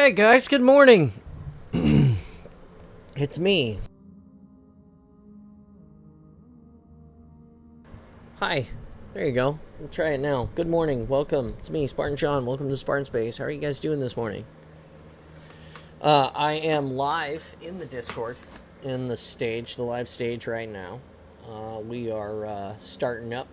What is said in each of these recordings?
Hey guys, good morning. It's me. Hi. There you go. We'll try it now. Good morning. Welcome. It's me, Spartan Sean. Welcome to Spartan Space. How are you guys doing this morning? I am live in the Discord, in the live stage right now. We are starting up.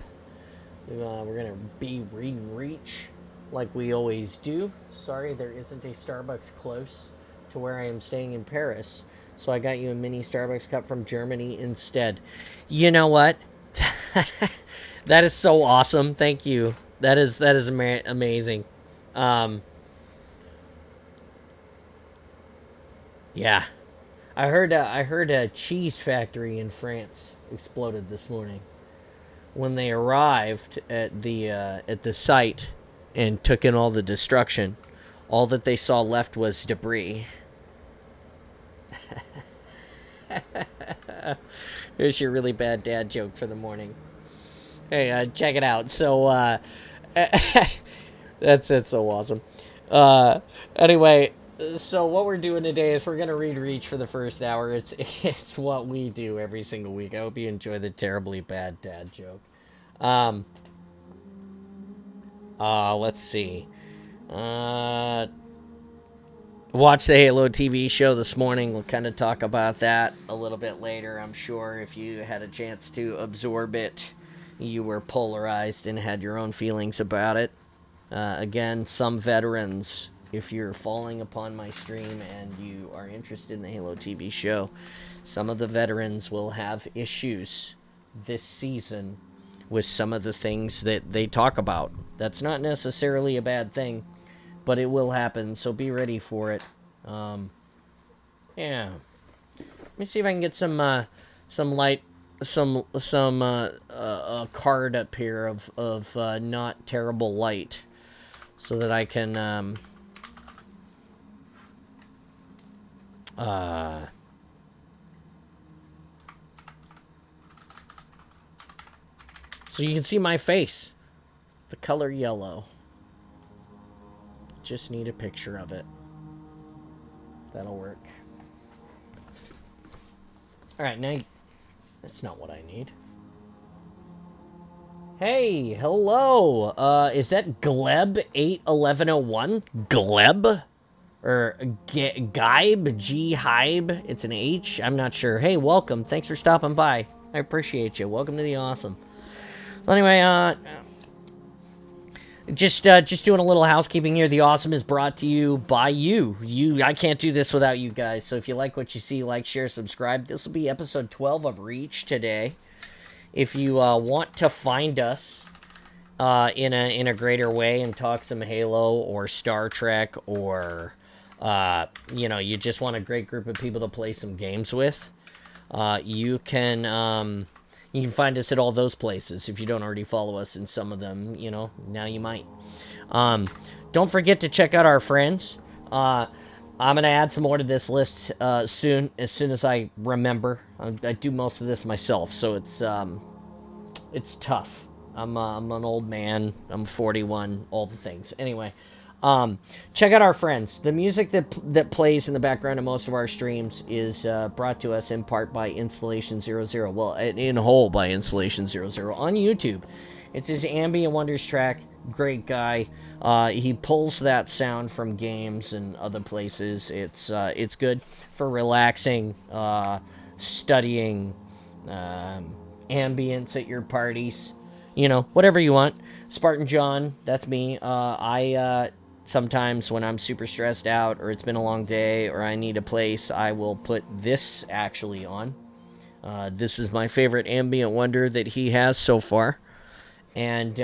We're going to be reach like we always do. Sorry, there isn't a Starbucks close to where I am staying in Paris. So I got you a mini Starbucks cup from Germany instead. You know what? That is so awesome. Thank you. That is amazing. Um, yeah. I heard a cheese factory in France exploded this morning. When they arrived at the site and took in all the destruction, all that they saw left was debris. Here's your really bad dad joke for the morning. Hey, check it out. So, that's so awesome. Anyway, so what we're doing today is we're gonna read Reach for the first hour. It's what we do every single week. I hope you enjoy the terribly bad dad joke. Um, let's see. Uh, Watch the Halo TV show this morning. We'll kind of talk about that a little bit later. I'm sure if you had a chance to absorb it, you were polarized and had your own feelings about it. Again, some veterans, if you're falling upon my stream and you are interested in the Halo TV show, some of the veterans will have issues this season with some of the things that they talk about. That's not necessarily a bad thing, but it will happen, so be ready for it. Yeah. Let me see if I can get some light, a card up here of not terrible light, so that I can so you can see my face, the color yellow. Just need a picture of it. That'll work. Alright, now that's not what I need. Hey, hello. Is that Gleb81101? Gleb? Or Gybe? G-Hybe? It's an H? I'm not sure. Hey, welcome. Thanks for stopping by. I appreciate you. Welcome to the awesome. So anyway, just doing a little housekeeping here. The awesome is brought to you by you. I can't do this without you guys. So if you like what you see, like, share, subscribe. This will be episode 12 of Reach today. If you want to find us in a greater way and talk some Halo or Star Trek, or you just want a great group of people to play some games with, you can find us at all those places. If you don't already follow us in some of them, now you might. Don't forget to check out our friends. I'm going to add some more to this list soon as I remember. I do most of this myself, so it's tough. I'm an old man. I'm 41, all the things. Anyway, check out our friends. The music that plays in the background of most of our streams is brought to us in part by Installation 00. Well, in whole by Installation 00 on YouTube. It's his Ambient Wonders track. Great guy. He pulls that sound from games and other places. It's good for relaxing, studying, ambience at your parties. Whatever you want. Spartan John, that's me. I sometimes when I'm super stressed out, or it's been a long day, or I need a place, I will put this actually on. This is my favorite Ambient Wonder that he has so far. And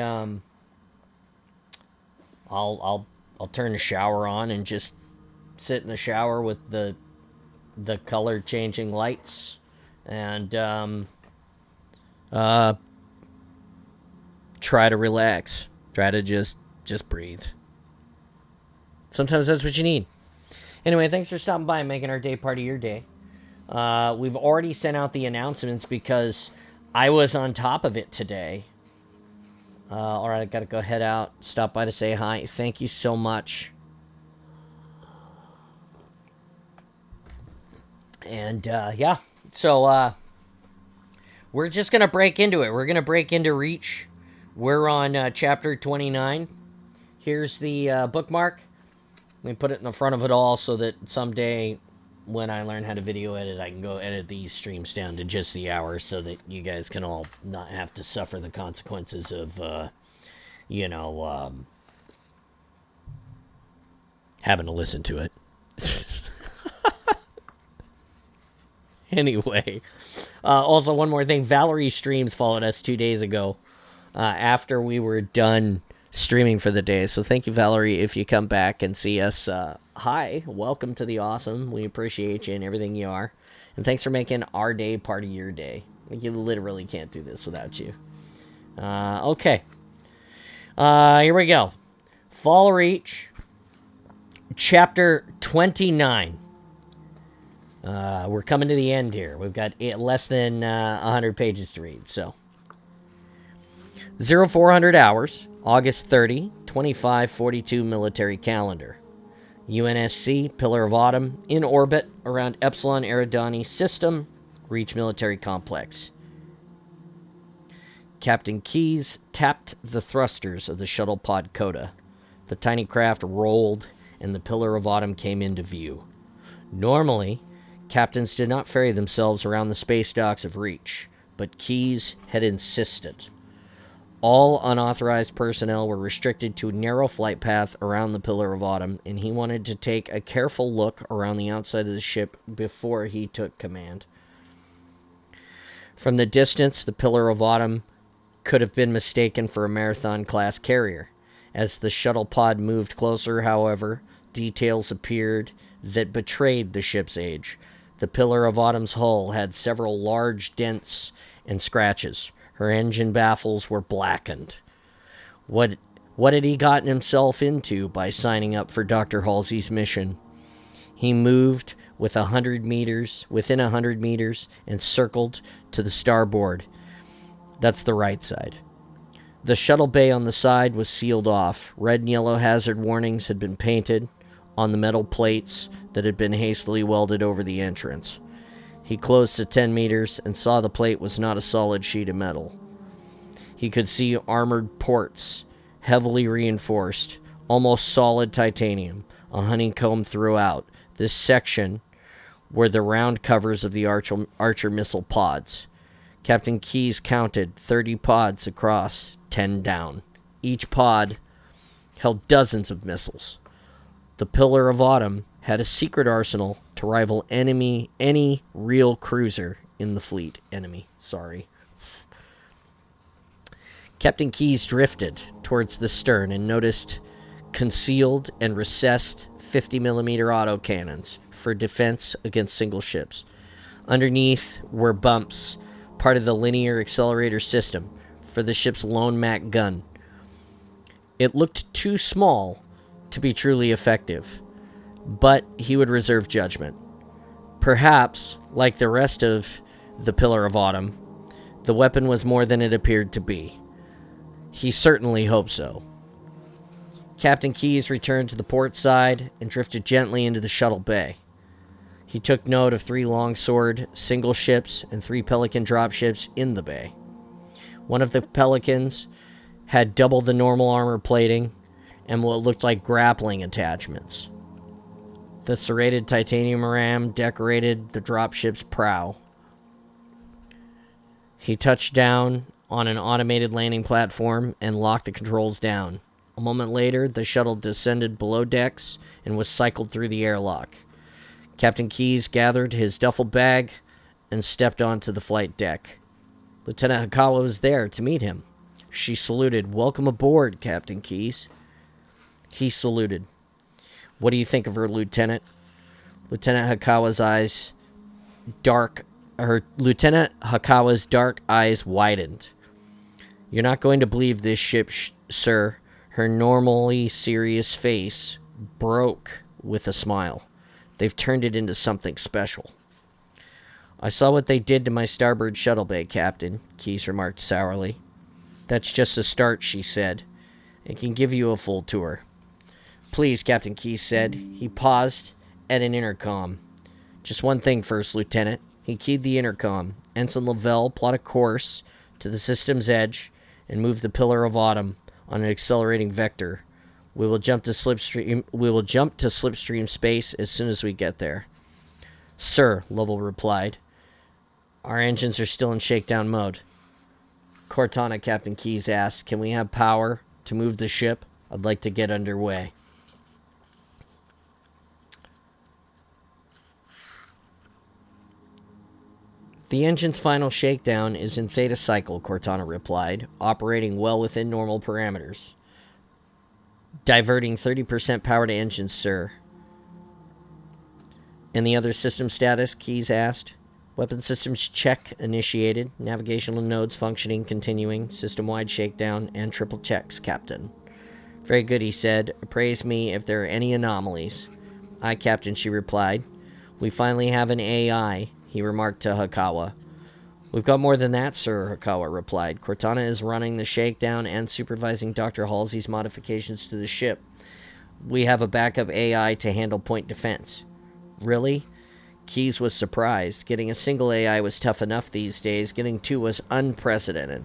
I'll turn the shower on and just sit in the shower with the color changing lights, and try to relax. Try to just breathe. Sometimes that's what you need. Anyway, thanks for stopping by and making our day part of your day. We've already sent out the announcements because I was on top of it today. All right, I gotta go head out. Stop by to say hi. Thank you so much. And, yeah. So, we're just going to break into it. We're going to break into Reach. We're on chapter 29. Here's the bookmark. Let me put it in the front of it all so that someday when I learn how to video edit, I can go edit these streams down to just the hour so that you guys can all not have to suffer the consequences of, having to listen to it. Anyway, also one more thing. Valerie Streams followed us 2 days ago after we were done streaming for the day. So thank you, Valerie, if you come back and see us. Hi, welcome to the awesome. We appreciate you and everything you are. And thanks for making our day part of your day. Like, you literally can't do this without you. Okay. Here we go. Fall Reach, chapter 29. We're coming to the end here. We've got less than 100 pages to read, so. 0400 hours, August 30, 2542 military calendar. UNSC, Pillar of Autumn, in orbit around Epsilon Eridani System, Reach Military Complex. Captain Keyes tapped the thrusters of the shuttle pod Coda. The tiny craft rolled, and the Pillar of Autumn came into view. Normally, captains did not ferry themselves around the space docks of Reach, but Keyes had insisted. All unauthorized personnel were restricted to a narrow flight path around the Pillar of Autumn, and he wanted to take a careful look around the outside of the ship before he took command. From the distance, the Pillar of Autumn could have been mistaken for a Marathon-class carrier. As the shuttle pod moved closer, however, details appeared that betrayed the ship's age. The Pillar of Autumn's hull had several large dents and scratches. Her engine baffles were blackened. What had he gotten himself into by signing up for Dr. Halsey's mission? He moved within 100 meters, and circled to the starboard. That's the right side. The shuttle bay on the side was sealed off. Red and yellow hazard warnings had been painted on the metal plates that had been hastily welded over the entrance. He closed to 10 meters and saw the plate was not a solid sheet of metal. He could see armored ports, heavily reinforced, almost solid titanium, a honeycomb throughout. This section were the round covers of the Archer missile pods. Captain Keyes counted 30 pods across, 10 down. Each pod held dozens of missiles. The Pillar of Autumn had a secret arsenal to rival any real cruiser in the fleet. Captain Keyes drifted towards the stern and noticed concealed and recessed 50mm autocannons for defense against single ships. Underneath were bumps, part of the linear accelerator system for the ship's lone Mac gun. It looked too small to be truly effective, but he would reserve judgment. Perhaps, like the rest of the Pillar of Autumn, the weapon was more than it appeared to be. He certainly hoped so. Captain Keyes returned to the port side and drifted gently into the shuttle bay. He took note of 3 longsword single ships and 3 Pelican dropships in the bay. One of the Pelicans had double the normal armor plating and what looked like grappling attachments. The serrated titanium ram decorated the dropship's prow. He touched down on an automated landing platform and locked the controls down. A moment later, the shuttle descended below decks and was cycled through the airlock. Captain Keyes gathered his duffel bag and stepped onto the flight deck. Lieutenant Hikawa was there to meet him. She saluted. "Welcome aboard, Captain Keyes." He saluted. "What do you think of her, Lieutenant?" Lieutenant Hikawa's dark eyes widened. "You're not going to believe this ship, sir." Her normally serious face broke with a smile. "They've turned it into something special." "I saw what they did to my starboard shuttle bay, Captain," Keyes remarked sourly. "That's just a start," she said. "I can give you a full tour." "Please," Captain Keyes said. He paused at an intercom. Just one thing first, Lieutenant. He keyed the intercom. Ensign Lavelle plot a course to the system's edge and move the Pillar of Autumn on an accelerating vector. We will jump to slipstream space as soon as we get there. Sir, Lovell replied. Our engines are still in shakedown mode. Cortana, Captain Keyes asked, can we have power to move the ship? I'd like to get underway. The engine's final shakedown is in theta cycle, Cortana replied, operating well within normal parameters. Diverting 30% power to engines, sir. And the other system status, Keyes asked. Weapon systems check initiated. Navigational nodes functioning, continuing. System-wide shakedown and triple checks, Captain. Very good, he said. Appraise me if there are any anomalies. Aye, Captain, she replied. We finally have an AI, he remarked to Hakawa. We've got more than that, sir, Hakawa replied. Cortana is running the shakedown and supervising Dr. Halsey's modifications to the ship. We have a backup AI to handle point defense. Really? Keyes was surprised. Getting a single AI was tough enough these days. Getting two was unprecedented.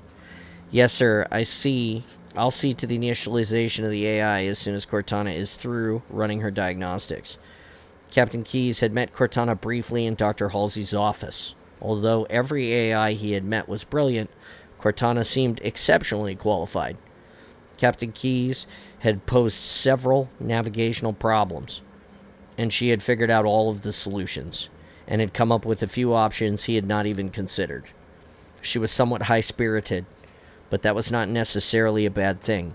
Yes, sir, I'll see to the initialization of the AI as soon as Cortana is through running her diagnostics. Captain Keyes had met Cortana briefly in Dr. Halsey's office. Although every AI he had met was brilliant, Cortana seemed exceptionally qualified. Captain Keyes had posed several navigational problems, and she had figured out all of the solutions, and had come up with a few options he had not even considered. She was somewhat high-spirited, but that was not necessarily a bad thing.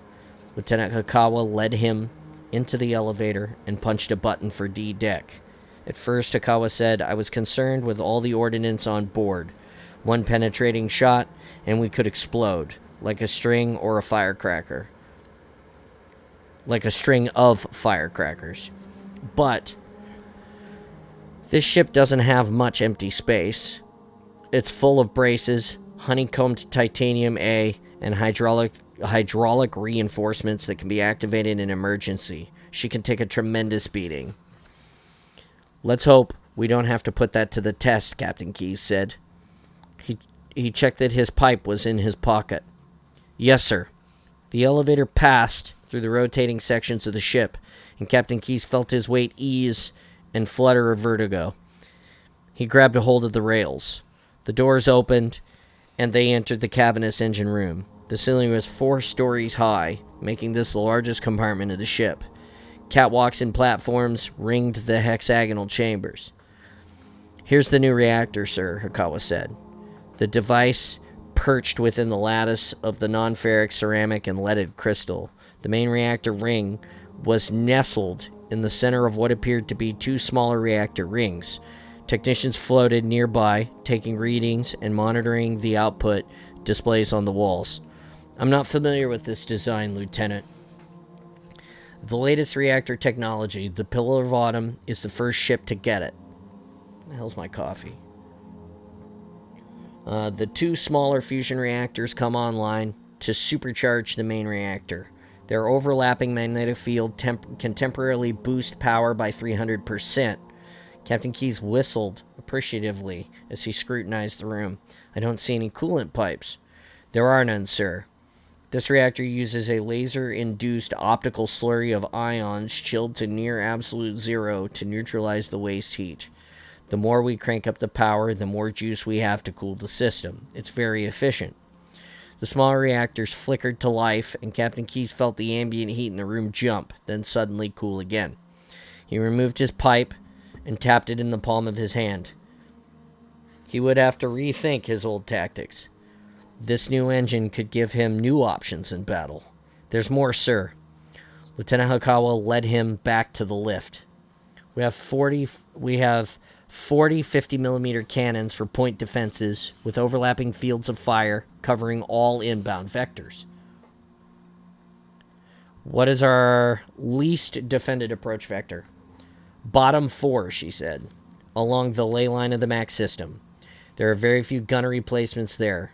Lieutenant Hakawa led him into the elevator and punched a button for D deck. At first, Hakawa said, I was concerned with all the ordnance on board. One penetrating shot, and we could explode, like a string or a firecracker. Like a string of firecrackers. But this ship doesn't have much empty space. It's full of braces, honeycombed titanium A, and hydraulic reinforcements that can be activated in emergency. She can take a tremendous beating. Let's hope we don't have to put that to the test, Captain Keyes said. He checked that his pipe was in his pocket. Yes, sir. The elevator passed through the rotating sections of the ship, and Captain Keyes felt his weight ease and flutter of vertigo. He grabbed a hold of the rails. The doors opened, and they entered the cavernous engine room. The ceiling was 4 stories high, making this the largest compartment of the ship. Catwalks and platforms ringed the hexagonal chambers. Here's the new reactor, sir, Hakawa said. The device perched within the lattice of the non-ferric ceramic and leaded crystal. The main reactor ring was nestled in the center of what appeared to be 2 smaller reactor rings. Technicians floated nearby, taking readings and monitoring the output displays on the walls. I'm not familiar with this design, Lieutenant. The latest reactor technology, the Pillar of Autumn, is the first ship to get it. Where the hell's my coffee? The 2 smaller fusion reactors come online to supercharge the main reactor. Their overlapping magnetic field can temporarily boost power by 300%. Captain Keyes whistled appreciatively as he scrutinized the room. I don't see any coolant pipes. There are none, sir. This reactor uses a laser-induced optical slurry of ions chilled to near absolute zero to neutralize the waste heat. The more we crank up the power, the more juice we have to cool the system. It's very efficient. The smaller reactors flickered to life, and Captain Keyes felt the ambient heat in the room jump, then suddenly cool again. He removed his pipe and tapped it in the palm of his hand. He would have to rethink his old tactics. This new engine could give him new options in battle. There's more, sir. Lieutenant Hakawa led him back to the lift. We have 40 50mm cannons for point defenses with overlapping fields of fire covering all inbound vectors. What is our least defended approach vector? Bottom 4, she said, along the ley line of the MAC system. There are very few gunnery placements there.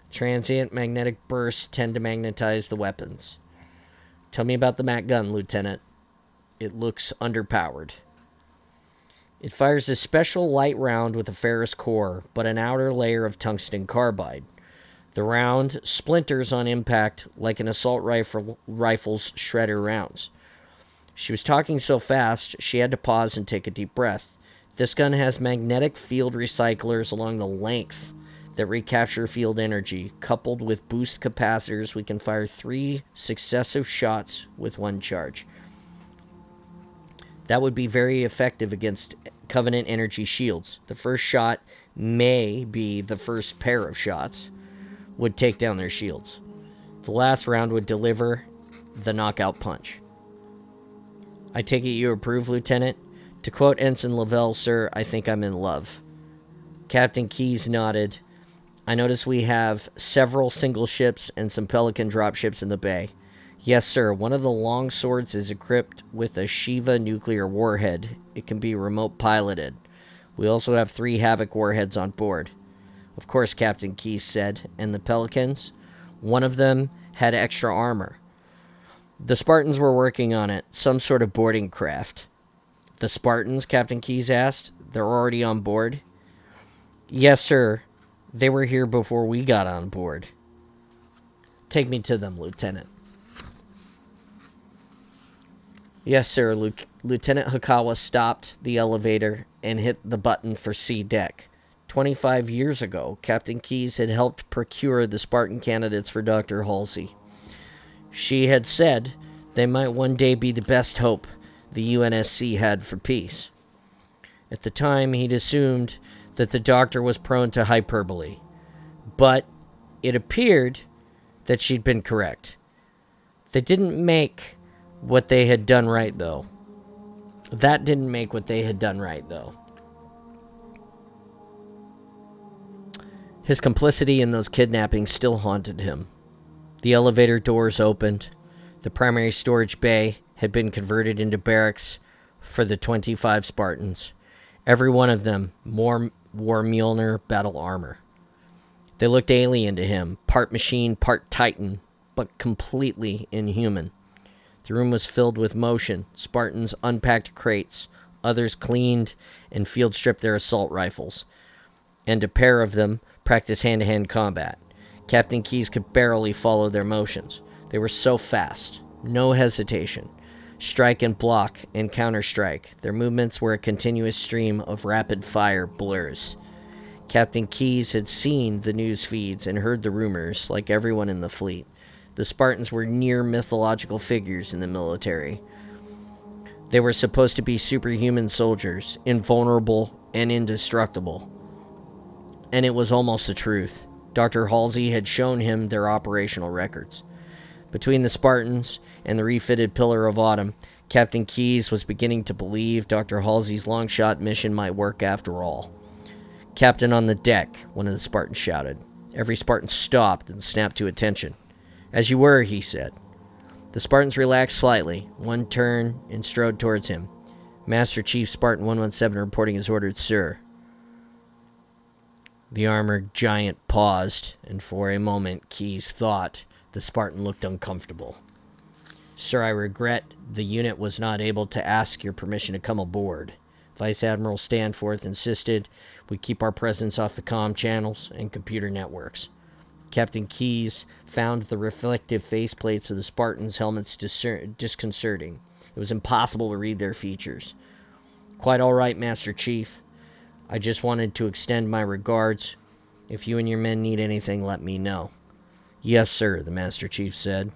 Transient magnetic bursts tend to magnetize the weapons. Tell me about the MAC gun, Lieutenant. It looks underpowered. It fires a special light round with a ferrous core, but an outer layer of tungsten carbide. The round splinters on impact like an assault rifle's shredder rounds. She was talking so fast, she had to pause and take a deep breath. This gun has magnetic field recyclers along the length that recapture field energy. Coupled with boost capacitors, we can fire 3 successive shots with 1 charge. That would be very effective against Covenant energy shields. The first shot may be the first pair of shots would take down their shields. The last round would deliver the knockout punch. I take it you approve, Lieutenant? To quote Ensign Lavelle, sir, I think I'm in love. Captain Keyes nodded. I notice we have several single ships and some Pelican dropships in the bay. Yes, sir. One of the long swords is equipped with a Shiva nuclear warhead. It can be remote piloted. We also have 3 Havoc warheads on board. Of course, Captain Keyes said. And the Pelicans? One of them had extra armor. The Spartans were working on it. Some sort of boarding craft. The Spartans? Captain Keyes asked. They're already on board? Yes, sir. They were here before we got on board. Take me to them, Lieutenant. Yes, sir. Lieutenant Hakawa stopped the elevator and hit the button for C deck. 25 years ago, Captain Keyes had helped procure the Spartan candidates for Dr. Halsey. She had said they might one day be the best hope the UNSC had for peace. At the time, he'd assumed that the doctor was prone to hyperbole. But it appeared that she'd been correct. They didn't make what they had done right, though. That didn't make what they had done right, though. His complicity in those kidnappings still haunted him. The elevator doors opened. The primary storage bay had been converted into barracks for the 25 Spartans. Every one of them wore Mjolnir battle armor. They looked alien to him, part machine, part titan, but completely inhuman. The room was filled with motion. Spartans unpacked crates. Others cleaned and field stripped their assault rifles. And a pair of them practiced hand-to-hand combat. Captain Keyes could barely follow their motions. They were so fast. No hesitation. Strike and block and counter-strike. Their movements were a continuous stream of rapid-fire blurs. Captain Keyes had seen the news feeds and heard the rumors, like everyone in the fleet. The Spartans were near mythological figures in the military. They were supposed to be superhuman soldiers, invulnerable and indestructible. And it was almost the truth. Dr. Halsey had shown him their operational records. Between the Spartans and the refitted Pillar of Autumn, Captain Keyes was beginning to believe Dr. Halsey's long-shot mission might work after all. Captain on the deck, one of the Spartans shouted. Every Spartan stopped and snapped to attention. As you were, he said. The Spartans relaxed slightly. One turned and strode towards him. Master Chief Spartan 117 reporting as ordered, sir. The armored giant paused, and for a moment Keyes thought the Spartan looked uncomfortable. Sir, I regret the unit was not able to ask your permission to come aboard. Vice Admiral Stanforth insisted we keep our presence off the comm channels and computer networks. Captain Keyes found the reflective faceplates of the Spartans' helmets disconcerting. It was impossible to read their features. Quite all right, Master Chief. I just wanted to extend my regards. If you and your men need anything, let me know. Yes, sir, the Master Chief said.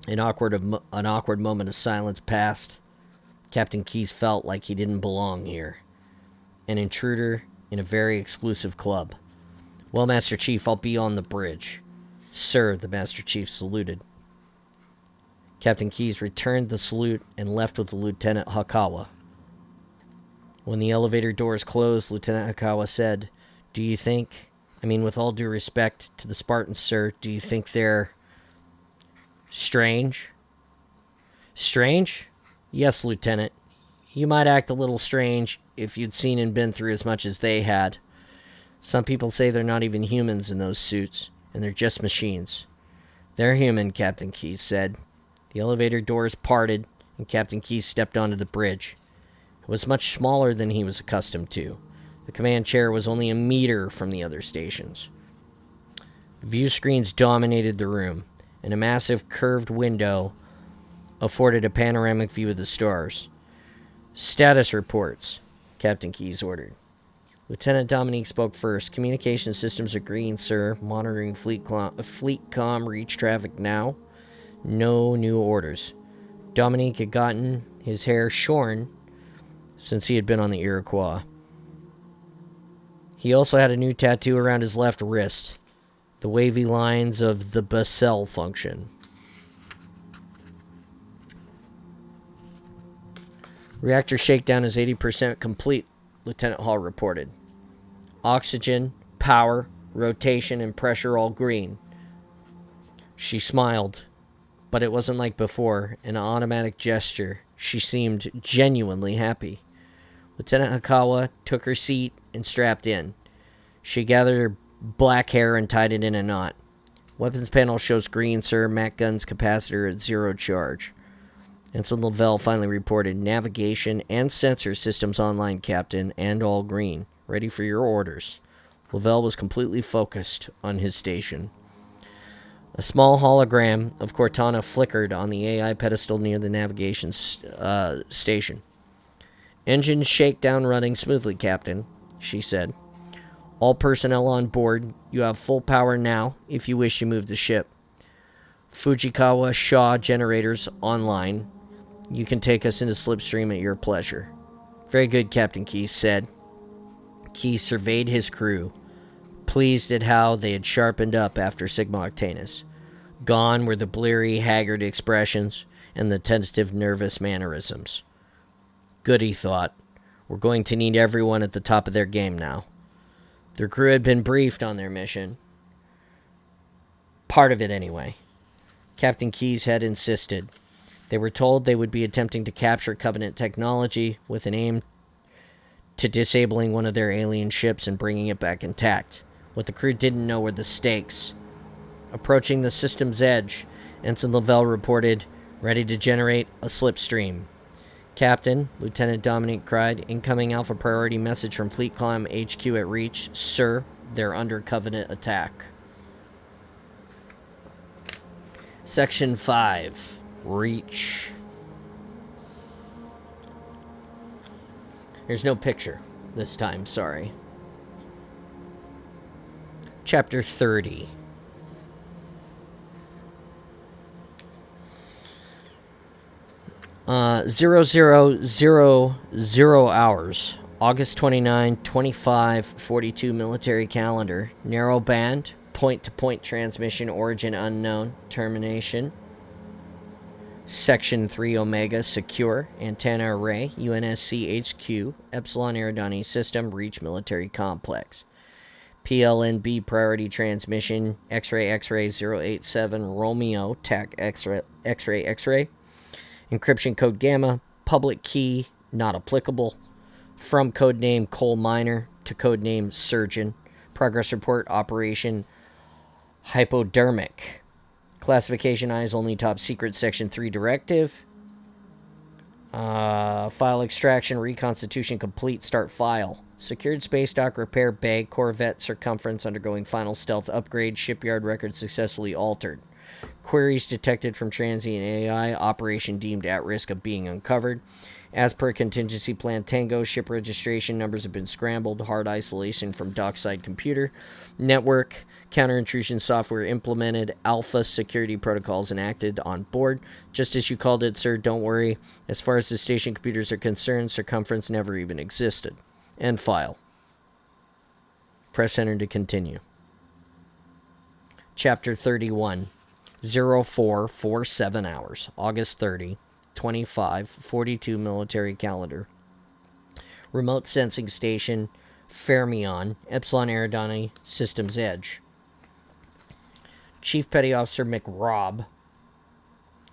An awkward moment of silence passed. Captain Keyes felt like he didn't belong here. An intruder in a very exclusive club. Well, Master Chief, I'll be on the bridge. Sir, the Master Chief saluted. Captain Keyes returned the salute and left with Lieutenant Hakawa. When the elevator doors closed, Lieutenant Hakawa said, do you think, with all due respect to the Spartans, sir, do you think they're strange? Strange? Yes, Lieutenant. You might act a little strange if you'd seen and been through as much as they had. Some people say they're not even humans in those suits, and they're just machines. They're human, Captain Keyes said. The elevator doors parted, and Captain Keyes stepped onto the bridge. It was much smaller than he was accustomed to. The command chair was only a meter from the other stations. View screens dominated the room, and a massive curved window afforded a panoramic view of the stars. "Status reports," Captain Keyes ordered. Lieutenant Dominique spoke first. "Communication systems are green, sir. Monitoring fleet comm, reach traffic now. No new orders." Dominique had gotten his hair shorn since he had been on the Iroquois. He also had a new tattoo around his left wrist, the wavy lines of the Bessel function. "Reactor shakedown is 80% complete," Lieutenant Hall reported. "Oxygen, power, rotation, and pressure all green." She smiled, but it wasn't like before, an automatic gesture. She seemed genuinely happy. Lieutenant Hikawa took her seat and strapped in. She gathered her black hair and tied it in a knot. "Weapons panel shows green, sir. Mac gun's capacitor at 0 charge." Ensign Lavelle finally reported, "Navigation and sensor systems online, Captain, and all green. Ready for your orders." Lavelle was completely focused on his station. A small hologram of Cortana flickered on the AI pedestal near the navigation station. "Engine shakedown running smoothly, Captain," she said. "All personnel on board. You have full power now if you wish to move the ship. Fujikawa Shaw generators online. You can take us into slipstream at your pleasure." "Very good," Captain Keyes said. Keyes surveyed his crew, pleased at how they had sharpened up after Sigma Octanus. Gone were the bleary, haggard expressions and the tentative, nervous mannerisms. "Good," he thought. "We're going to need everyone at the top of their game now." Their crew had been briefed on their mission. Part of it, anyway. Captain Keyes had insisted. They were told they would be attempting to capture Covenant technology with an aim to disabling one of their alien ships and bringing it back intact. What the crew didn't know were the stakes. Approaching the system's edge, Ensign Lavelle reported, "Ready to generate a slipstream." "Captain," Lieutenant Dominique cried, "incoming Alpha priority message from Fleet Comm HQ at Reach. Sir, they're under Covenant attack." Section 5. Reach. There's no picture this time, sorry. Chapter 30. Uh, 0000 hours. August 29, 2542 military calendar. Narrow band. Point-to-point transmission. Origin unknown. Termination. Section 3 Omega. Secure. Antenna array. UNSC HQ. Epsilon Eridani System. Reach Military Complex. PLNB priority transmission. X-ray 087 Romeo. TAC X-ray. Encryption code Gamma. Public key not applicable. From codename Coal Miner to codename Surgeon. Progress report Operation Hypodermic. Classification Eyes Only Top Secret Section 3 Directive. File extraction reconstitution complete. Start file. Secured space dock repair bay. Corvette circumference undergoing final stealth upgrade. Shipyard record successfully altered. Queries detected from transient AI. Operation deemed at risk of being uncovered. As per contingency plan Tango, ship registration numbers have been scrambled. Hard isolation from dockside computer. Network counter-intrusion software implemented. Alpha security protocols enacted on board. Just as you called it, sir, don't worry. As far as the station computers are concerned, circumference never even existed. End file. Press enter to continue. Chapter 31. 0447 hours. August 30, 2542 military calendar. Remote sensing station, Fermion, Epsilon Eridani Systems Edge. Chief Petty Officer McRobb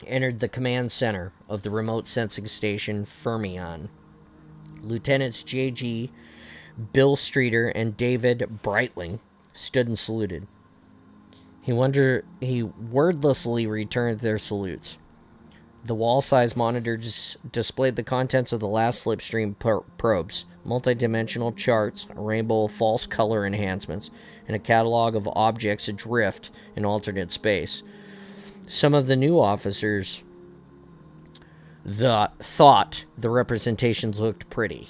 entered the command center of the remote sensing station, Fermion. Lieutenants J.G. Bill Streeter and David Breitling stood and saluted. He wordlessly returned their salutes. The wall-size monitor displayed the contents of the last slipstream probes, multi-dimensional charts, a rainbow of false color enhancements, and a catalog of objects adrift in alternate space. Some of the new officers thought the representations looked pretty.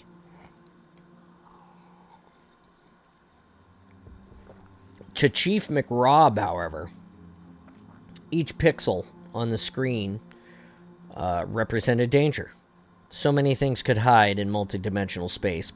To Chief McRobb, however, each pixel on the screen represented danger. So many things could hide in multidimensional space.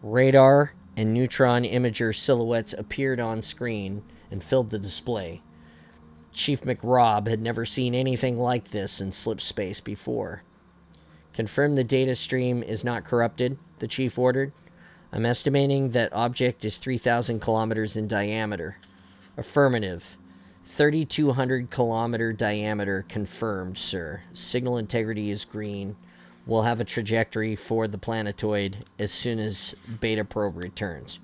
Radar and neutron imager silhouettes appeared on screen and filled the display. Chief McRobb had never seen anything like this in slip space before. Confirm the data stream is not corrupted, the chief ordered. I'm estimating that object is 3,000 kilometers in diameter. Affirmative. 3,200 kilometer diameter confirmed, sir. Signal integrity is green. We'll have a trajectory for the planetoid as soon as Beta Probe returns.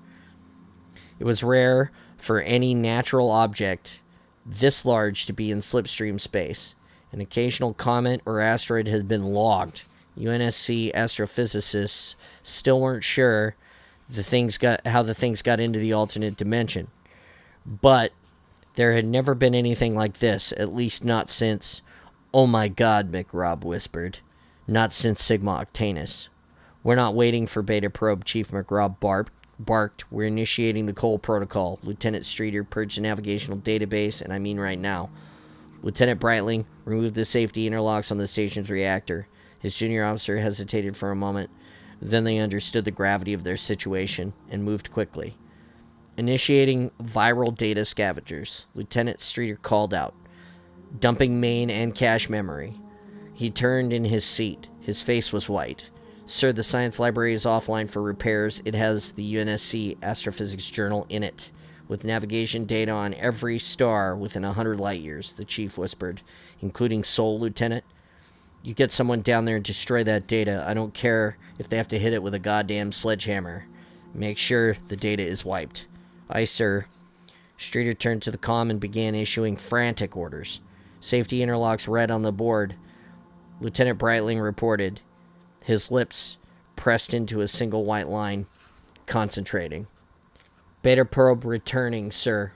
It was rare for any natural object this large to be in slipstream space. An occasional comet or asteroid has been logged. UNSC astrophysicists still weren't sure how the things got into the alternate dimension. But there had never been anything like this, at least not since... Oh my God, McRobb whispered. Not since Sigma Octanus. We're not waiting for Beta Probe, Chief McRobb barked. We're initiating the Cole Protocol. Lieutenant Streeter, purge the navigational database, and I mean right now. Lieutenant Breitling, remove the safety interlocks on the station's reactor. His junior officer hesitated for a moment. Then they understood the gravity of their situation and moved quickly. Initiating viral data scavengers, Lieutenant Streeter called out, dumping main and cache memory. He turned in his seat. His face was white. Sir, the science library is offline for repairs. It has the UNSC Astrophysics Journal in it, with navigation data on every star within 100 light years, the chief whispered, including Sol, Lieutenant. You get someone down there and destroy that data. I don't care if they have to hit it with a goddamn sledgehammer. Make sure the data is wiped. Aye, sir. Streeter turned to the comm and began issuing frantic orders. Safety interlocks red on the board. Lieutenant Breitling reported, his lips pressed into a single white line, concentrating. Beta probe returning, sir.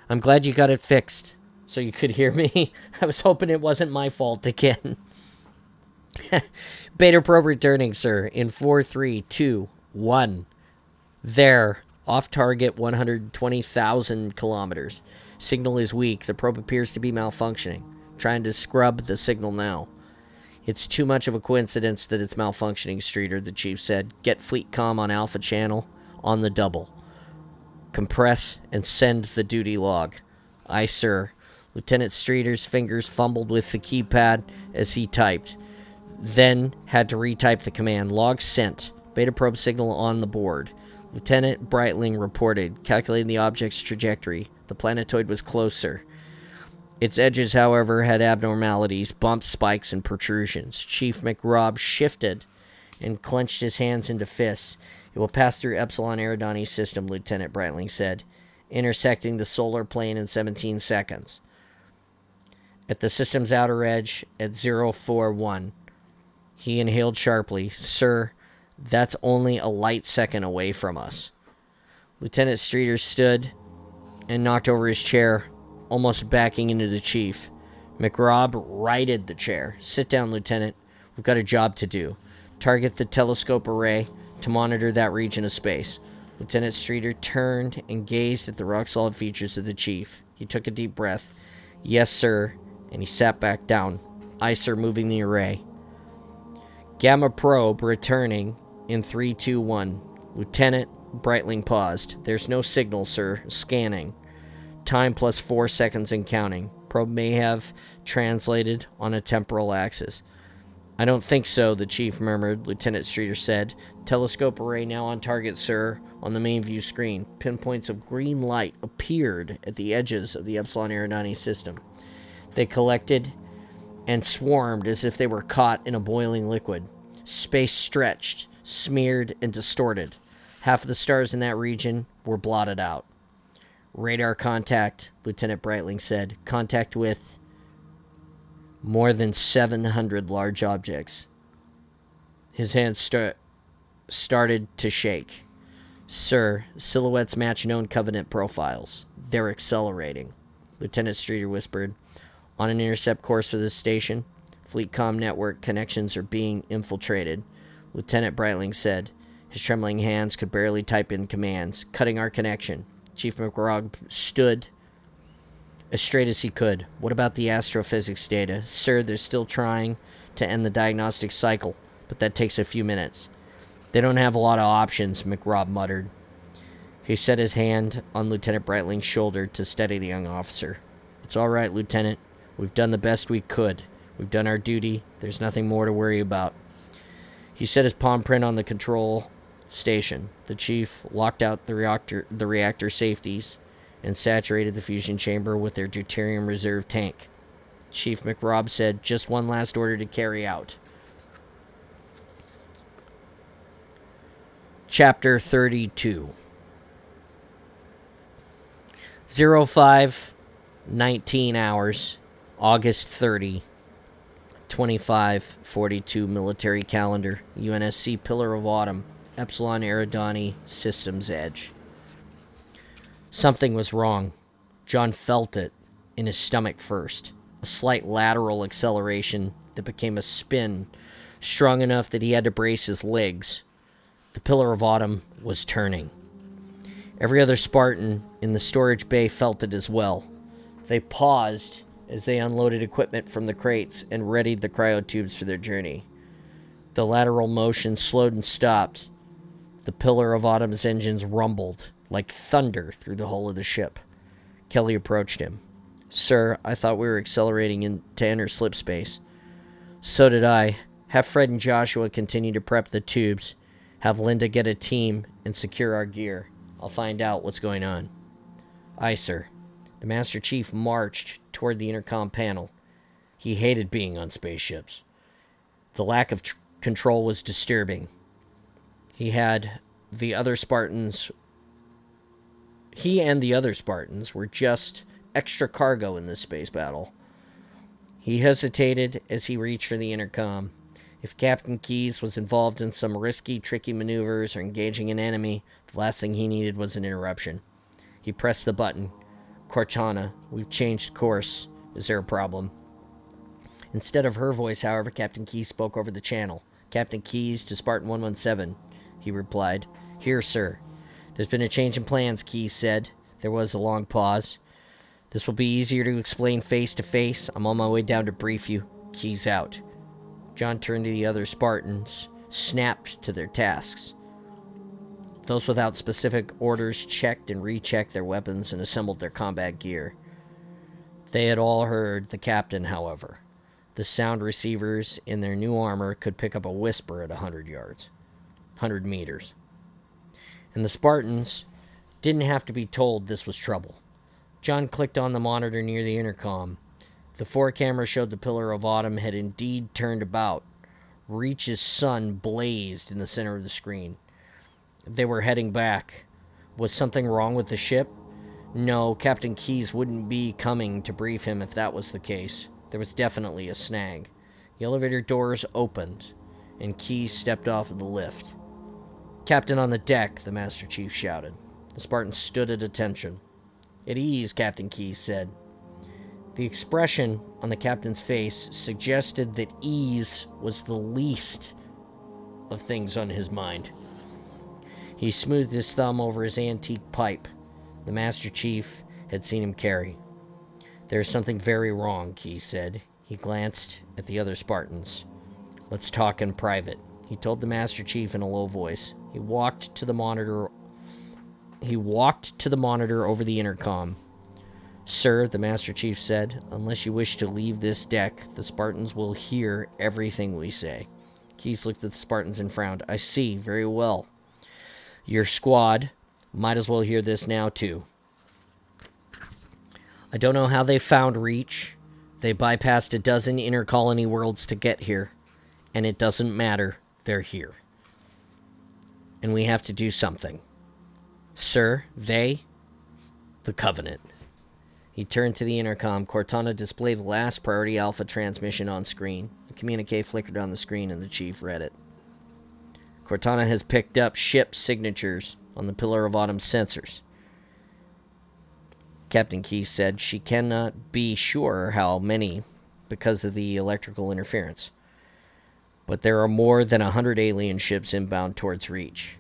I'm glad you got it fixed so you could hear me. I was hoping it wasn't my fault again. Beta probe returning, sir, in 4, 3, 2, 1. There, off target 120,000 kilometers. Signal is weak. The probe appears to be malfunctioning. Trying to scrub the signal now. It's too much of a coincidence that it's malfunctioning, Streeter, the chief said. Get fleet comm on Alpha Channel on the double. Compress and send the duty log. Aye, sir. Lieutenant Streeter's fingers fumbled with the keypad as he typed. Then had to retype the command. Log sent. Beta probe signal on the board. Lieutenant Breitling reported, calculating the object's trajectory. The planetoid was closer. Its edges, however, had abnormalities, bumps, spikes, and protrusions. Chief McRobb shifted and clenched his hands into fists. It will pass through Epsilon Eridani system, Lieutenant Breitling said, intersecting the solar plane in 17 seconds. At the system's outer edge, at 041, he inhaled sharply. Sir, that's only a light second away from us. Lieutenant Streeter stood and knocked over his chair, almost backing into the chief. McRobb righted the chair. Sit down, Lieutenant. We've got a job to do. Target the telescope array to monitor that region of space. Lieutenant Streeter turned and gazed at the rock-solid features of the chief. He took a deep breath. Yes, sir. And he sat back down. Aye, sir, moving the array. Gamma probe returning in 3, 2, 1. Lieutenant Breitling paused. There's no signal, sir. Scanning. Time plus 4 seconds and counting. Probe may have translated on a temporal axis. I don't think so, the chief murmured. Lieutenant Streeter said. Telescope array now on target, sir. On the main view screen, pinpoints of green light appeared at the edges of the Epsilon Eridani system. They collected and swarmed as if they were caught in a boiling liquid. Space stretched, smeared, and distorted. Half of the stars in that region were blotted out. Radar contact, Lieutenant Breitling said. Contact with more than 700 large objects. His hands started to shake. Sir, silhouettes match known Covenant profiles. They're accelerating, Lieutenant Streeter whispered. On an intercept course for this station, fleet comm network connections are being infiltrated, Lieutenant Breitling said. His trembling hands could barely type in commands. Cutting our connection. Chief McRobb stood as straight as he could. What about the astrophysics data? Sir, they're still trying to end the diagnostic cycle, but that takes a few minutes. They don't have a lot of options, McRobb muttered. He set his hand on Lieutenant Breitling's shoulder to steady the young officer. It's all right, Lieutenant. We've done the best we could. We've done our duty. There's nothing more to worry about. He set his palm print on the control station. The chief locked out the reactor safeties and saturated the fusion chamber with their deuterium reserve tank. Chief McRobb said, just one last order to carry out. Chapter 32. 05:19 hours, August 30, 2542 military calendar, UNSC Pillar of Autumn, Epsilon Eridani Systems Edge. Something was wrong. John felt it in his stomach first. A slight lateral acceleration that became a spin, strong enough that he had to brace his legs. The Pillar of Autumn was turning. Every other Spartan in the storage bay felt it as well. They paused as they unloaded equipment from the crates and readied the cryotubes for their journey. The lateral motion slowed and stopped. The Pillar of Autumn's engines rumbled like thunder through the hull of the ship. Kelly approached him. Sir, I thought we were accelerating to enter slip space. So did I. Have Fred and Joshua continue to prep the tubes. Have Linda get a team and secure our gear. I'll find out what's going on. Aye, sir. The Master Chief marched toward the intercom panel. He hated being on spaceships. The lack of control was disturbing. He and the other Spartans were just extra cargo in this space battle. He hesitated as he reached for the intercom. If Captain Keyes was involved in some risky, tricky maneuvers or engaging an enemy, the last thing he needed was an interruption. He pressed the button. Cortana, we've changed course. Is there a problem? Instead of her voice, however, Captain Keyes spoke over the channel. Captain Keyes to Spartan 117, he replied. Here, sir. There's been a change in plans, Keyes said. There was a long pause. This will be easier to explain face to face. I'm on my way down to brief you. Keyes out. John turned to the other Spartans, snapped to their tasks. Those without specific orders checked and rechecked their weapons and assembled their combat gear. They had all heard the captain, however. The sound receivers in their new armor could pick up a whisper at 100 meters. And the Spartans didn't have to be told this was trouble. John clicked on the monitor near the intercom. The 4-camera showed the Pillar of Autumn had indeed turned about. Reach's sun blazed in the center of the screen. They were heading back. Was something wrong with the ship? No, Captain Keyes wouldn't be coming to brief him if that was the case. There was definitely a snag. The elevator doors opened, and Keyes stepped off of the lift. Captain on the deck, the Master Chief shouted. The Spartan stood at attention. At ease, Captain Keyes said. The expression on the captain's face suggested that ease was the least of things on his mind. He smoothed his thumb over his antique pipe the Master Chief had seen him carry. There's something very wrong, Keyes said. He glanced at the other Spartans. Let's talk in private, he told the Master Chief in a low voice. He walked to the monitor over the intercom. Sir, the Master Chief said, unless you wish to leave this deck, the Spartans will hear everything we say. Keyes looked at the Spartans and frowned. I see, very well. Your squad might as well hear this now, too. I don't know how they found Reach. They bypassed a dozen intercolony worlds to get here. And it doesn't matter. They're here. And we have to do something. Sir, the Covenant. He turned to the intercom. Cortana displayed the last priority alpha transmission on screen. The communique flickered on the screen and the chief read it. Cortana has picked up ship signatures on the Pillar of Autumn sensors. Captain Keyes said she cannot be sure how many because of the electrical interference. But there are more than 100 alien ships inbound towards Reach.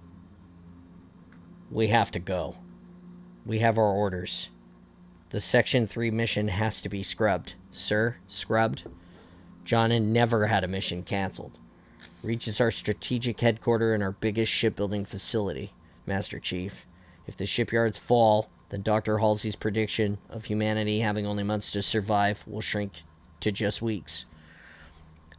We have to go. We have our orders. The Section 3 mission has to be scrubbed. Sir, scrubbed? John had never had a mission canceled. Reach is our strategic headquarters and our biggest shipbuilding facility, Master Chief. If the shipyards fall, then Dr. Halsey's prediction of humanity having only months to survive will shrink to just weeks.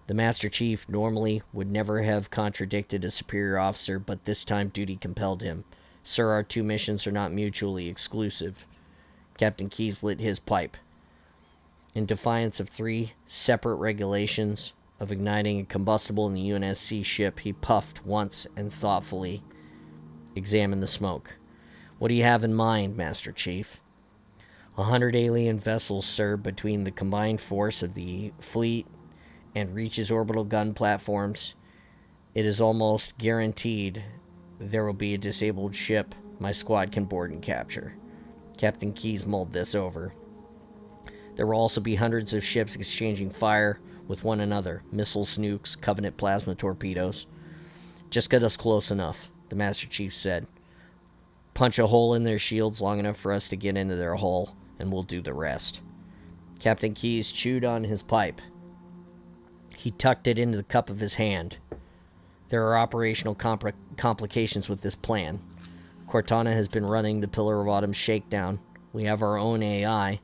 The Master Chief normally would never have contradicted a superior officer, but this time duty compelled him. Sir, our two missions are not mutually exclusive. Captain Keyes lit his pipe. In defiance of 3 separate regulations of igniting a combustible in the UNSC ship, he puffed once and thoughtfully examined the smoke. What do you have in mind, Master Chief? 100 alien vessels, sir, between the combined force of the fleet and Reach's orbital gun platforms. It is almost guaranteed there will be a disabled ship my squad can board and capture. Captain Keyes mulled this over. There will also be hundreds of ships exchanging fire with one another. Missiles, nukes, Covenant plasma torpedoes. Just get us close enough, the Master Chief said. Punch a hole in their shields long enough for us to get into their hull, and we'll do the rest. Captain Keyes chewed on his pipe. He tucked it into the cup of his hand. There are operational complications with this plan. Cortana has been running the Pillar of Autumn shakedown. We have our own AI,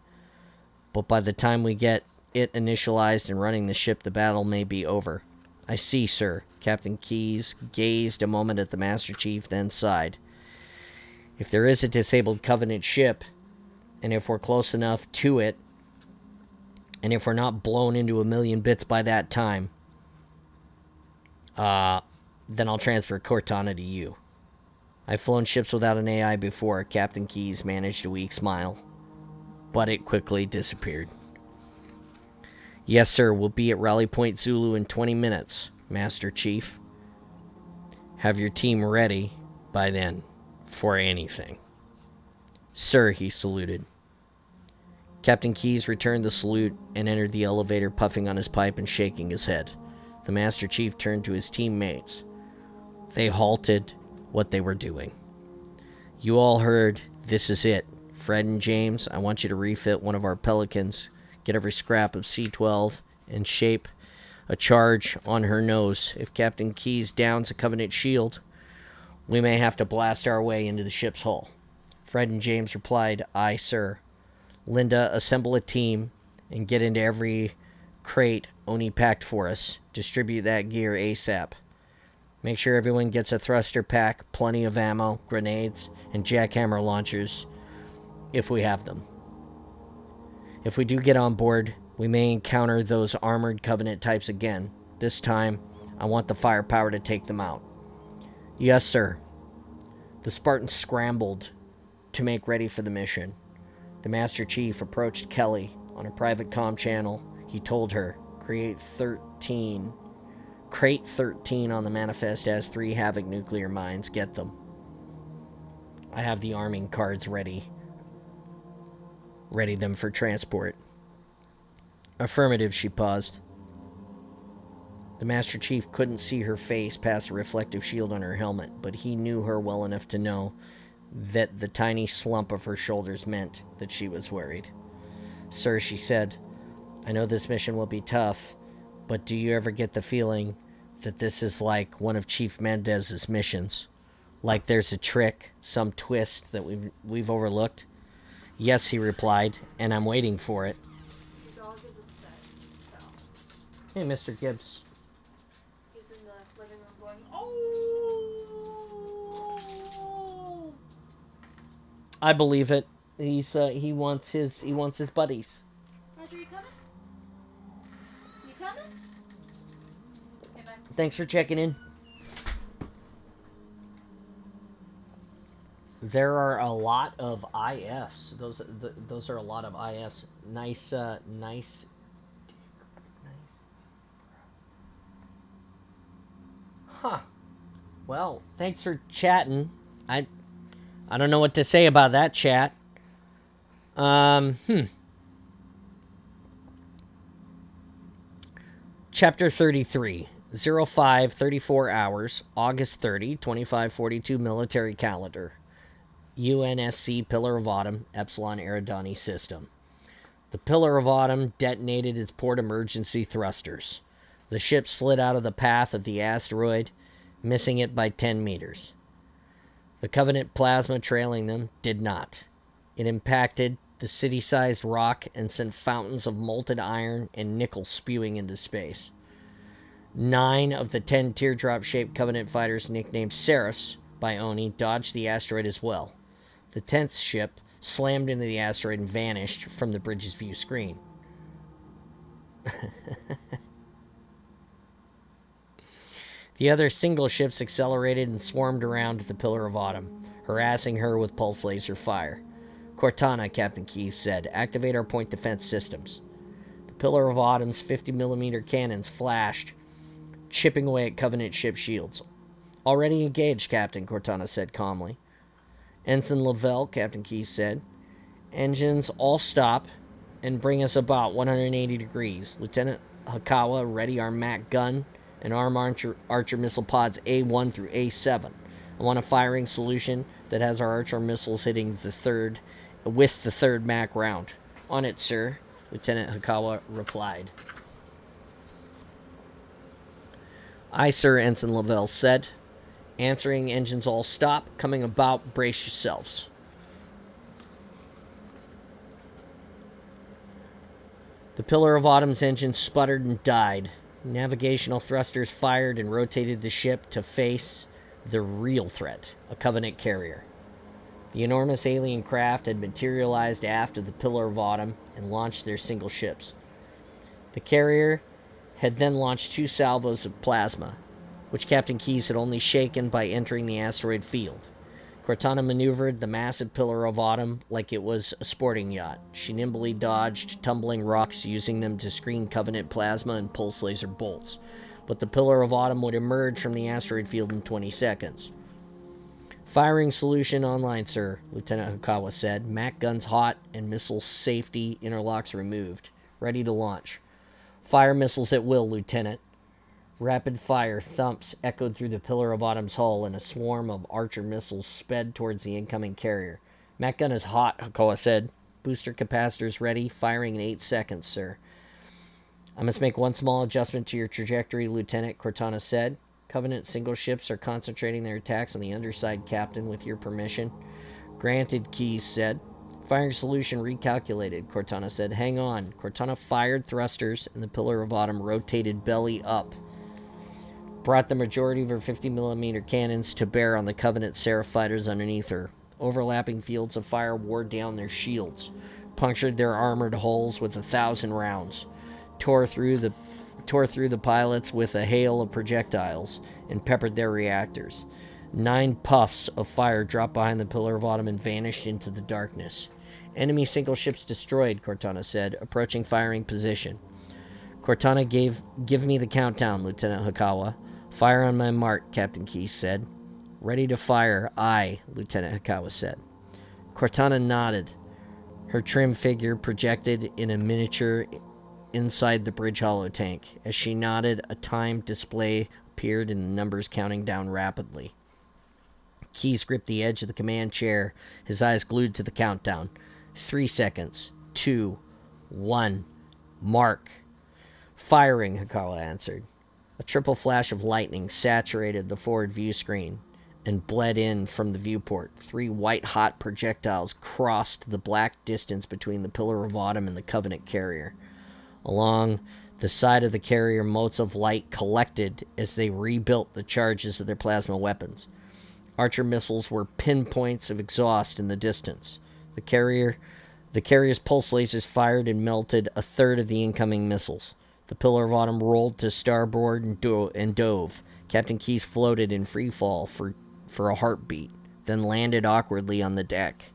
but by the time we get it initialized and running the ship, the battle may be over. I see, sir. Captain Keyes gazed a moment at the Master Chief, then sighed. If there is a disabled Covenant ship, and if we're close enough to it, and if we're not blown into a million bits by that time, Then I'll transfer Cortana to you. I've flown ships without an AI before. Captain Keyes managed a weak smile, but it quickly disappeared. Yes, sir. We'll be at Rally Point Zulu in 20 minutes, Master Chief. Have your team ready by then for anything. Sir, he saluted. Captain Keyes returned the salute and entered the elevator, puffing on his pipe and shaking his head. The Master Chief turned to his teammates. They halted what they were doing. You all heard, this is it. Fred and James, I want you to refit one of our Pelicans, get every scrap of C-12, and shape a charge on her nose. If Captain Keyes downs a Covenant shield, we may have to blast our way into the ship's hull. Fred and James replied, aye, sir. Linda, assemble a team and get into every crate Oni packed for us. Distribute that gear ASAP. Make sure everyone gets a thruster pack, plenty of ammo, grenades, and jackhammer launchers, if we have them. If we do get on board, we may encounter those armored Covenant types again. This time, I want the firepower to take them out. Yes, sir. The Spartans scrambled to make ready for the mission. The Master Chief approached Kelly on a private comm channel. He told her, Crate 13 on the manifest has 3 Havoc nuclear mines. Get them. I have the arming cards ready. Ready them for transport. Affirmative, she paused. The Master Chief couldn't see her face past the reflective shield on her helmet, but he knew her well enough to know that the tiny slump of her shoulders meant that she was worried. Sir, she said, I know this mission will be tough, but do you ever get the feeling that this is like one of Chief Mendez's missions? Like there's a trick, some twist that we've overlooked? Yes, he replied, and I'm waiting for it. The dog is upset, so. Hey, Mr. Gibbs. He's in the living room going, oh! I believe it. He wants his buddies. Roger, you coming? You coming? Okay, bye. Thanks for checking in. There are a lot of IFs. Those are a lot of IFs. Nice. Huh. Well, thanks for chatting. I don't know what to say about that chat. Chapter 33. 05, 34 hours, August 30, 2542 military calendar. UNSC Pillar of Autumn, Epsilon Eridani system. The Pillar of Autumn detonated its port emergency thrusters. The ship slid out of the path of the asteroid, missing it by 10 meters. The Covenant plasma trailing them did not. It impacted the city-sized rock and sent fountains of molten iron and nickel spewing into space. 9 of the 10 teardrop-shaped Covenant fighters nicknamed Seraphs by Oni dodged the asteroid as well. The 10th ship slammed into the asteroid and vanished from the bridge's view screen. The other single ships accelerated and swarmed around the Pillar of Autumn, harassing her with pulse laser fire. Cortana, Captain Keyes said, activate our point defense systems. The Pillar of Autumn's 50mm cannons flashed, chipping away at Covenant ship shields. Already engaged, Captain, Cortana said calmly. Ensign Lavelle, Captain Keyes said, engines all stop and bring us about 180 degrees. Lieutenant Hakawa, ready our MAC gun and arm Archer missile pods A1 through A7. I want a firing solution that has our Archer missiles hitting the third MAC round. On it, sir, Lieutenant Hakawa replied. Aye, sir, Ensign Lavelle said. Answering engines all stop. Coming about, brace yourselves. The Pillar of Autumn's engine sputtered and died. Navigational thrusters fired and rotated the ship to face the real threat, a Covenant carrier. The enormous alien craft had materialized aft of the Pillar of Autumn and launched their single ships. The carrier had then launched 2 salvos of plasma. which Captain Keyes had only shaken by entering the asteroid field. Cortana maneuvered the massive pillar of autumn like it was a sporting yacht. She nimbly dodged tumbling rocks, using them to screen Covenant plasma and pulse laser bolts. But the pillar of autumn would emerge from the asteroid field in 20 seconds. Firing solution online, sir, Lieutenant Hikawa said. Mac guns hot and missile safety interlocks removed. Ready to launch. Fire missiles at will, Lieutenant. Rapid fire thumps echoed through the pillar of autumn's hull, and a swarm of Archer missiles sped towards the incoming carrier. Mac gun is hot, Hikawa said. Booster capacitors ready. Firing in 8 seconds, sir. I must make one small adjustment to your trajectory, Lieutenant, Cortana said. Covenant single ships are concentrating their attacks on the underside, Captain, with your permission. Granted, Keyes said. Firing solution recalculated, Cortana said. Hang on. Cortana fired thrusters, and the pillar of autumn rotated belly up. Brought the majority of her 50mm cannons to bear on the Covenant Seraph fighters underneath her. Overlapping fields of fire wore down their shields, punctured their armored hulls with 1,000 rounds, tore through the pilots with a hail of projectiles, and peppered their reactors. 9 puffs of fire dropped behind the pillar of autumn and vanished into the darkness. Enemy single ships destroyed, Cortana said, approaching firing position. Cortana give me the countdown, Lieutenant Hikawa. Fire on my mark, Captain Keyes said. Ready to fire, aye, Lieutenant Hikawa said. Cortana nodded. Her trim figure projected in a miniature inside the bridge hollow tank. As she nodded, a timed display appeared and the numbers counting down rapidly. Keyes gripped the edge of the command chair, his eyes glued to the countdown. 3 seconds. 2. 1. Mark. Firing, Hikawa answered. A triple flash of lightning saturated the forward view screen and bled in from the viewport. 3 white-hot projectiles crossed the black distance between the pillar of autumn and the Covenant carrier. Along the side of the carrier, motes of light collected as they rebuilt the charges of their plasma weapons. Archer missiles were pinpoints of exhaust in the distance. The carrier's pulse lasers fired and melted a third of the incoming missiles. The pillar of autumn rolled to starboard and dove. Captain Keyes floated in free fall for a heartbeat, then landed awkwardly on the deck.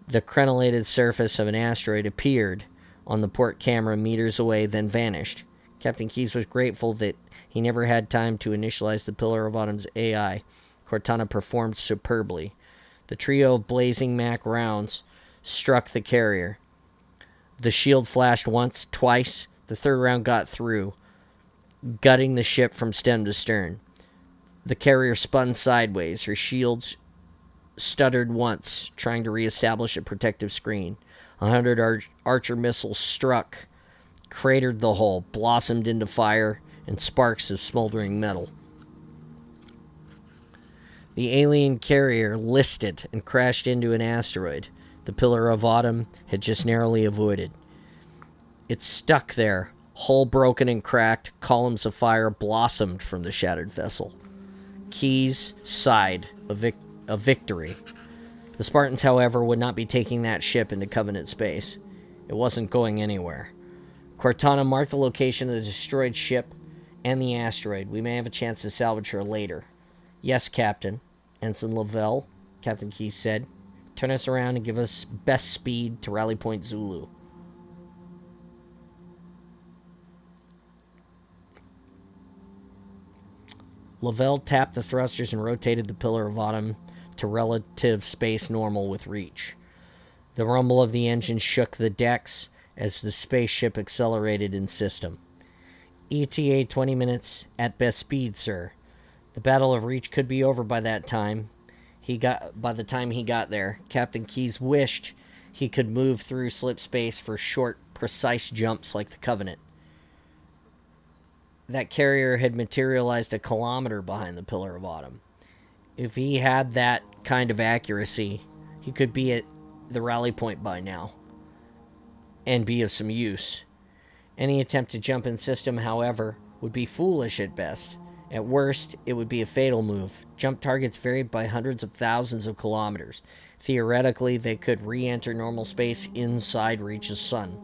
The crenellated surface of an asteroid appeared on the port camera meters away, then vanished. Captain Keyes was grateful that he never had time to initialize the pillar of autumn's AI. Cortana performed superbly. The trio of blazing Mac rounds struck the carrier. The shield flashed once, twice. The third round got through, gutting the ship from stem to stern. The carrier spun sideways. Her shields stuttered once, trying to reestablish a protective screen. 100 Archer missiles struck, cratered the hull, blossomed into fire and sparks of smoldering metal. The alien carrier listed and crashed into an asteroid the pillar of autumn had just narrowly avoided. It stuck there, hull broken and cracked, columns of fire blossomed from the shattered vessel. Keyes sighed a victory. The Spartans, however, would not be taking that ship into Covenant space. It wasn't going anywhere. Cortana marked the location of the destroyed ship and the asteroid. We may have a chance to salvage her later. Yes, Captain. Ensign Lavelle, Captain Keyes said. Turn us around and give us best speed to Rally Point Zulu. Lavelle tapped the thrusters and rotated the pillar of autumn to relative space normal with reach. The rumble of the engine shook the decks as the spaceship accelerated in system. ETA 20 minutes at best speed, sir. The Battle of Reach could be over by that time. By the time he got there, Captain Keyes wished he could move through slip space for short, precise jumps like the Covenant. That carrier had materialized a kilometer behind the pillar of autumn. If he had that kind of accuracy, he could be at the rally point by now and be of some use. Any attempt to jump in system, however, would be foolish at best. At worst, it would be a fatal move. Jump targets varied by hundreds of thousands of kilometers. Theoretically, they could re-enter normal space inside Reach's sun.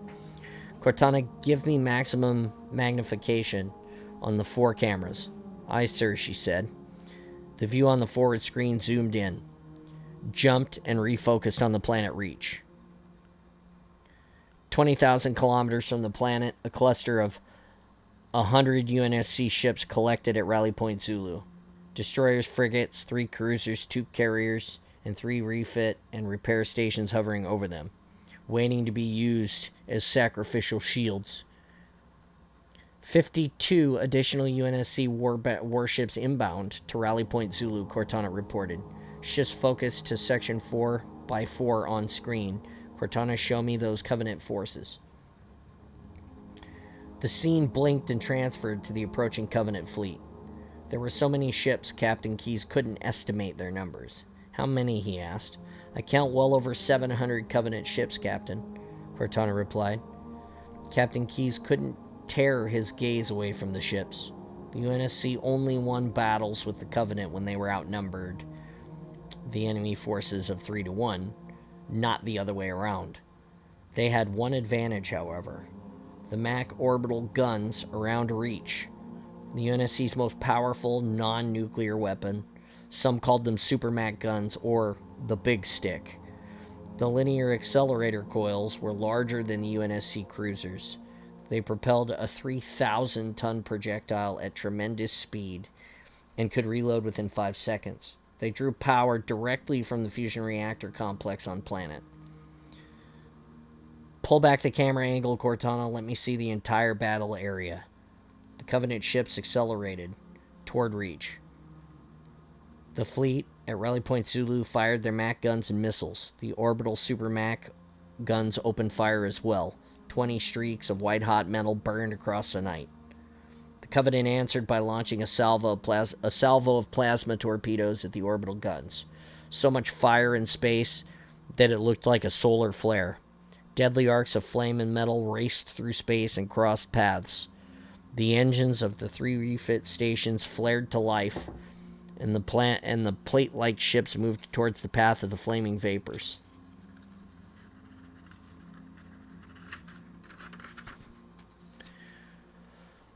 Cortana, give me maximum magnification on the 4 cameras. "Aye, sir," she said. The view on the forward screen zoomed in, jumped, and refocused on the planet Reach. 20,000 kilometers from the planet, a cluster of 100 UNSC ships collected at Rally Point Zulu. Destroyers, frigates, 3 cruisers, 2 carriers, and 3 refit and repair stations hovering over them, waiting to be used as sacrificial shields. 52 additional UNSC warships inbound to Rally Point Zulu, Cortana reported. Ships focused to Section 4x4 on screen. Cortana, show me those Covenant forces. The scene blinked and transferred to the approaching Covenant fleet. There were so many ships, Captain Keyes couldn't estimate their numbers. How many, he asked. I count well over 700 Covenant ships, Captain, Cortana replied. Captain Keyes couldn't tear his gaze away from the ships. The UNSC only won battles with the Covenant when they were outnumbered the enemy forces of 3-1, not the other way around. They had one advantage, however. The Mac orbital guns around Reach, the UNSC's most powerful non-nuclear weapon. Some called them Super Mac guns or the Big Stick. The linear accelerator coils were larger than the UNSC cruisers. They propelled a 3,000-ton projectile at tremendous speed and could reload within 5 seconds. They drew power directly from the fusion reactor complex on planet. Pull back the camera angle, Cortana. Let me see the entire battle area. The Covenant ships accelerated toward Reach. The fleet at Rally Point Zulu fired their Mac guns and missiles. The orbital Super Mac guns opened fire as well. 20 streaks of white-hot metal burned across the night. The Covenant answered by launching a salvo of plasma torpedoes at the orbital guns. So much fire in space that it looked like a solar flare. Deadly arcs of flame and metal raced through space and crossed paths. The engines of the 3 refit stations flared to life, and the plate-like ships moved towards the path of the flaming vapors.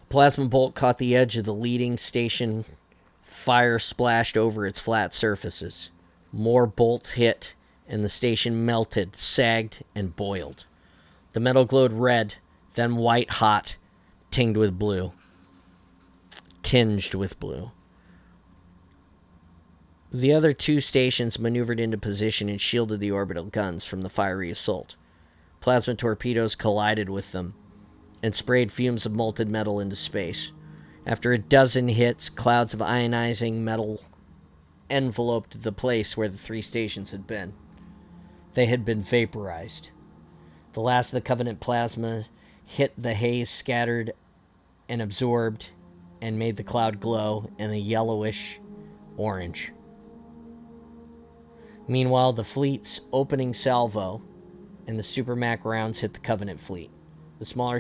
A plasma bolt caught the edge of the leading station. Fire splashed over its flat surfaces. More bolts hit, and the station melted, sagged, and boiled. The metal glowed red, then white-hot, tinged with blue. The other 2 stations maneuvered into position and shielded the orbital guns from the fiery assault. Plasma torpedoes collided with them and sprayed fumes of molten metal into space. After a dozen hits, clouds of ionizing metal enveloped the place where the 3 stations had been. They had been vaporized. The last of the Covenant plasma hit the haze, scattered and absorbed, and made the cloud glow in a yellowish orange. Meanwhile, the fleet's opening salvo and the Super Mac rounds hit the Covenant fleet. The smaller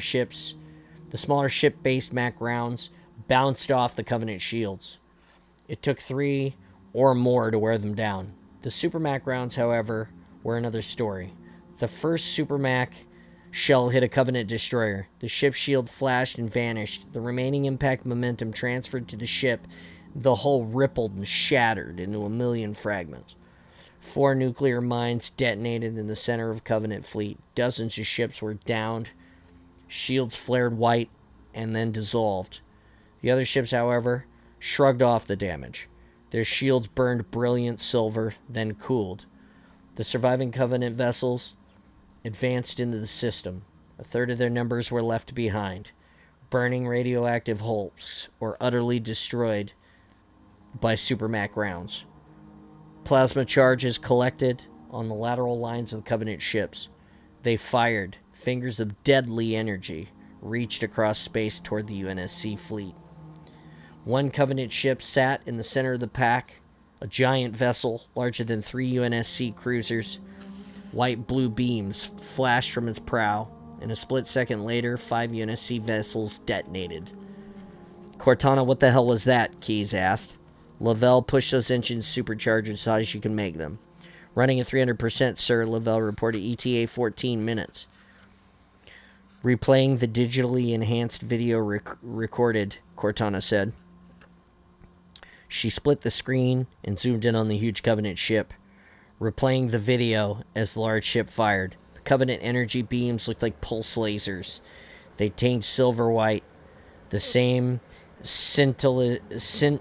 ship-based Mac rounds bounced off the Covenant shields. It took 3 or more to wear them down. The Super Mac rounds, however, were another story. The first Super Mac shell hit a Covenant destroyer. The ship's shield flashed and vanished. The remaining impact momentum transferred to the ship. The hull rippled and shattered into a million fragments. 4 nuclear mines detonated in the center of Covenant fleet. Dozens of ships were downed. Shields flared white and then dissolved. The other ships, however, shrugged off the damage. Their shields burned brilliant silver, then cooled. The surviving Covenant vessels advanced into the system. A third of their numbers were left behind, burning radioactive hulks or utterly destroyed by Super Mac rounds. Plasma charges collected on the lateral lines of the Covenant ships. They fired. Fingers of deadly energy reached across space toward the UNSC fleet. 1 Covenant ship sat in the center of the pack, a giant vessel larger than 3 UNSC cruisers. White-blue beams flashed from its prow, and a split second later, 5 UNSC vessels detonated. Cortana, what the hell was that? Keyes asked. Lavelle, push those engines supercharged as high as you can make them. Running at 300%, sir, Lavelle reported. ETA 14 minutes. Replaying the digitally enhanced video recorded, Cortana said. She split the screen and zoomed in on the huge Covenant ship, replaying the video as the large ship fired. The Covenant energy beams looked like pulse lasers. They tanked silver white, the same scintillation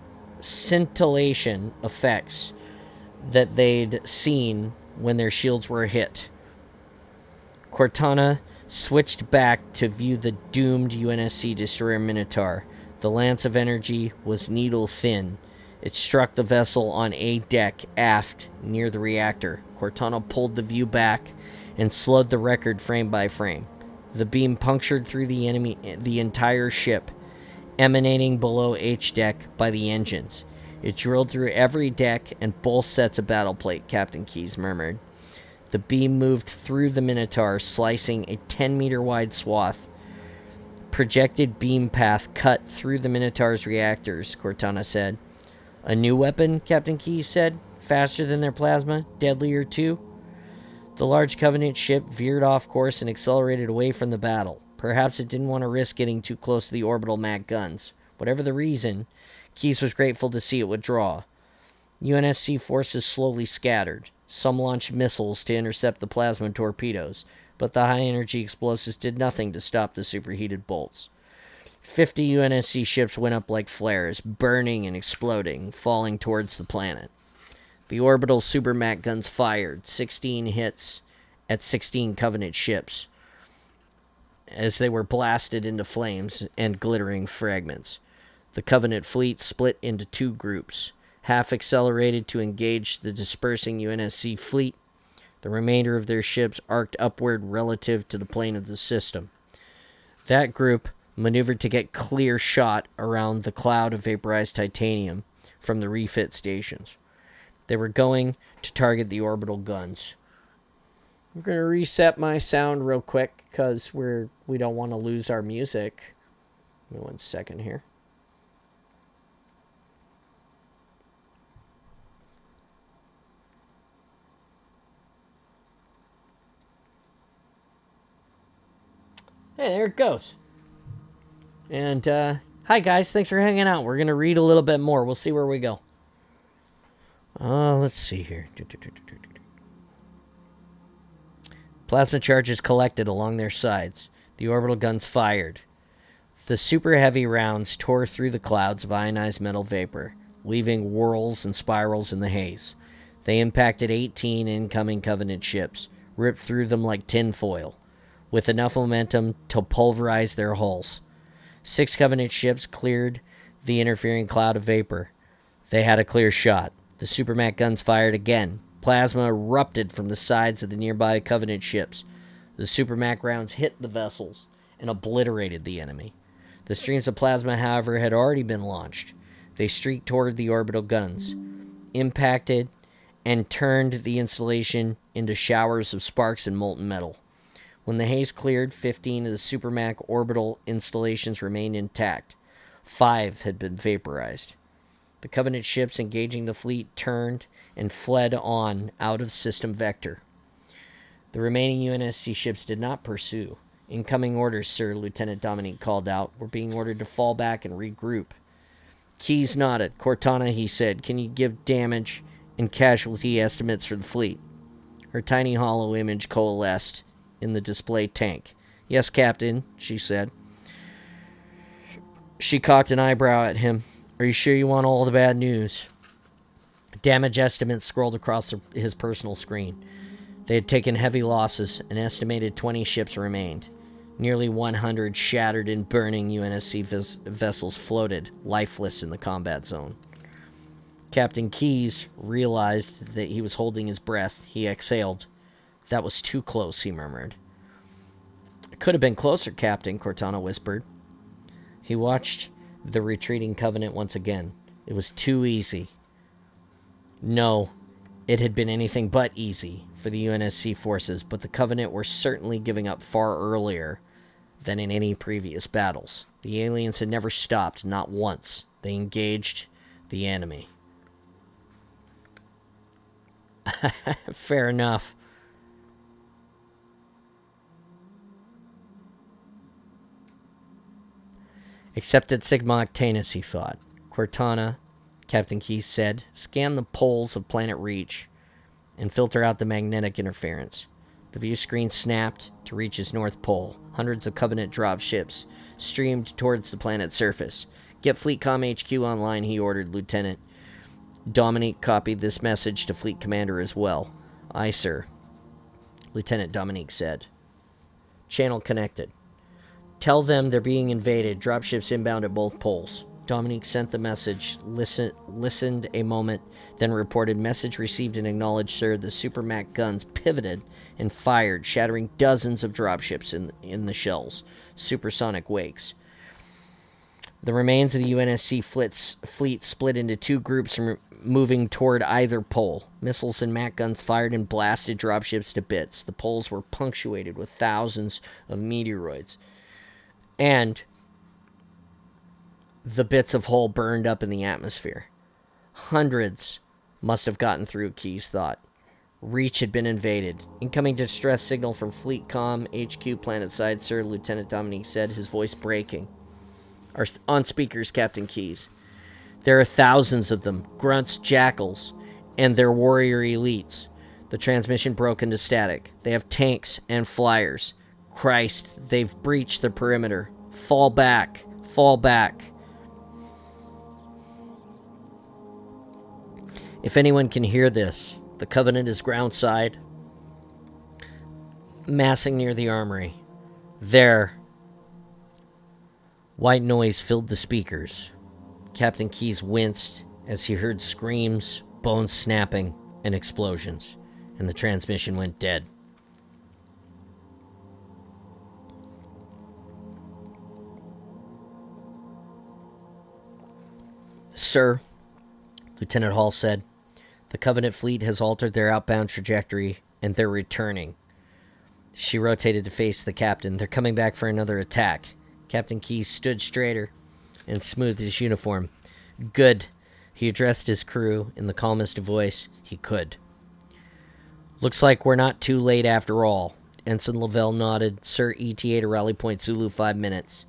effects that they'd seen when their shields were hit. Cortana switched back to view the doomed UNSC destroyer Minotaur. The lance of energy was needle thin. It struck the vessel on A deck aft near the reactor. Cortana pulled the view back and slowed the record frame by frame. The beam punctured through the entire ship, emanating below H deck by the engines. It drilled through every deck and both sets of battle plate, Captain Keyes murmured. The beam moved through the Minotaur, slicing a 10-meter wide swath. Projected beam path cut through the Minotaur's reactors, Cortana said. A new weapon, Captain Keyes said. Faster than their plasma, deadlier too. The large Covenant ship veered off course and accelerated away from the battle. Perhaps it didn't want to risk getting too close to the orbital MAC guns. Whatever the reason, Keyes was grateful to see it withdraw. UNSC forces slowly scattered. Some launched missiles to intercept the plasma torpedoes, but the high-energy explosives did nothing to stop the superheated bolts. 50 UNSC ships went up like flares, burning and exploding, falling towards the planet. The orbital supermac guns fired 16 hits at 16 Covenant ships as they were blasted into flames and glittering fragments. The Covenant fleet split into two groups. Half accelerated to engage the dispersing UNSC fleet. The remainder of their ships arced upward relative to the plane of the system. That group maneuvered to get clear shot around the cloud of vaporized titanium from the refit stations. They were going to target the orbital guns. I'm going to reset my sound real quick because we don't want to lose our music. Give me 1 second here. Hey, there it goes. And, hi guys, thanks for hanging out. We're going to read a little bit more. We'll see where we go. Let's see here. Plasma charges collected along their sides. The orbital guns fired. The super heavy rounds tore through the clouds of ionized metal vapor, leaving whorls and spirals in the haze. They impacted 18 incoming Covenant ships, ripped through them like tinfoil, with enough momentum to pulverize their hulls. 6 Covenant ships cleared the interfering cloud of vapor. They had a clear shot. The Supermac guns fired again. Plasma erupted from the sides of the nearby Covenant ships. The Supermac rounds hit the vessels and obliterated the enemy. The streams of plasma, however, had already been launched. They streaked toward the orbital guns, impacted, and turned the installation into showers of sparks and molten metal. When the haze cleared, 15 of the Supermac orbital installations remained intact. 5 had been vaporized. The Covenant ships engaging the fleet turned and fled on out of system vector. The remaining UNSC ships did not pursue. Incoming orders, sir, Lieutenant Dominique called out. We're being ordered to fall back and regroup. Keyes nodded. Cortana, he said, can you give damage and casualty estimates for the fleet? Her tiny hollow image coalesced in the display tank. Yes, Captain, she said. She cocked an eyebrow at him. Are you sure you want all the bad news? Damage estimates scrolled across his personal screen. They had taken heavy losses. An estimated 20 ships remained. Nearly 100 shattered and burning UNSC vessels floated, lifeless in the combat zone. Captain Keyes realized that he was holding his breath. He exhaled. That was too close, he murmured. It could have been closer, Captain, Cortana whispered. He watched the retreating Covenant once again. It was too easy. No, it had been anything but easy for the UNSC forces, but the Covenant were certainly giving up far earlier than in any previous battles. The aliens had never stopped, not once. They engaged the enemy. Fair enough. Except at Sigma Octanus, he thought. Cortana Captain Keyes said. Scan the poles of Planet Reach and filter out the magnetic interference. The view screen snapped to Reach's North Pole. Hundreds of Covenant dropships streamed towards the planet's surface. Get FleetCom HQ online, he ordered Lieutenant. Dominique copied this message to Fleet Commander as well. Aye, sir, Lieutenant Dominique said. Channel connected. Tell them they're being invaded. Dropships inbound at both poles. Dominique sent the message, listened a moment, then reported, message received and acknowledged, sir. The Supermac guns pivoted and fired, shattering dozens of dropships in the shells. Supersonic wakes. The remains of the UNSC fleet split into two groups, moving toward either pole. Missiles and MAC guns fired and blasted dropships to bits. The poles were punctuated with thousands of meteoroids. And the bits of hull burned up in the atmosphere. Hundreds must have gotten through, Keyes thought. Reach had been invaded. Incoming distress signal from FleetCom HQ planetside, sir, Lieutenant Dominique said, his voice breaking. On speakers, Captain Keyes. There are thousands of them, grunts, jackals, and their warrior elites. The transmission broke into static. They have tanks and flyers. Christ, they've breached the perimeter. Fall back. Fall back. If anyone can hear this, the Covenant is groundside, massing near the armory. There. White noise filled the speakers. Captain Keyes winced as he heard screams, bones snapping, and explosions, and the transmission went dead. Sir, Lieutenant Hall said, the Covenant fleet has altered their outbound trajectory, and they're returning. She rotated to face the captain. They're coming back for another attack. Captain Keyes stood straighter and smoothed his uniform. Good. He addressed his crew in the calmest voice he could. Looks like we're not too late after all. Ensign Lavelle nodded. Sir, ETA to rally point Zulu 5 minutes.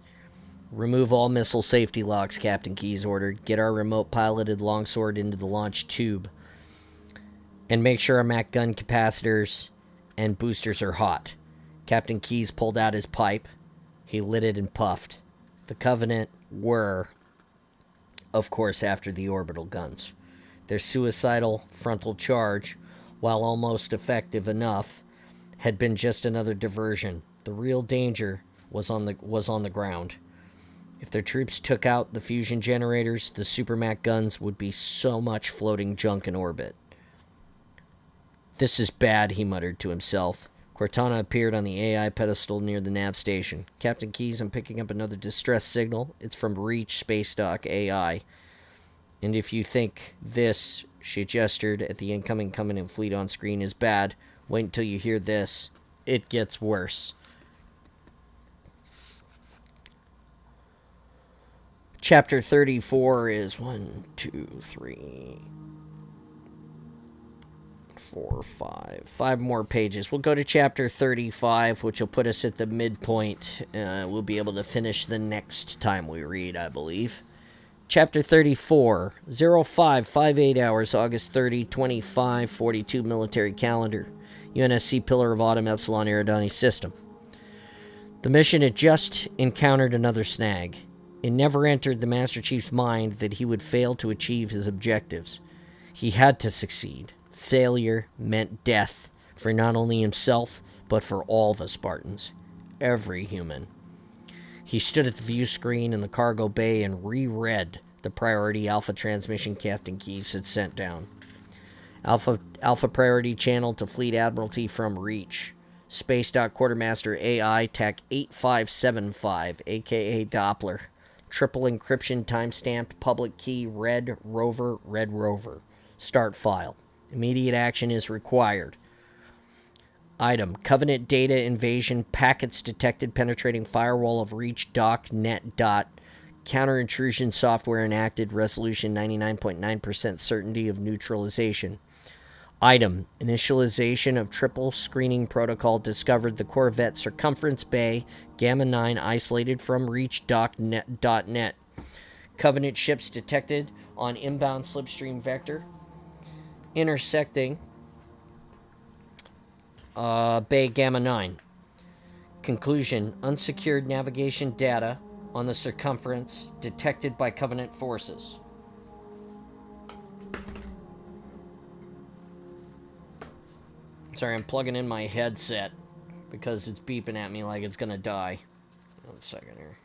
Remove all missile safety locks, Captain Keyes ordered. Get our remote-piloted longsword into the launch tube. And make sure our MAC gun capacitors and boosters are hot. Captain Keyes pulled out his pipe. He lit it and puffed. The Covenant were, of course, after the orbital guns. Their suicidal frontal charge, while almost effective enough, had been just another diversion. The real danger was on the ground. If their troops took out the fusion generators, the Supermac guns would be so much floating junk in orbit. This is bad, he muttered to himself. Cortana appeared on the AI pedestal near the nav station. Captain Keyes, I'm picking up another distress signal. It's from Reach Space Dock AI. And if you think this, she gestured at the incoming Covenant fleet on screen, is bad, wait until you hear this. It gets worse. Chapter 34 is 1, 2, 3, 4, 5 more pages. We'll go to chapter 35, which will put us at the midpoint. We'll be able to finish the next time we read, I believe. Chapter 34, 0558 hours, August 30, 2542 military calendar. UNSC Pillar of Autumn Epsilon Eridani system. The mission had just encountered another snag. It never entered the Master Chief's mind that he would fail to achieve his objectives. He had to succeed. Failure meant death for not only himself, but for all the Spartans. Every human. He stood at the view screen in the cargo bay and reread the priority Alpha transmission Captain Keyes had sent down. Alpha priority channel to Fleet Admiralty from Reach. Space Dock Quartermaster AI TAC 8575, a.k.a. Doppler. Triple encryption time-stamped public key red rover. Start file. Immediate action is required. Item. Covenant data invasion. Packets detected penetrating firewall of Reach dock net dot. Counter-intrusion software enacted. Resolution 99.9% certainty of neutralization. Item. Initialization of triple screening protocol discovered the Corvette Circumference Bay Gamma 9 isolated from Reach dock net. Covenant ships detected on inbound slipstream vector, intersecting Bay Gamma 9. Conclusion, unsecured navigation data on the circumference detected by Covenant forces. Sorry, I'm plugging in my headset because it's beeping at me like it's gonna die. 1 second here.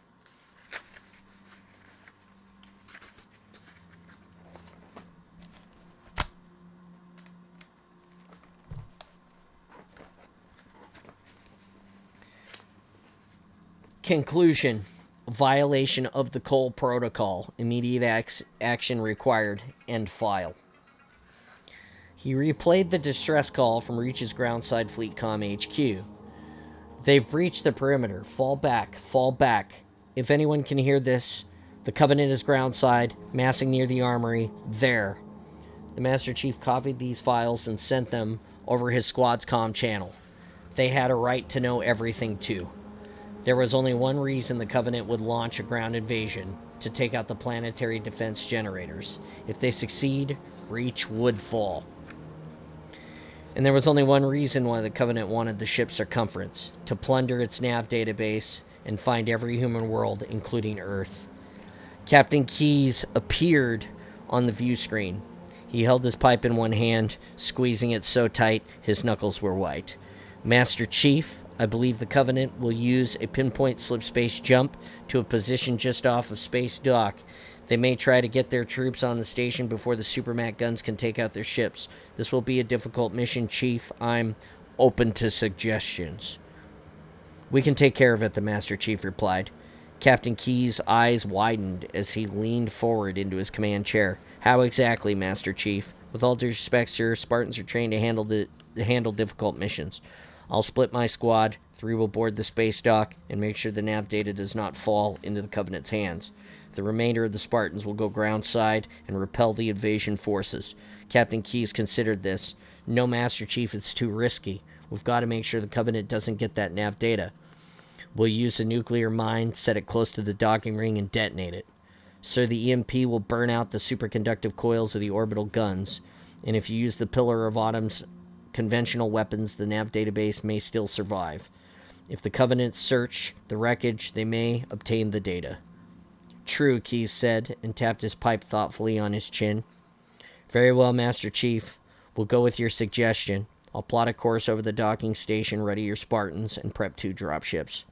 Conclusion, violation of the Cole Protocol. Immediate action required. End file. He replayed the distress call from Reach's groundside fleet comm HQ. They've breached the perimeter. Fall back. Fall back. If anyone can hear this, the Covenant is groundside, massing near the armory. There. The Master Chief copied these files and sent them over his squad's comm channel. They had a right to know everything, too. There was only one reason the Covenant would launch a ground invasion: to take out the planetary defense generators. If they succeed, Reach would fall. And there was only one reason why the Covenant wanted the ship's circumference: to plunder its nav database and find every human world, including Earth. Captain Keyes appeared on the view screen. He held his pipe in one hand, squeezing it so tight his knuckles were white. Master Chief, I believe the Covenant will use a pinpoint slip-space jump to a position just off of Space Dock. They may try to get their troops on the station before the Supermat guns can take out their ships. This will be a difficult mission, Chief. I'm open to suggestions. We can take care of it, the Master Chief replied. Captain Keyes' eyes widened as he leaned forward into his command chair. How exactly, Master Chief? With all due respect, sir, Spartans are trained to handle difficult missions. I'll split my squad. 3 will board the space dock and make sure the nav data does not fall into the Covenant's hands. The remainder of the Spartans will go groundside and repel the invasion forces. Captain Keyes considered this. No, Master Chief, it's too risky. We've got to make sure the Covenant doesn't get that nav data. We'll use a nuclear mine, set it close to the docking ring, and detonate it. So the EMP will burn out the superconductive coils of the orbital guns. And if you use the Pillar of Autumn's conventional weapons, the nav database may still survive. If the Covenant search the wreckage, they may obtain the data. True, Keyes said, and tapped his pipe thoughtfully on his chin. Very well, Master Chief. We'll go with your suggestion. I'll plot a course over the docking station, ready your Spartans, and prep 2 dropships.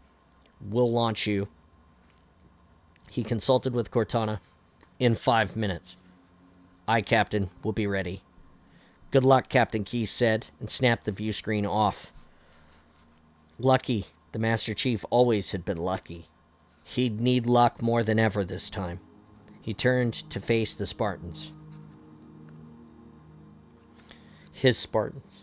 We'll launch you. He consulted with Cortana. In 5 minutes. Aye, Captain. We'll be ready. Good luck, Captain Keyes said, and snapped the view screen off. Lucky. The Master Chief always had been lucky. He'd need luck more than ever this time. He turned to face the Spartans. His Spartans.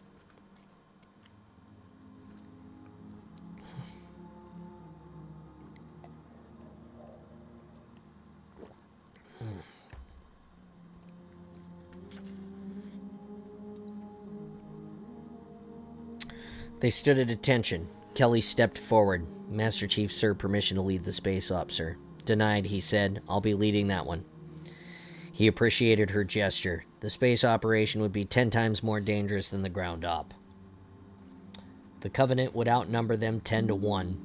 They stood at attention. Kelly stepped forward. Master Chief, sir, permission to lead the space op, sir. Denied, he said. I'll be leading that one. He appreciated her gesture. The space operation would be 10 times more dangerous than the ground op. The Covenant would outnumber them 10-1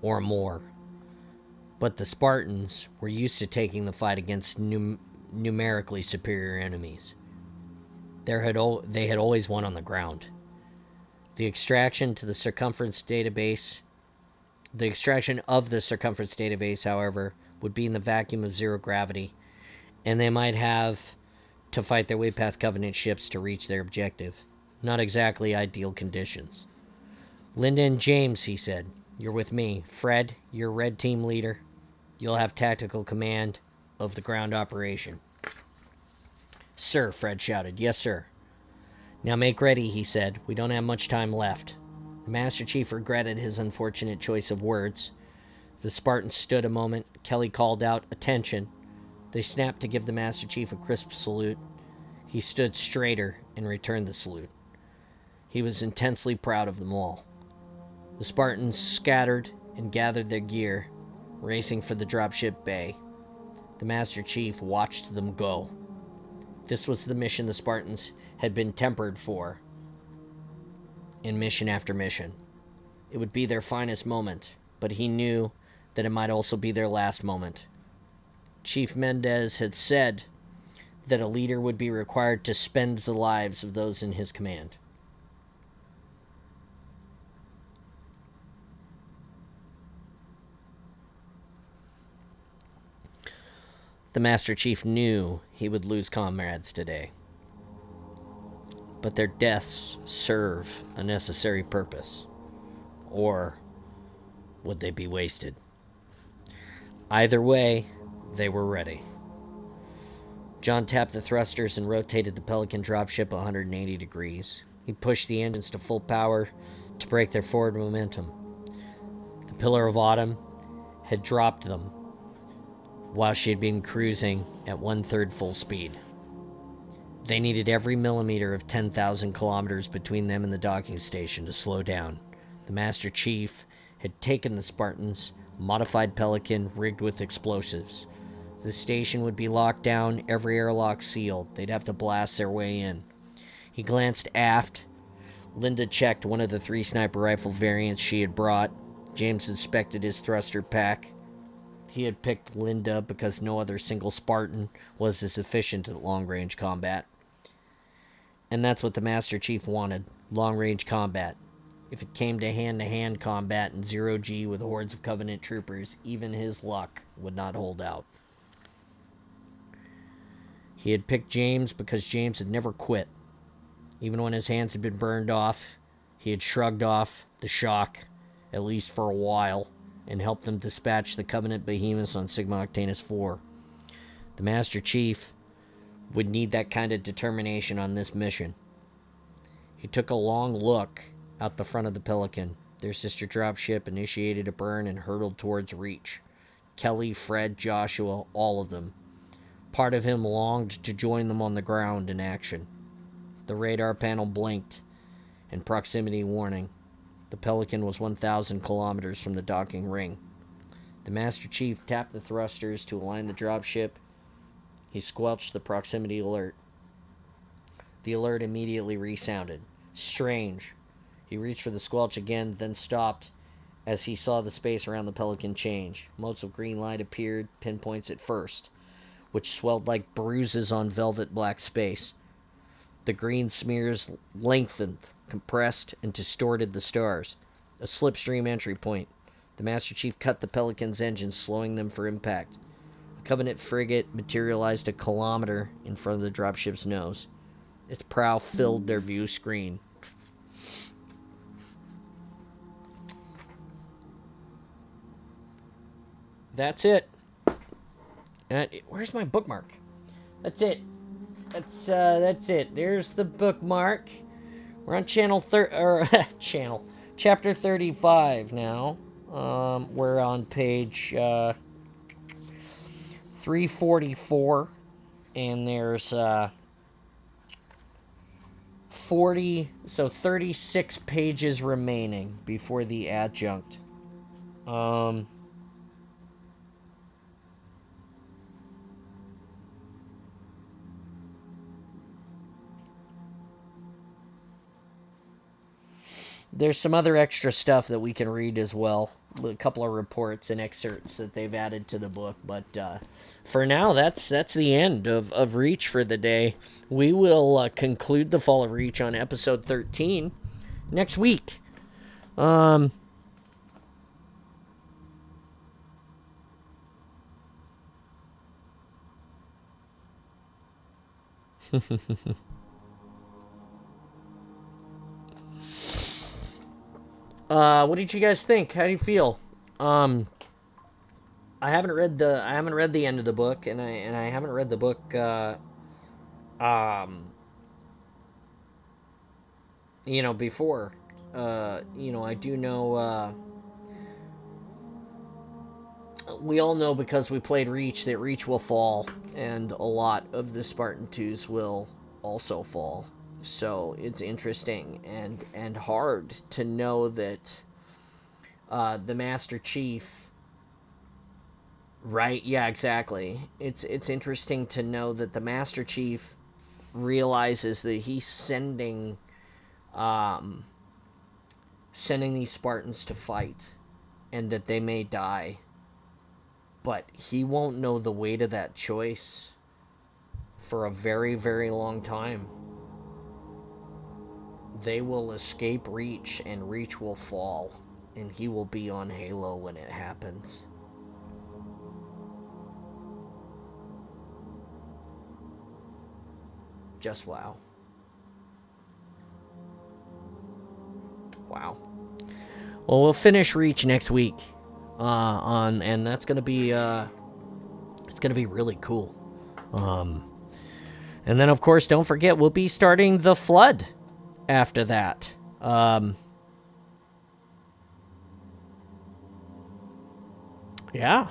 or more. But the Spartans were used to taking the fight against numerically superior enemies. They had always won on the ground. The extraction of the circumference database, however, would be in the vacuum of zero gravity, and they might have to fight their way past Covenant ships to reach their objective. Not exactly ideal conditions. Linda and James, he said, you're with me. Fred, you're Red Team leader. You'll have tactical command of the ground operation. Sir, Fred shouted. Yes, sir. Now make ready, he said. We don't have much time left. The Master Chief regretted his unfortunate choice of words. The Spartans stood a moment. Kelly called out, attention. They snapped to give the Master Chief a crisp salute. He stood straighter and returned the salute. He was intensely proud of them all. The Spartans scattered and gathered their gear, racing for the dropship bay. The Master Chief watched them go. This was the mission the Spartans had been tempered for in mission after mission. It would be their finest moment, but he knew that it might also be their last moment. Chief Mendez had said that a leader would be required to spend the lives of those in his command. The Master Chief knew he would lose comrades today, but their deaths serve a necessary purpose. Or would they be wasted? Either way, they were ready. John tapped the thrusters and rotated the Pelican dropship 180 degrees. He pushed the engines to full power to break their forward momentum. The Pillar of Autumn had dropped them while she had been cruising at 1/3 full speed. They needed every millimeter of 10,000 kilometers between them and the docking station to slow down. The Master Chief had taken the Spartan's modified Pelican rigged with explosives. The station would be locked down, every airlock sealed. They'd have to blast their way in. He glanced aft. Linda checked one of the 3 sniper rifle variants she had brought. James inspected his thruster pack. He had picked Linda because no other single Spartan was as efficient at long-range combat. And that's what the Master Chief wanted, long-range combat. If it came to hand-to-hand combat in zero-G with hordes of Covenant troopers, even his luck would not hold out. He had picked James because James had never quit. Even when his hands had been burned off, he had shrugged off the shock, at least for a while, and helped them dispatch the Covenant behemoths on Sigma Octanus 4. The Master Chief would need that kind of determination on this mission. He took a long look out the front of the Pelican. Their sister dropship initiated a burn and hurtled towards Reach. Kelly, Fred, Joshua, all of them. Part of him longed to join them on the ground in action. The radar panel blinked, and proximity warning. The Pelican was 1,000 kilometers from the docking ring. The Master Chief tapped the thrusters to align the dropship. He squelched the proximity alert. The alert immediately resounded. Strange. He reached for the squelch again, then stopped as he saw the space around the Pelican change. Motes of green light appeared, pinpoints at first, which swelled like bruises on velvet black space. The green smears lengthened, compressed, and distorted the stars. A slipstream entry point. The Master Chief cut the Pelican's engines, slowing them for impact. A Covenant frigate materialized a kilometer in front of the dropship's nose. Its prow filled their view screen. That's it. Where's my bookmark? That's it. That's it. There's the bookmark. We're on chapter 35 now. We're on page 344, and there's 36 pages remaining before the adjunct. There's some other extra stuff that we can read as well. A couple of reports and excerpts that they've added to the book. But for now, that's the end of Reach for the day. We will conclude the Fall of Reach on episode 13 next week. What did you guys think? How do you feel? I haven't read the end of the book, and I haven't read the book. Before. I do know. We all know because we played Reach that Reach will fall, and a lot of the Spartan 2s will also fall. So it's interesting and hard to know that the Master Chief Right? Yeah, exactly. It's interesting to know that the Master Chief realizes that he's um sending these Spartans to fight and that they may die, but he won't know the weight of that choice for a very, very long time. They will escape Reach, and Reach will fall, and he will be on Halo when it happens. Just wow. Wow. Well, we'll finish Reach next week, and that's gonna be it's gonna be really cool. And then of course, don't forget, we'll be starting The Flood after that. Yeah.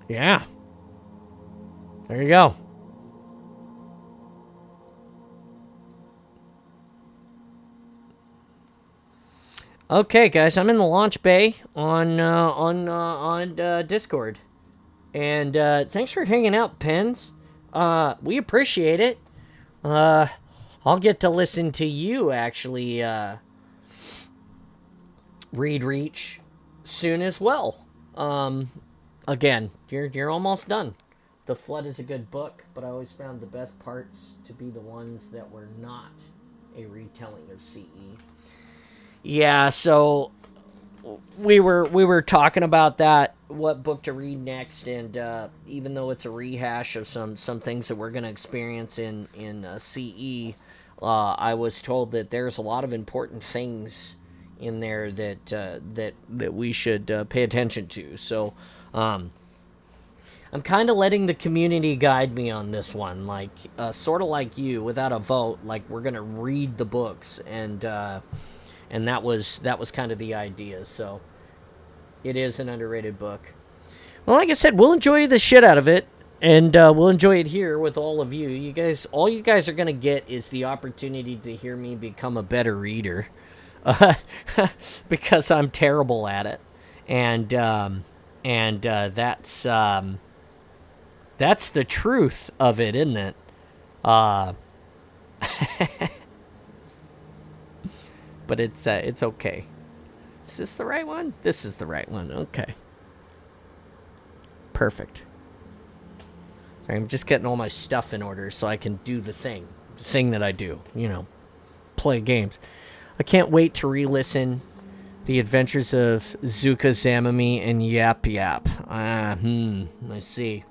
Yeah. There you go. Okay, guys, I'm in the launch bay on Discord, and thanks for hanging out, Pens. We appreciate it. I'll get to listen to you actually read Reach soon as well. Again, you're almost done. The Flood is a good book, but I always found the best parts to be the ones that were not a retelling of CE. Yeah, so we were talking about that, what book to read next, and even though it's a rehash of some things that we're going to experience in CE, I was told that there's a lot of important things in there that we should pay attention to. So I'm kind of letting the community guide me on this one, like sort of like you, without a vote. Like, we're going to read the books, and that was kind of the idea. So it is an underrated book. Well, like I said, we'll enjoy the shit out of it, and we'll enjoy it here with all of you. You guys, all you guys are gonna get is the opportunity to hear me become a better reader, because I'm terrible at it, and that's the truth of it, isn't it? But it's okay. Is this the right one? This is the right one. Okay. Perfect. Sorry, I'm just getting all my stuff in order so I can do the thing that I do. Play games. I can't wait to re-listen The Adventures of Zuka Zamami and Yap Yap. I see.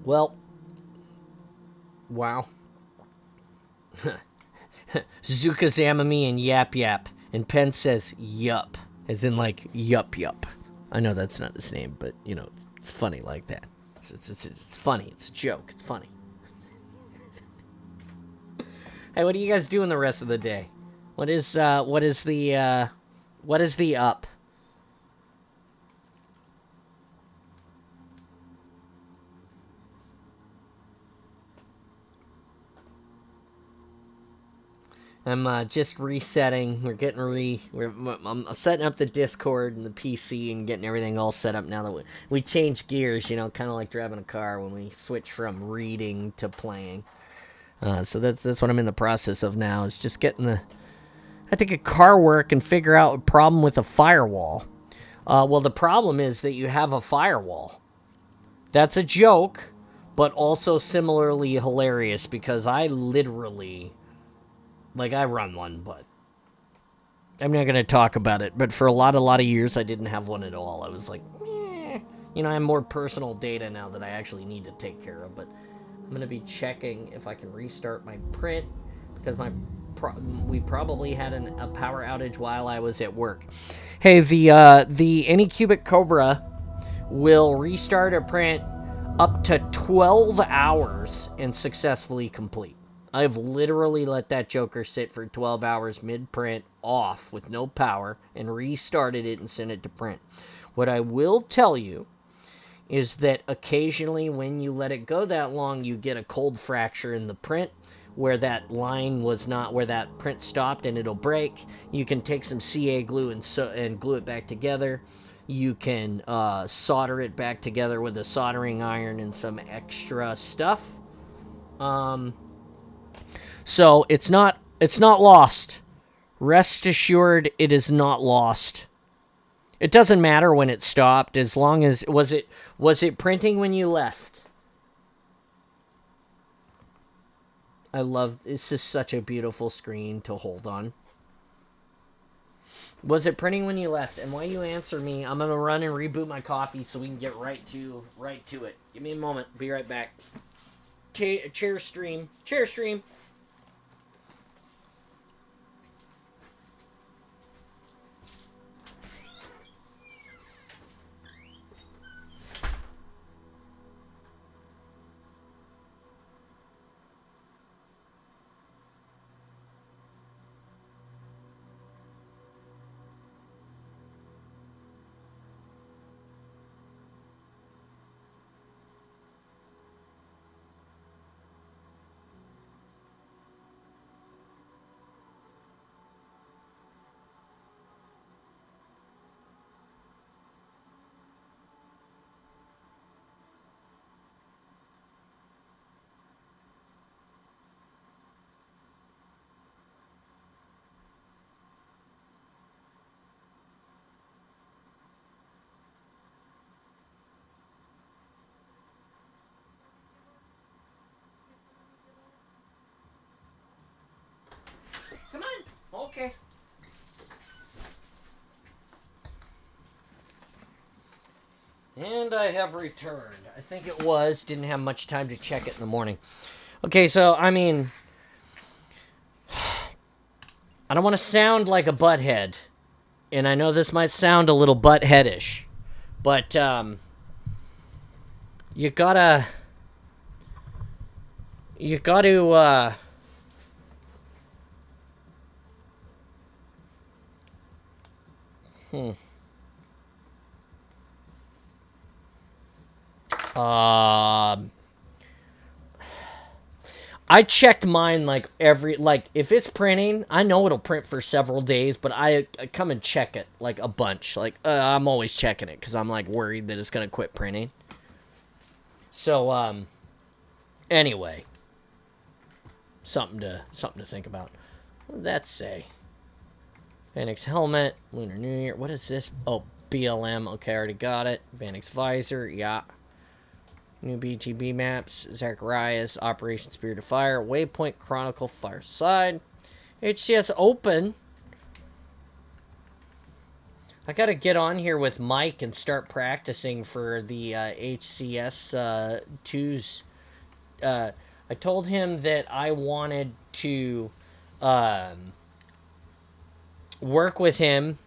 Well, wow. Zuka Zamami and Yap Yap. And Penn says yup. As in, like, yup yup. I know that's not his name, but, it's funny like that. It's funny. It's a joke. It's funny. Hey, what are you guys doing the rest of the day? What is the up? I'm just resetting. I'm setting up the Discord and the PC and getting everything all set up now that we change gears, kind of like driving a car when we switch from reading to playing. So that's what I'm in the process of now, is just getting I have to get car work and figure out a problem with a firewall. Well, the problem is that you have a firewall. That's a joke, but also similarly hilarious, because I literally... Like, I run one, but I'm not going to talk about it. But for a lot of years, I didn't have one at all. I was like, I have more personal data now that I actually need to take care of. But I'm going to be checking if I can restart my print, because we probably had a power outage while I was at work. Hey, the Anycubic Cobra will restart a print up to 12 hours and successfully complete. I've literally let that joker sit for 12 hours mid-print off with no power and restarted it and sent it to print. What I will tell you is that occasionally when you let it go that long, you get a cold fracture in the print where that line was not, where that print stopped, and it'll break. You can take some CA glue and glue it back together. You can solder it back together with a soldering iron and some extra stuff. So it's not lost. Rest assured, it is not lost. It doesn't matter when it stopped, as long as was it printing when you left. I love this. Is such a beautiful screen to hold on. Was it printing when you left? And while you answer me, I'm gonna run and reboot my coffee so we can get right to it. Give me a moment. Be right back. Chair stream. Come on. Okay. And I have returned. I think it was. Didn't have much time to check it in the morning. Okay, so, I mean, I don't want to sound like a butthead. And I know this might sound a little buttheadish. But, you gotta, I checked mine if it's printing, I know it'll print for several days, but I come and check it like a bunch. I'm always checking it because I'm like worried that it's gonna quit printing. So anyway, something to think about. What did that say? Vanix helmet, Lunar New Year. What is this? Oh, BLM. Okay, I already got it. Vanix visor. Yeah. New BTB maps. Zacharias. Operation Spirit of Fire. Waypoint Chronicle. Fireside. HCS open. I gotta get on here with Mike and start practicing for the HCS 2s. I told him that I wanted to work with him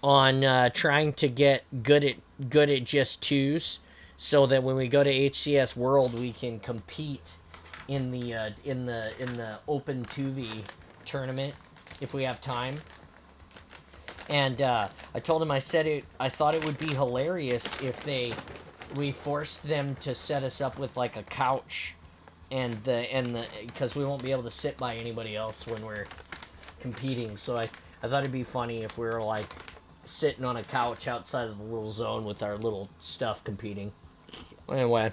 on trying to get good at just 2s, so that when we go to HCS World, we can compete in the Open 2v tournament if we have time. And I told him, I thought it would be hilarious if we forced them to set us up with like a couch, and because we won't be able to sit by anybody else when we're competing. So I thought it'd be funny if we were like sitting on a couch outside of the little zone with our little stuff competing. Anyway.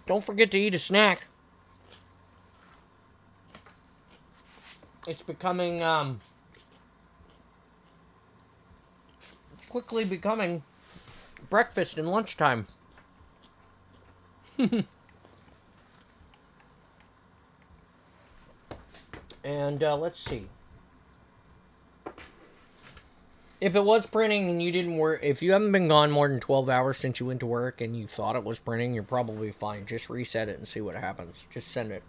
Don't forget to eat a snack. It's becoming, quickly becoming breakfast and lunchtime. And, let's see. If it was printing and you didn't work, if you haven't been gone more than 12 hours since you went to work and you thought it was printing, you're probably fine. Just reset it and see what happens. Just send it.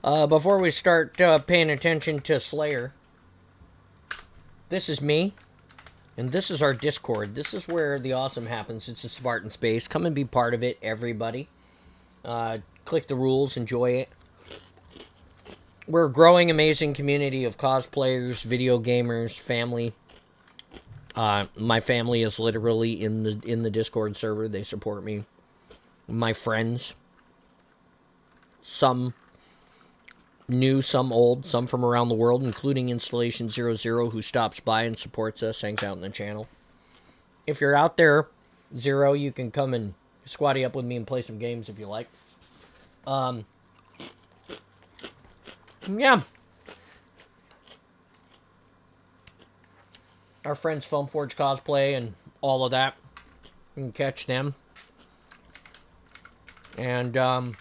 Before we start paying attention to Slayer, this is me, and this is our Discord. This is where the awesome happens. It's a Spartan space. Come and be part of it, everybody. Click the rules, enjoy it. We're a growing, amazing community of cosplayers, video gamers, family. My family is literally in the Discord server. They support me. My friends, some new, some old, some from around the world, including Installation 00, who stops by and supports us, hangs out in the channel. If you're out there, Zero, you can come and squatty up with me and play some games if you like. Yeah. Our friends Film Forge Cosplay and all of that. You can catch them. And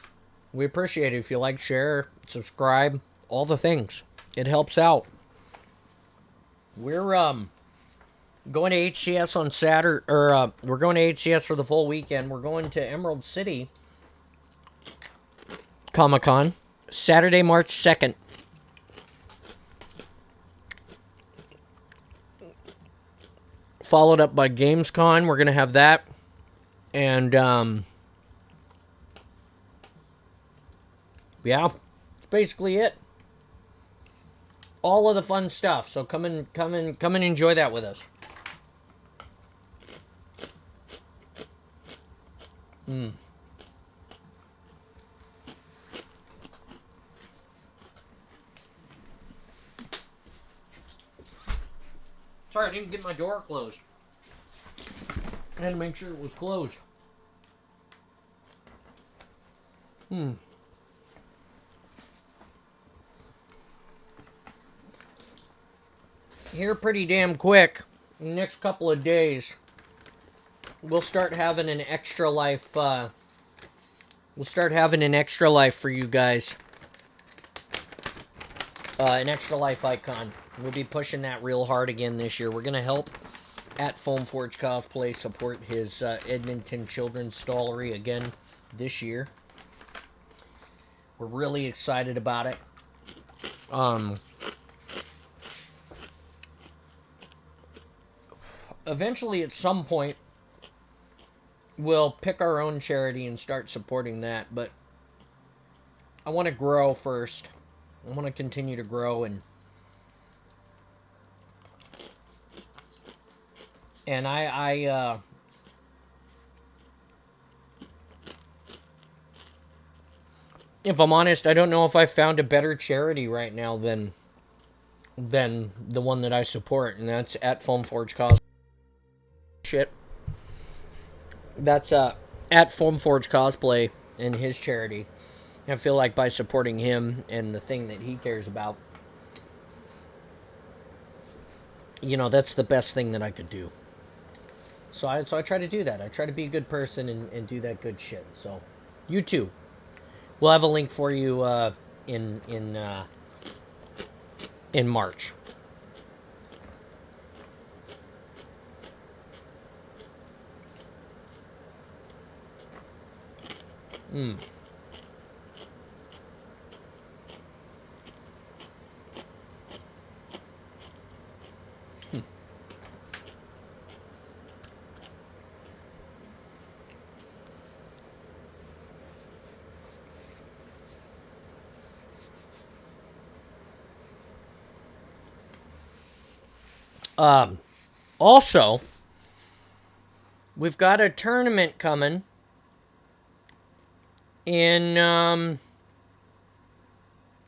we appreciate it if you like, share, subscribe, all the things. It helps out. We're going to HCS on Saturday, or we're going to HCS for the full weekend. We're going to Emerald City Comic-Con Saturday, March 2nd. Followed up by Gamescom. We're going to have that. And, yeah, that's basically it. All of the fun stuff. So come and enjoy that with us. Sorry, I didn't get my door closed. I had to make sure it was closed. Here pretty damn quick, in the next couple of days, we'll start having an extra life, we'll start having an extra life for you guys. An extra life icon. We'll be pushing that real hard again this year. We're going to help at Foam Forge Cosplay support his Edmonton Children's Stallery again this year. We're really excited about it. Eventually, at some point, we'll pick our own charity and start supporting that, but I want to grow first. I want to continue to grow and if I'm honest, I don't know if I found a better charity right now than the one that I support, and that's at Foam Forge Cosplay. Shit. That's at Foam Forge Cosplay and his charity. I feel like by supporting him and the thing that he cares about, you know, that's the best thing that I could do. So I try to do that. I try to be a good person and do that good shit. So, you too. We'll have a link for you in March. Also, we've got a tournament coming in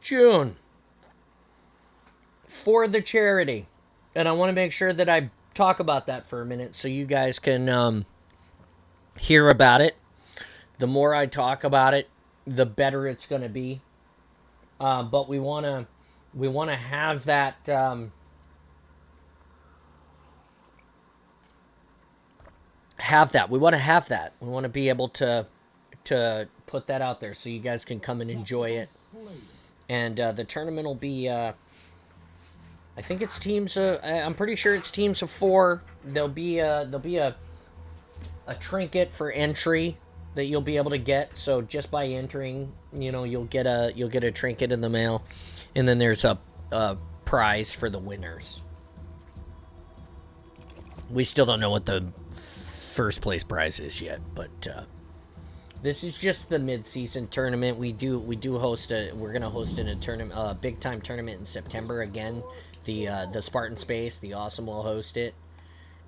June for the charity. And I want to make sure that I talk about that for a minute so you guys can hear about it. The more I talk about it, the better it's going to be. But we want to have that We want to have that. We want to be able to put that out there so you guys can come and enjoy it. And the tournament will be I think it's teams I'm pretty sure it's teams of 4. There'll be a trinket for entry that you'll be able to get. So just by entering, you know, you'll get a trinket in the mail, and then there's a prize for the winners. We still don't know what the first place prize is yet, but this is just the mid-season tournament. We're gonna host a tournament, big time tournament in September again. The Spartan Space, the Awesome will host it,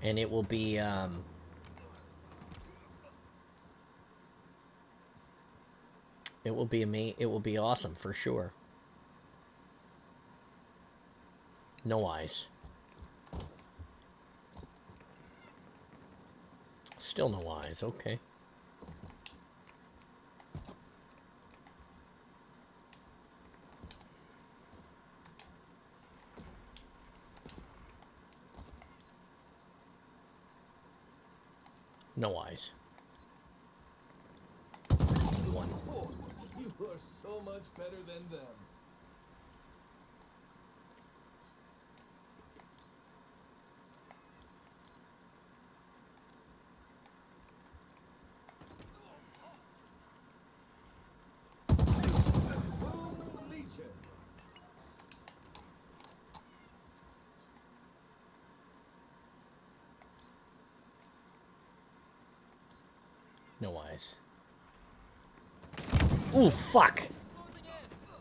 and it will be it will be awesome for sure. No eyes. Still no eyes. Okay. No eyes. One. Oh, you are so much better than them. Legion. No eyes. Ooh, fuck.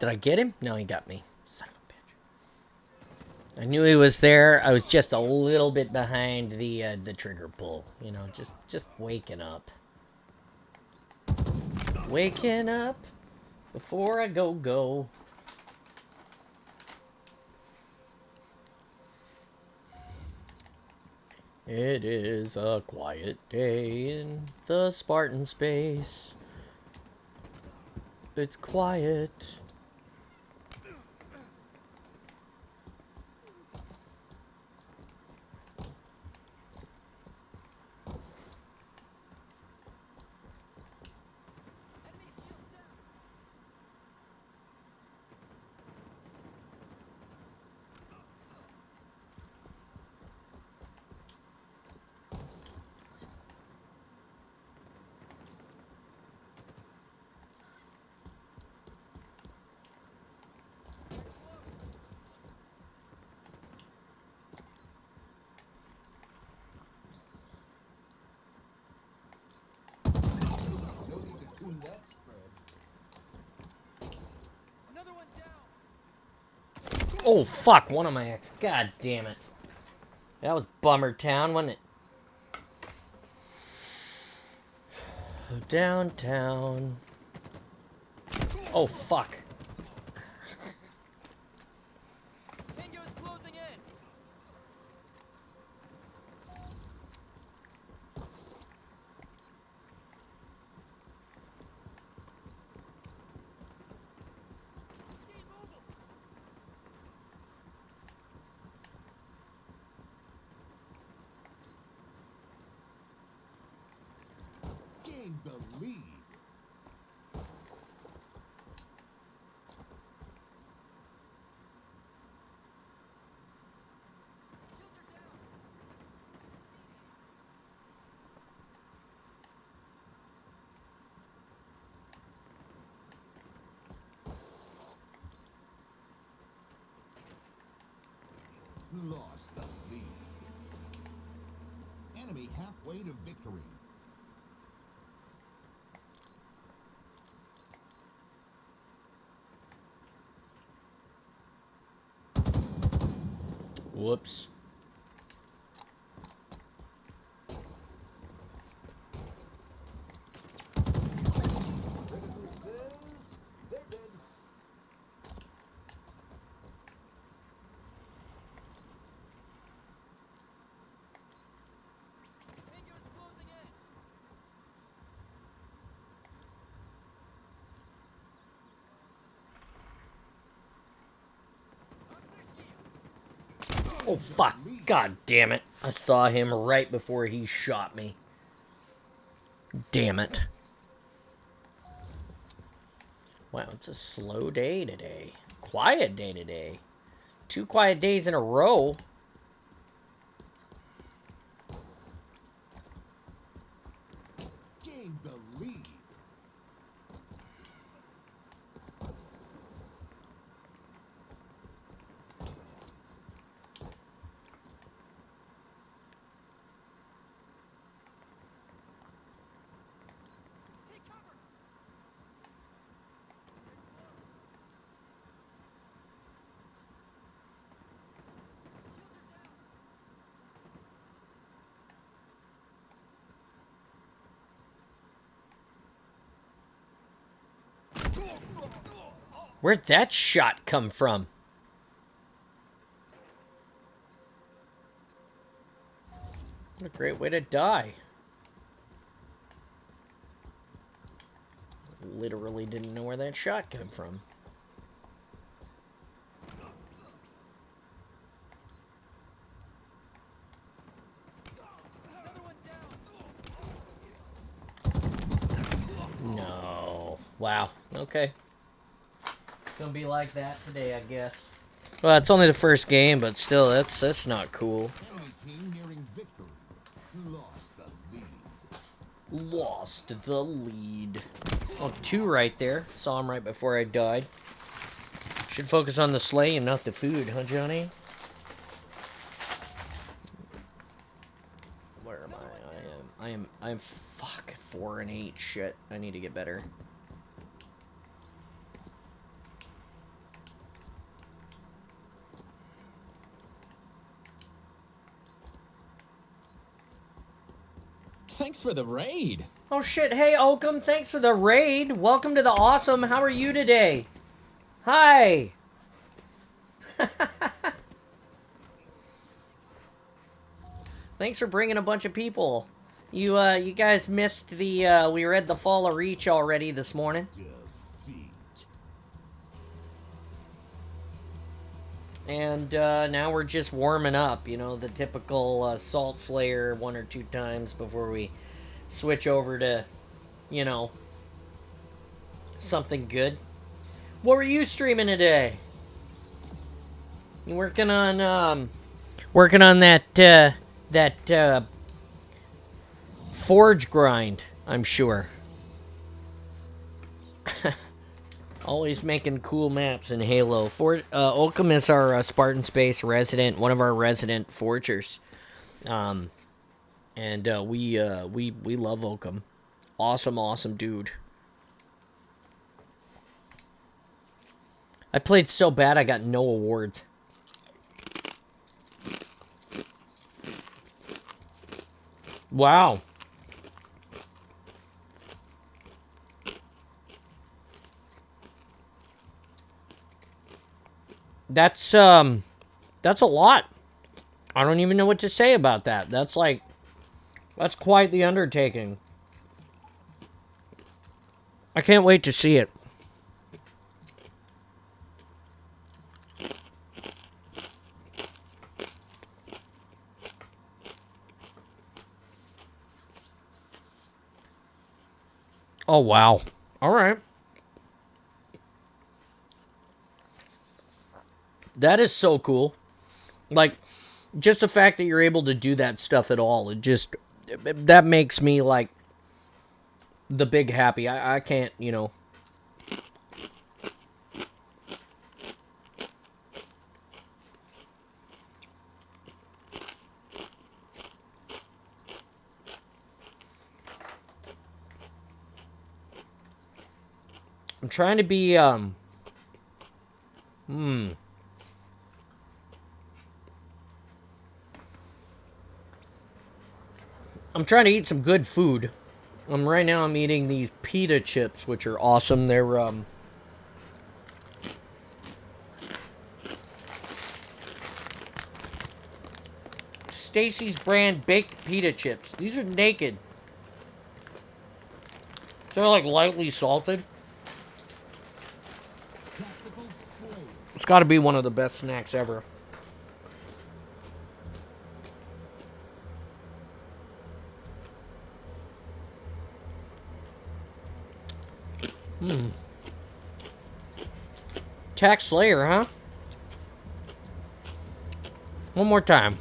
Did I get him? No, he got me. Son of a bitch. I knew he was there. I was just a little bit behind the trigger pull. You know, just waking up. Waking up before I go. It is a quiet day in the Spartan space. It's quiet. No need to tune that spread. Another one down. Oh, fuck. One of my ex. God damn it. That was Bummer Town, wasn't it? Downtown. Oh, fuck. Tango is closing in. Stay mobile. Gain the lead. Shields are down. Lost the lead. Enemy halfway to victory. Whoops. Predator says they're dead. Tango is closing in. Unclear shield. Oh, fuck. God damn it. I saw him right before he shot me. Damn it. Wow, it's a slow day today. Quiet day today. 2 quiet days in a row. Gain the lead. Where'd that shot come from? What a great way to die. Literally didn't know where that shot came from. Another one down. No. Wow. Okay. It's gonna be like that today, I guess. Well, it's only the first game, but still, that's not cool. Enemy team nearing victory. Lost the lead. Lost the lead. Oh, 2 right there. Saw him right before I died. Should focus on the sleigh and not the food, huh, Johnny? Where am I? I am fuck 4 and 8. Shit, I need to get better. Thanks for the raid. Oh shit, hey Oakham, thanks for the raid. Welcome to the awesome. How are you today? Hi. Thanks for bringing a bunch of people. You guys missed the we read the Fall of Reach already this morning. Defeat. And now we're just warming up, you know, the typical Salt Slayer 1 or 2 times before we switch over to, you know, something good. What were you streaming today? You working on that forge grind, I'm sure. Always making cool maps in Halo. Oakham is our Spartan Space resident, one of our resident forgers. And we love Oakham. Awesome dude. I played so bad I got no awards. Wow. That's a lot. I don't even know what to say about that. That's quite the undertaking. I can't wait to see it. Oh, wow. All right. That is so cool. Like, just the fact that you're able to do that stuff at all, that makes me, like, the big happy. I can't, you know. I'm trying to be, I'm trying to eat some good food. Right now I'm eating these pita chips, which are awesome. They're, Stacy's brand baked pita chips. These are naked. They're like lightly salted. Tactical Slayer. It's got to be one of the best snacks ever. Tax Slayer, huh? One more time.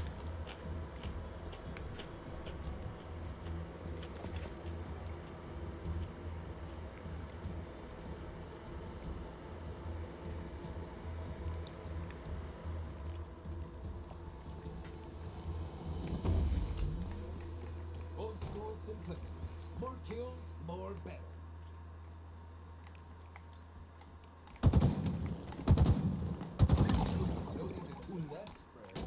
Old school simplicity. More kills, more better. No need to tune that spread.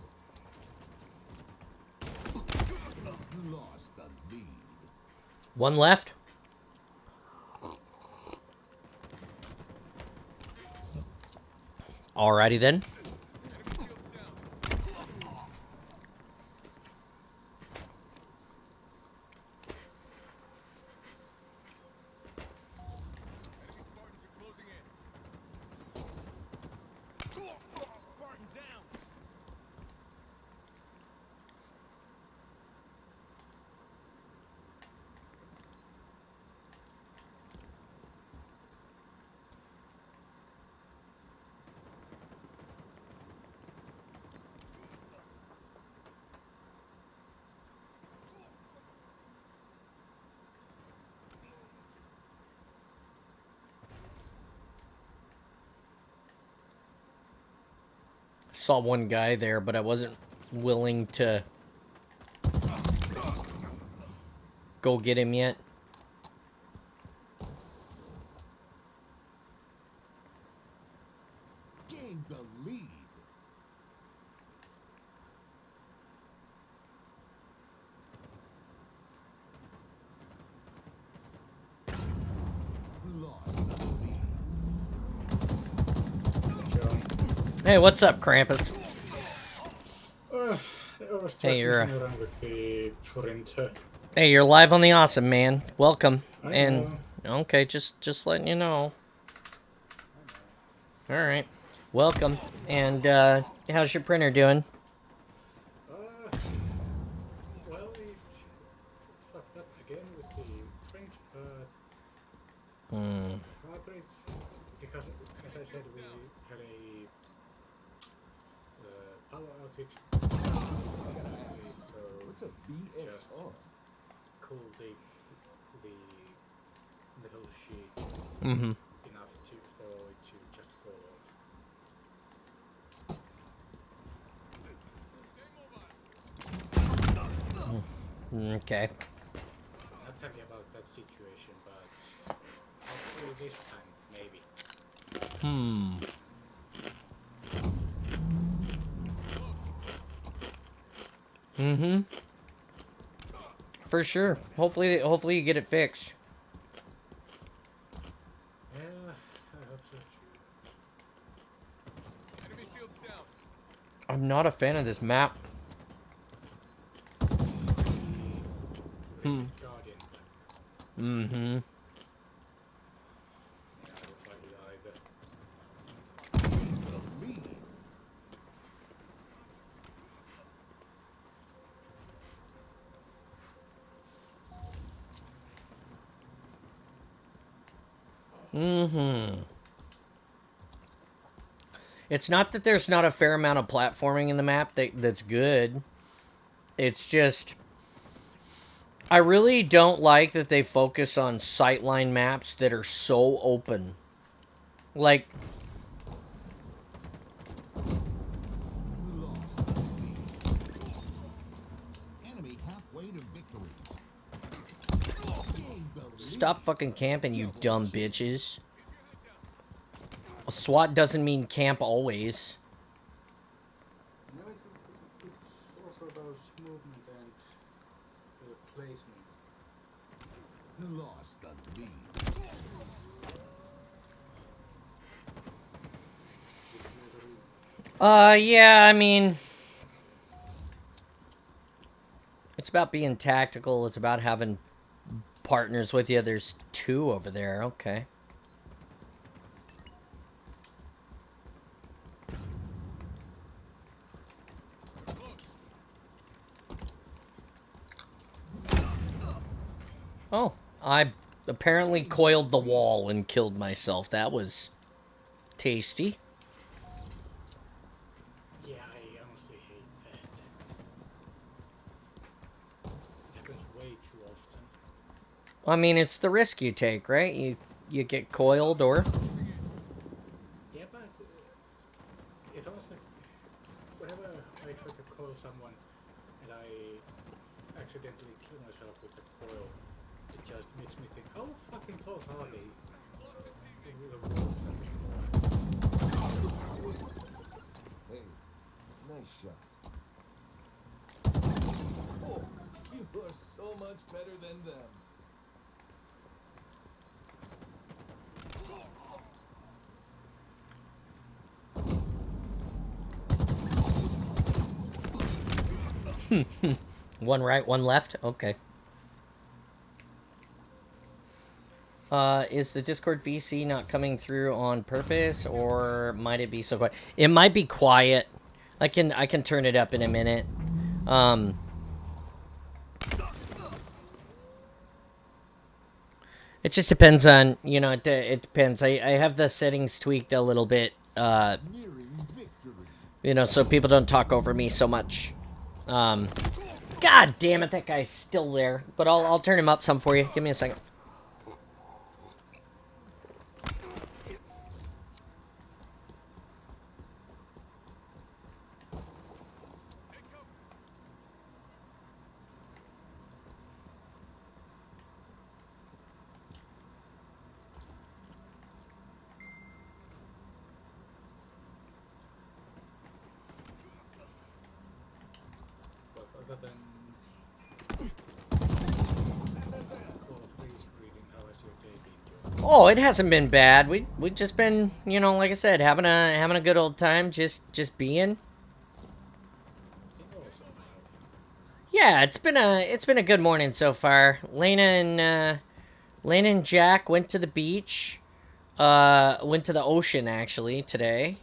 Lost the lead. One left. Alrighty then. Spartan down. Saw one guy there, but I wasn't willing to go get him yet. Gained the lead. Lost the lead. Hey, what's up, Krampus? I was just Hey, you're messing around with the printer. Hey, you're live on the Awesome, man. Welcome. I And know. okay, just letting you know. All right, welcome. And how's your printer doing? Well, it fucked up again with the print, but I print because, as I said, we had a power outage. So What's a just BXR? cool the middle sheet Mm-hmm. enough for it to just fall off. Okay. Not happy about that situation, but hopefully this time, maybe. Mm-hmm. For sure. Hopefully you get it fixed. Yeah, I hope so too. Enemy shields down. I'm not a fan of this map. Guardian, but Mm-hmm. yeah, I don't like it either. The lead. Mm-hmm. It's not that there's not a fair amount of platforming in the map that's good. It's just I really don't like that they focus on sightline maps that are so open. Like, Lost the lead. Enemy halfway to victory. Gained the lead. stop fucking camping, you dumb bitches. A SWAT doesn't mean camp always. No, it's also about movement and placement. Lost the lead. Yeah, I mean, it's about being tactical. It's about having partners with you. There's two over there. Okay. Oh, I apparently coiled the wall and killed myself. That was tasty. Yeah, I honestly hate that. It happens way too often. I mean, it's the risk you take, right? You get coiled or... Yeah, but it's almost like whenever I try to coil someone and I accidentally kill myself with the coil, it just makes me think, how fucking close are they? The ropes and the Hey, nice shot. Oh, you are so much better than them. One right, one left? Okay. Is the Discord VC not coming through on purpose, or might it be so quiet? It might be quiet. I can turn it up in a minute. It just depends on, you know, it depends. I have the settings tweaked a little bit, Nearing victory. you know, so people don't talk over me so much. God damn it, that guy's still there. But I'll turn him up some for you. Give me a second. But other than Call of Duty's reading, how has your day been going? Oh, it hasn't been bad. We just been, you know, like I said, having a good old time, just being. Also now. Yeah, it's been a good morning so far. Lena and Jack went to the beach. Went to the ocean actually today.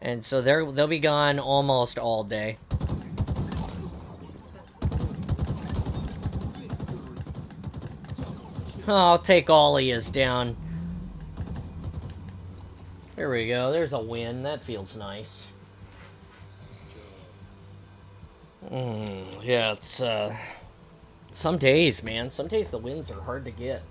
And so they'll be gone almost all day. Oh, I'll take all of yous down. There we go. There's a win. That feels nice. Yeah, it's some days, man. Some days the wins are hard to get.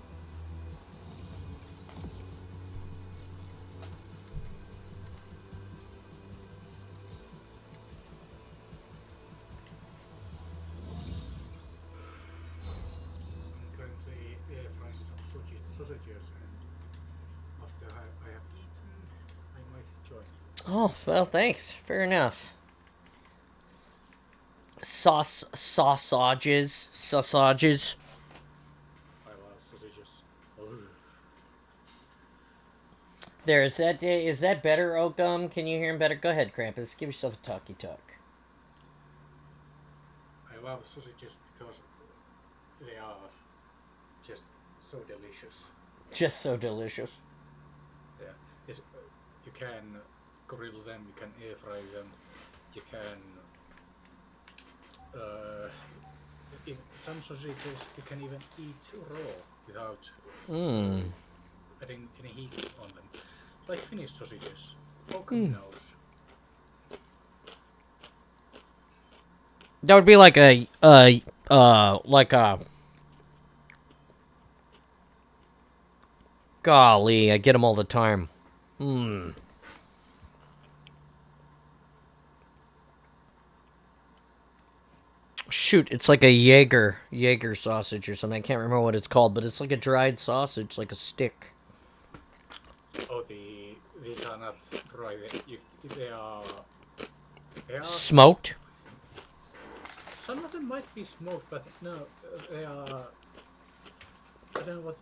I'm currently frying some sausages, and after I have eaten, I might join. Oh, well, thanks. Fair enough. Sausages. I love sausages. Oh. There, is that better, Oakum? Can you hear him better? Go ahead, Krampus. Give yourself a talkie talk. I love sausages because they are just so delicious. Just so delicious. Yeah, you can grill them, you can air fry them, you can. In some sausages you can even eat raw without adding any heat on them, like Finnish sausages. Oakum knows. That would be like a golly, I get them all the time. Shoot, it's like a Jaeger sausage or something. I can't remember what it's called, but it's like a dried sausage, like a stick. Oh, these are not dry. They are. Smoked? Some of them might be smoked, but no, they are. I don't know what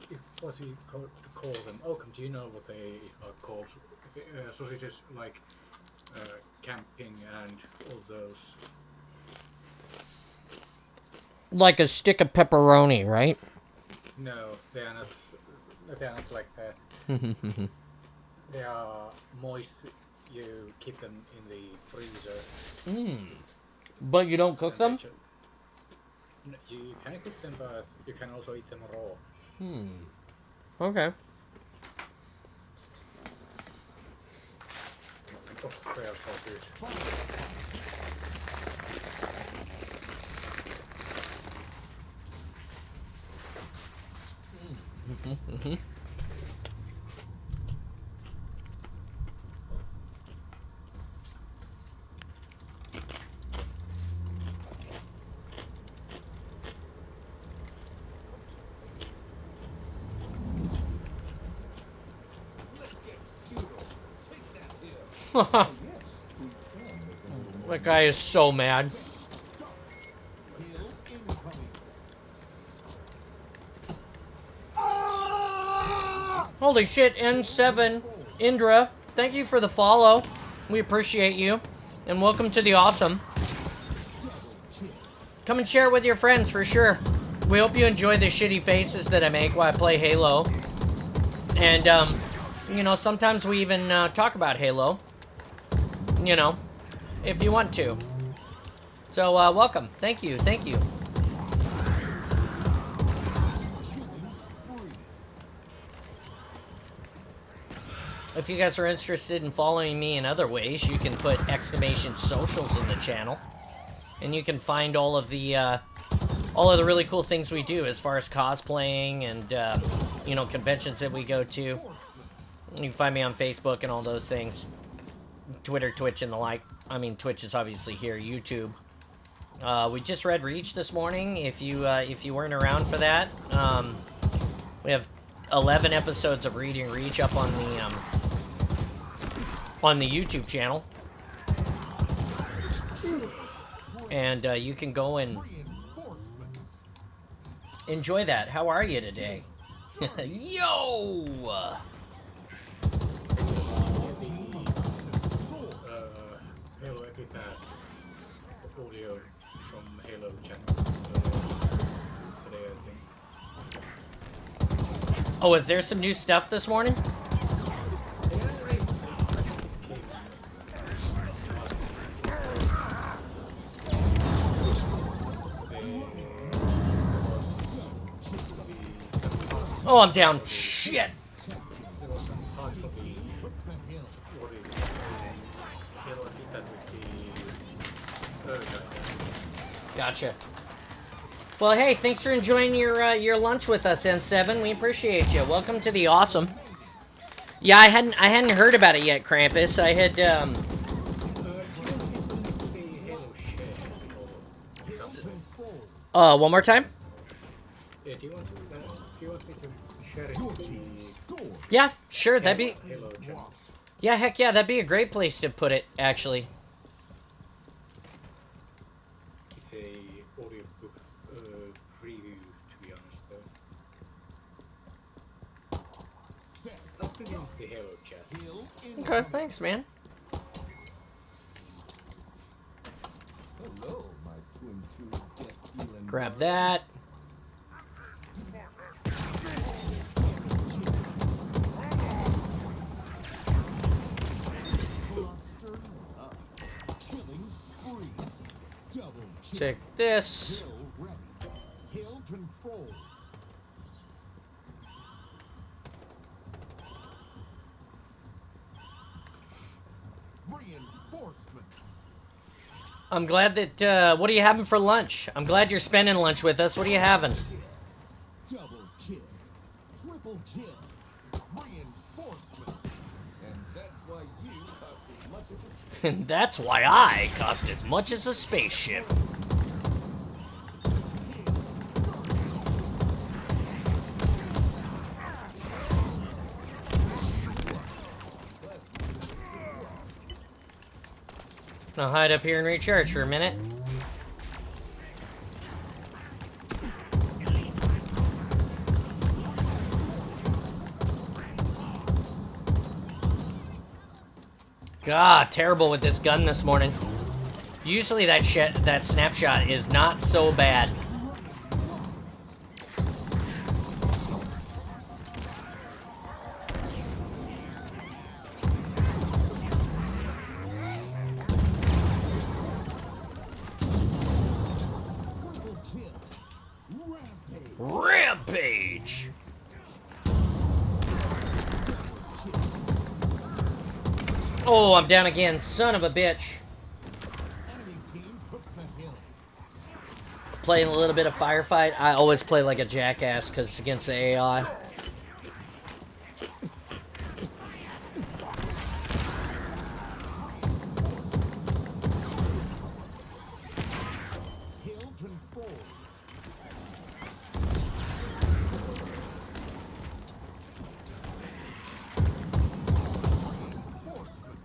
you call them. Oakum, do you know what they are called? Sausages like camping and all those. Like a stick of pepperoni, right? No, they are not. They are not like that. They are moist. You keep them in the freezer. But you don't cook them? You can cook them, but you can also eat them raw. Okay. Oh, they are so good. That guy is so mad. Kill incoming. Holy shit, N7. Indra, thank you for the follow. We appreciate you. And welcome to the awesome. Come and share it with your friends for sure. We hope you enjoy the shitty faces that I make while I play Halo. And, you know, sometimes we even talk about Halo. You know, if you want to. So, welcome. Thank you. Thank you. If you guys are interested in following me in other ways, you can put exclamation socials in the channel. And you can find all of the really cool things we do as far as cosplaying and, you know, conventions that we go to. You can find me on Facebook and all those things. Twitter, Twitch, and the like. I mean, Twitch is obviously here. YouTube. We just read Reach this morning. If you weren't around for that, we have 11 episodes of Reading Reach up on the YouTube channel, and you can go and enjoy that. How are you today? Yo! Halo EP13 audio from Halo channel today, I think. Oh, is there some new stuff this morning? Oh, I'm down. Shit! Gotcha. Well, hey, thanks for enjoying your lunch with us, N7. We appreciate you. Welcome to the awesome. Yeah, I hadn't heard about it yet, Krampus. I had one more time? Yeah, do you want me to share it with the Yeah, sure, that'd be... Halo channels? Yeah, heck yeah, that'd be a great place to put it, actually. It's a audiobook preview, to be honest, though. I'll put it in the Halo chat. Okay, thanks, man. Hello, my twin death-dealing Grab that. cluster up. Killing spree. Double kill. Take this. Kill ready. Kill control. Reinforcements. I'm glad that, what are you having for lunch? I'm glad you're spending lunch with us. What are you having? Double kill. Triple kill. Reinforcements. And that's why you cost as much as a And that's why I cost as much as a spaceship. I'll hide up here and recharge for a minute. God, terrible with this gun this morning. Usually that snapshot is not so bad. triple kill. Rampage. Rampage! Oh, I'm down again. Son of a bitch. Enemy team took the hill. Playing a little bit of firefight. I always play like a jackass because it's against the AI. Kill control. Reinforcements.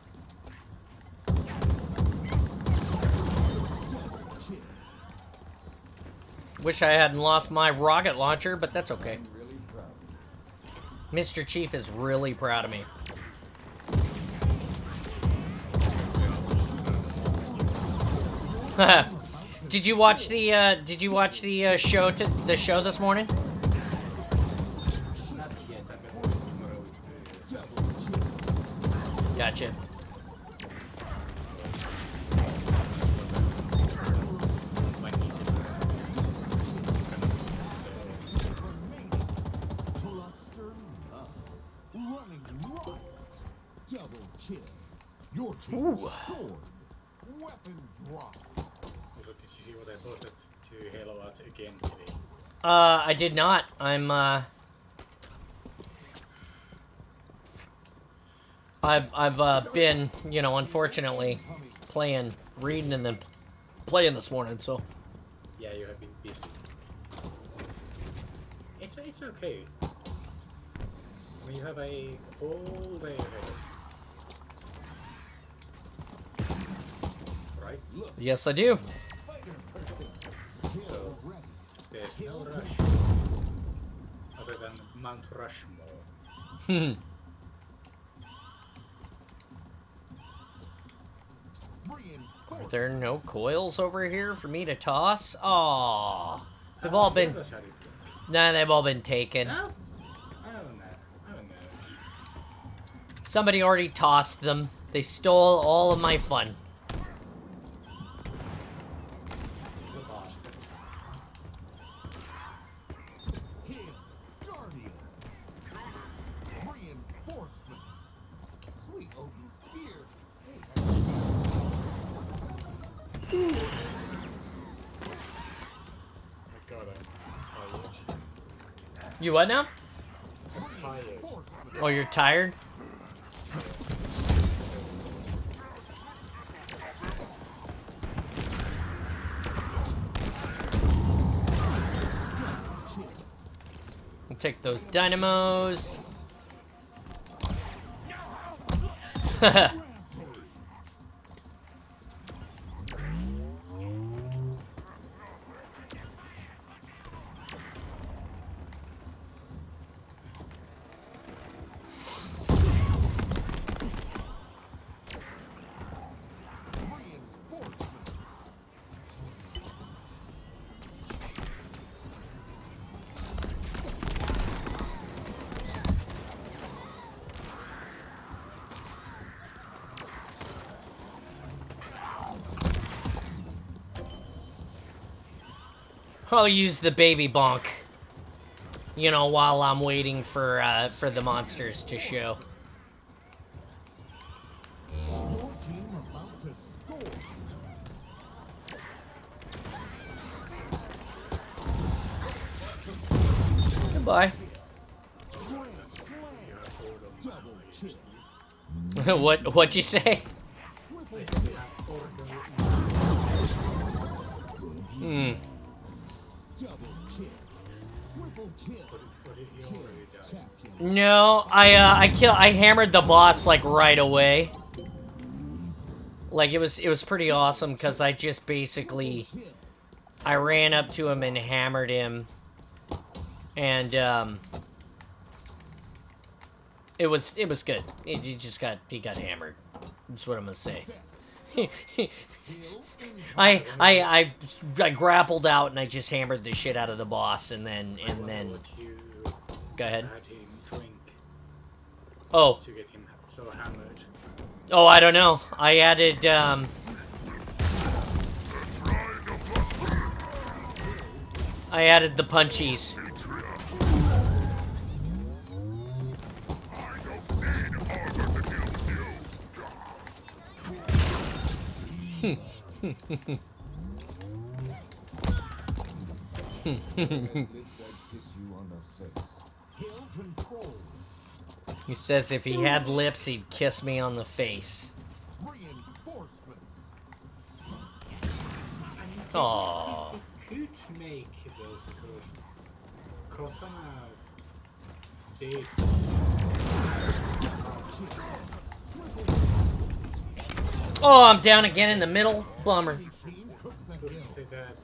Double kill. Wish I hadn't lost my rocket launcher, but that's okay. I'm really proud. Mr. Chief is really proud of me. Did you watch the show the show this morning? Not yet. I'm gonna watch it tomorrow with Gotcha. my nieces. Cluster love. Running wild. Double kill. Your team scored. Weapon drop. Also, did you see what I posted to Halo out again today? I did not. I've been, you know, unfortunately reading and then playing this morning, so. Yeah, you have been busy. It's okay. I mean, you have a whole day ahead. Right? Yes, I do. So, there's no rush. Other than Mount Rushmore. Are there no coils over here for me to toss? Aw. They've all been... Nah, they've all been taken. No? I don't know. I don't know. Somebody already tossed them. They stole all of my fun. The bastard. Hail, Guardian. Reinforcements. Sweet Odin's spear. I got it. You what now? I'm tired. Oh, you're tired? I'll take those dynamos. I'll use the baby bonk, you know, while I'm waiting for the monsters to show. Your team about to score. Goodbye. Grand slam. Double kill. What'd you say? Triple kill. Hmm. Double kill. Triple kill. Kill champion. No, I hammered the boss like right away. Like it was pretty awesome because I just basically I ran up to him and hammered him, and it was good. He got hammered. That's what I'm gonna say. I grappled out and I just hammered the shit out of the boss and then go ahead. Had him drink Oh. to get him so hammered. Oh, I don't know. I added the punchies. He says if he had lips, he'd kiss me on the face. Aww. Could make those because Cortana did. Oh, I'm down again in the middle. Bummer. Say that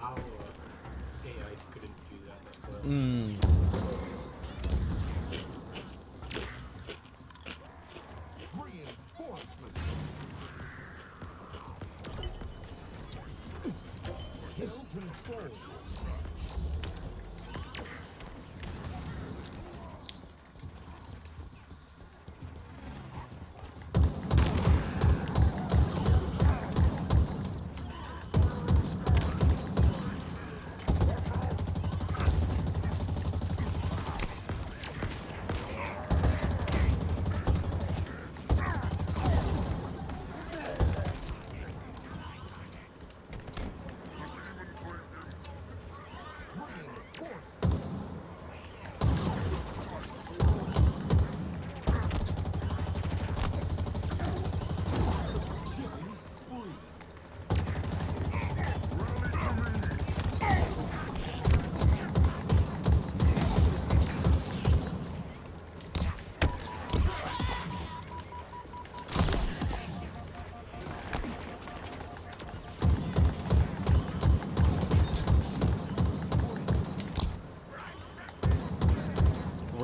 our AIs couldn't do that as well. Hmm.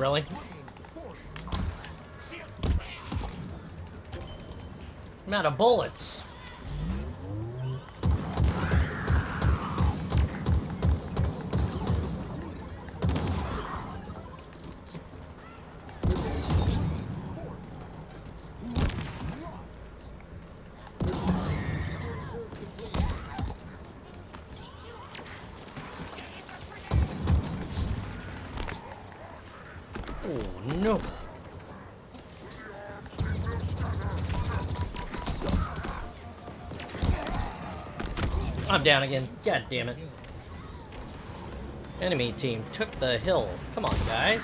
really? I'm out of bullets. Oh, no. I'm down again. God damn it. Enemy team took the hill. Come on, guys.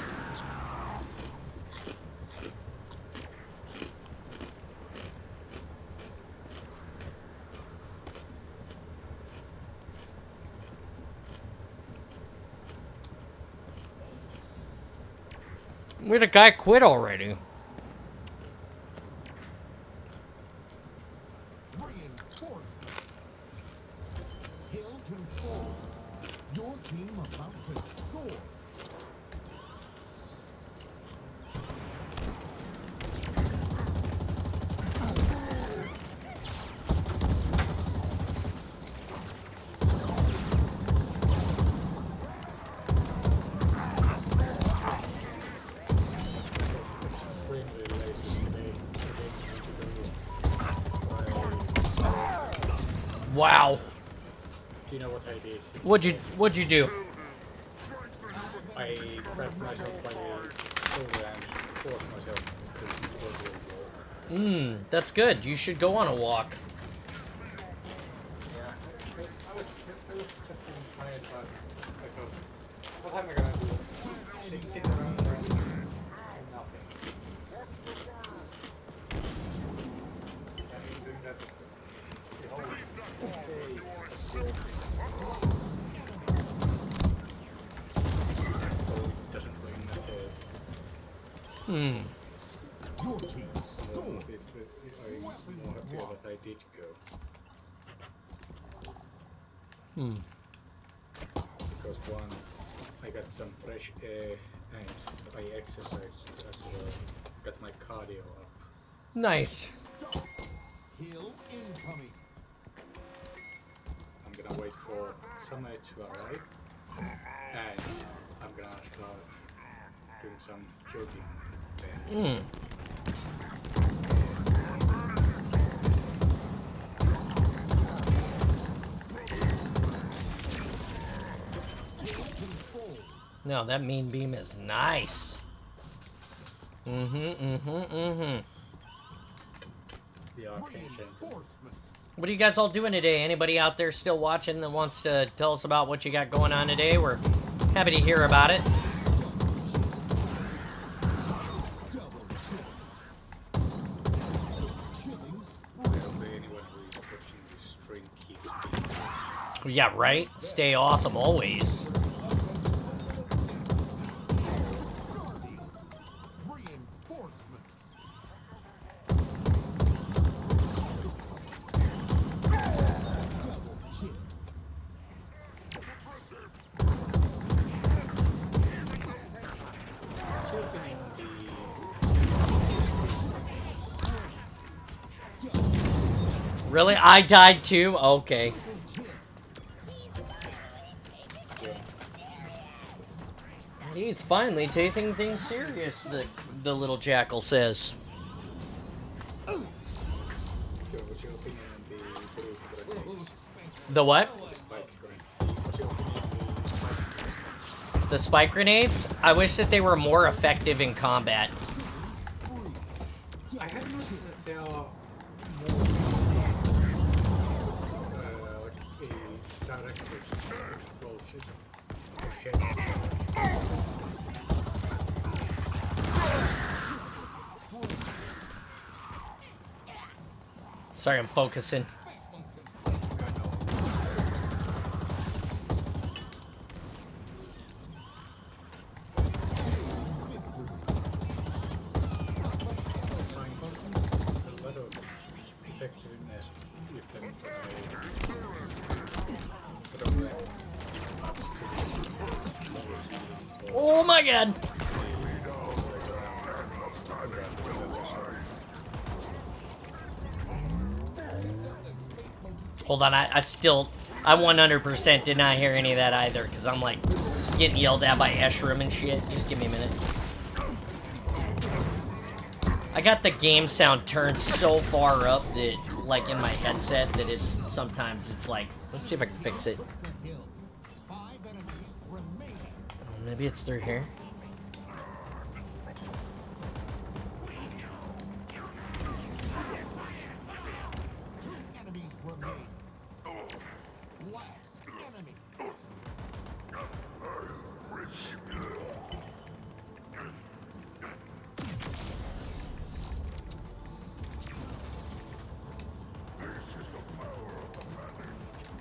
Where'd the guy quit already? Reinforcements. Hill control. Your team about to score. Extremely lazy today. Wow. Do you know what I did? What'd you do? I grabbed myself by the shoulder and forced myself to go to the wall. That's good. You should go on a walk. Yeah. I was just getting tired, but I thought, what am I gonna do? Sit around and do nothing. I've been doing that the whole day. So it doesn't really matter. Your team scored. It's that I'm more happy that I did go. Because one, I got some fresh air and I exercised as well. Got my cardio up. Nice. Hill incoming. I'm gonna wait for summer to arrive and I'm gonna start doing some jogging there. No, that mean beam is nice. The arcane center. Reinforcements. What are you guys all doing today? Anybody out there still watching that wants to tell us about what you got going on today? We're happy to hear about it. Double kill. Killing spree. Hopefully anyone who is watching this stream keeps being fast. Yeah, right? Stay awesome always. Reinforcements. Double kill. Opening Really? I died too? Okay. He's finally taking things serious, the little jackal says. Joe, what's your opinion on the blue grenades? The what? Spike grenade. What's your opinion on the spike grenades? The spike grenades? I wish that they were more effective in combat. I have noticed that there are more like a direct explosive shed. Sorry, I'm focusing. A lot of effectiveness with them Oh my god! Hold on, I 100% did not hear any of that either, because I'm like getting yelled at by Eshram and shit. Just give me a minute. I got the game sound turned so far up that, like, in my headset, that sometimes it's like, let's see if I can fix it. Maybe it's through here.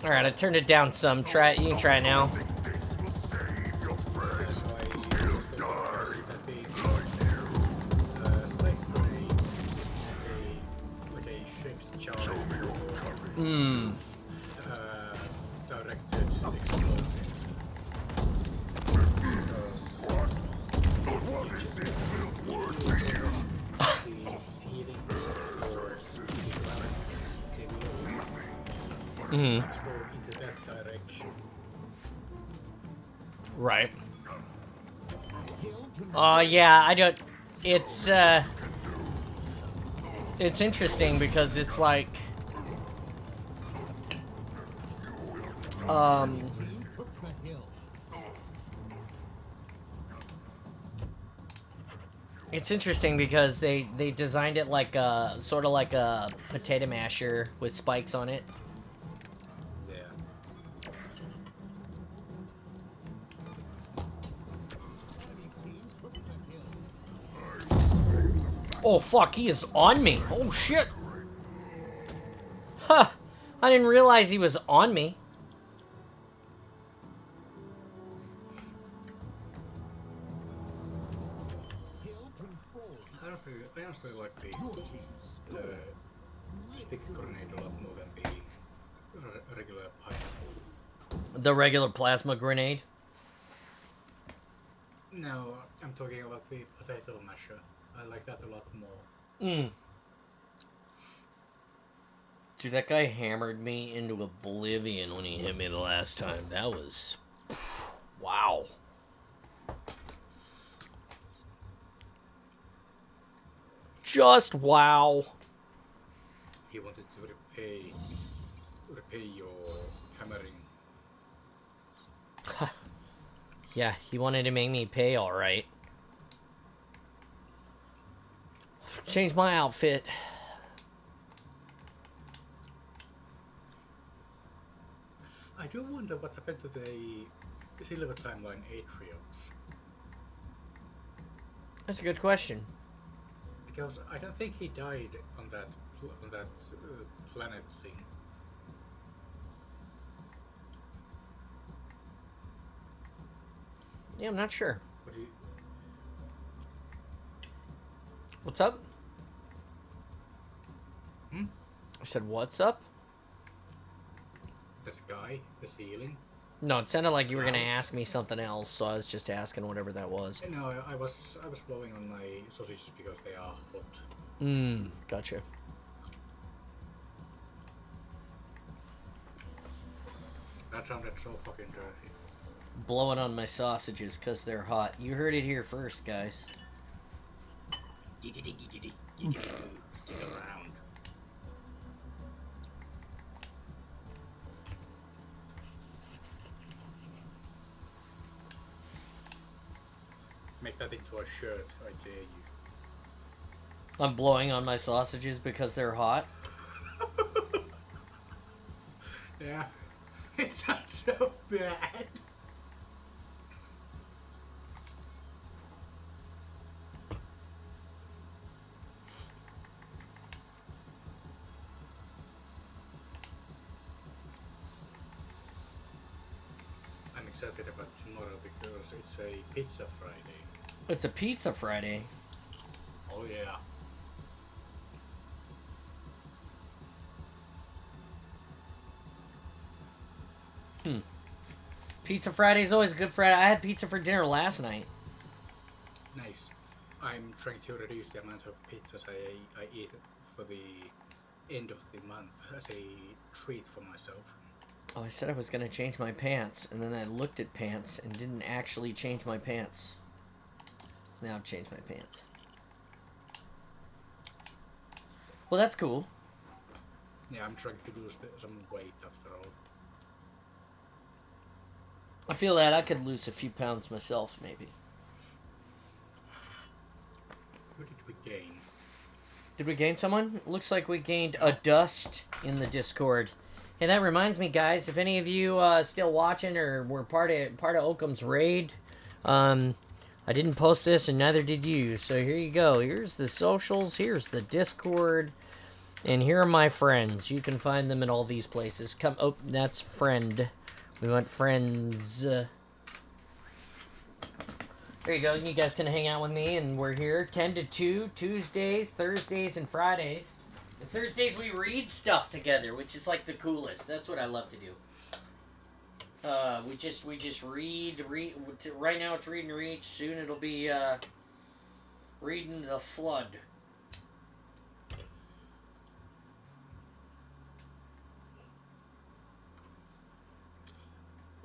All right, I turned it down some. Try it. You can try it now. Hmm. Directed explosive. Explode into that direction. Right. Yeah, I don't... It's interesting because it's like... It's interesting because they designed it like a... sort of like a potato masher with spikes on it. Oh, fuck, he is on me. Oh, shit. Huh. I didn't realize he was on me. I honestly like the stick grenade a lot more than the regular pineapple. The regular plasma grenade? No, I'm talking about the potato masher. I like that a lot more. Dude, that guy hammered me into oblivion when he hit me the last time. That was... wow. Just wow. He wanted to repay your hammering. Yeah, he wanted to make me pay, alright. Change my outfit. I do wonder what happened to the Silver Timeline Atriums. That's a good question. Because I don't think he died on that planet thing. Yeah, I'm not sure. But he... What's up? Hmm? I said, what's up? The sky, the ceiling. No, it sounded like you were gonna ask me something else, so I was just asking whatever that was. No, I was blowing on my sausages because they are hot. Gotcha. That sounded so fucking dirty. Blowing on my sausages because they're hot. You heard it here first, guys. Giggity, giggity, giggity. Stick around. Make that into a shirt, I dare you. I'm blowing on my sausages because they're hot. Yeah, it's not so bad. I'm excited about tomorrow because it's a pizza Friday. It's a pizza Friday. Oh yeah. Pizza Friday is always a good Friday. I had pizza for dinner last night. Nice. I'm trying to reduce the amount of pizzas I eat for the end of the month as a treat for myself. Oh, I said I was going to change my pants, and then I looked at pants and didn't actually change my pants. Now I've changed my pants. Well, that's cool. Yeah, I'm trying to lose some weight after all. I feel that I could lose a few pounds myself, maybe. Who did we gain? Did we gain someone? Looks like we gained a Dust in the Discord. Hey, that reminds me, guys, if any of you still watching or were part of Oakum's raid, I didn't post this and neither did you. So here you go. Here's the socials. Here's the Discord. And here are my friends. You can find them in all these places. Come. Oh, that's friend. We want friends. There you go. You guys can hang out with me, and we're here 10 to 2, Tuesdays, Thursdays, and Fridays. And Thursdays we read stuff together, which is like the coolest. That's what I love to do. We just read. Right now it's Read and Reach. Soon it'll be Reading the Flood.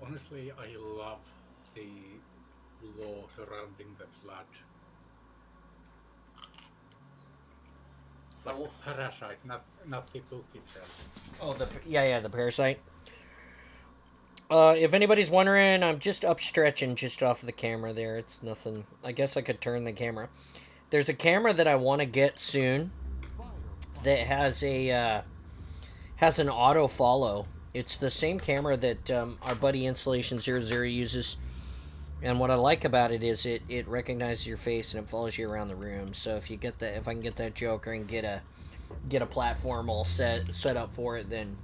Honestly, I love the law surrounding the flood. Like the parasite, not the book itself. Oh, the Parasite. If anybody's wondering, I'm just up stretching just off of the camera there. It's nothing. I guess I could turn the camera. There's a camera that I want to get soon that has an auto follow. It's the same camera that our buddy Installation 00 uses. And what I like about it is it recognizes your face and it follows you around the room. So if I can get that Joker and get a platform all set up for it, then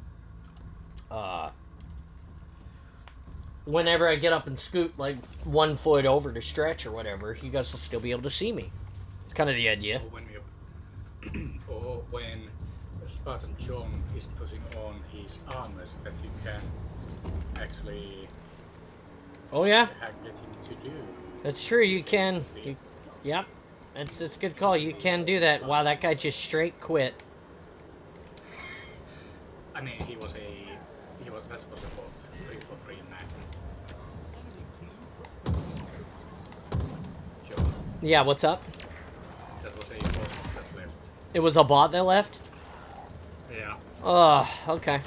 whenever I get up and scoot like 1 foot over to stretch or whatever, you guys will still be able to see me. It's kind of the idea. Or when Spartan John is putting on his armors that you can actually Oh yeah, get him to do. that's true. You can. Yep, it's a good call. You can do that. Wow, that guy just straight quit. I mean, that was a bot 343 man. John, Yeah, what's up? that was a bot that left. It was a bot that left? Yeah. Oh, okay.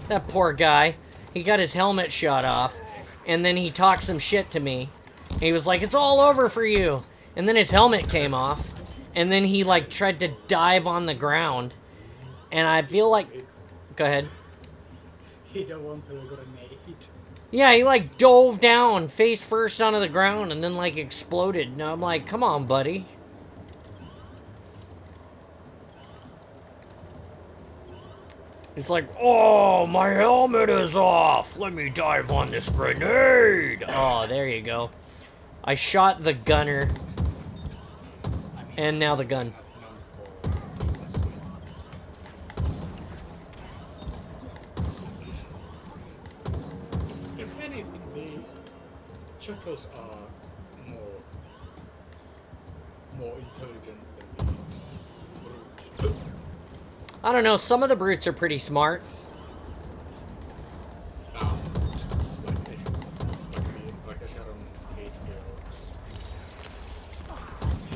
That poor guy. He got his helmet shot off, and then he talked some shit to me. He was like, it's all over for you. And then his helmet came off, and then he, like, tried to dive on the ground. And I feel like... Go ahead. He don't want to grenade. Yeah, he, like, dove down face first onto the ground and then, like, exploded. And I'm like, come on, buddy. It's like, oh, my helmet is off. Let me dive on this grenade. Oh, there you go. I shot the gunner. And now the gun. If anything, the chuckles are more intelligent than the brutes. I don't know, some of the brutes are pretty smart. Sound like a Sharon HBO.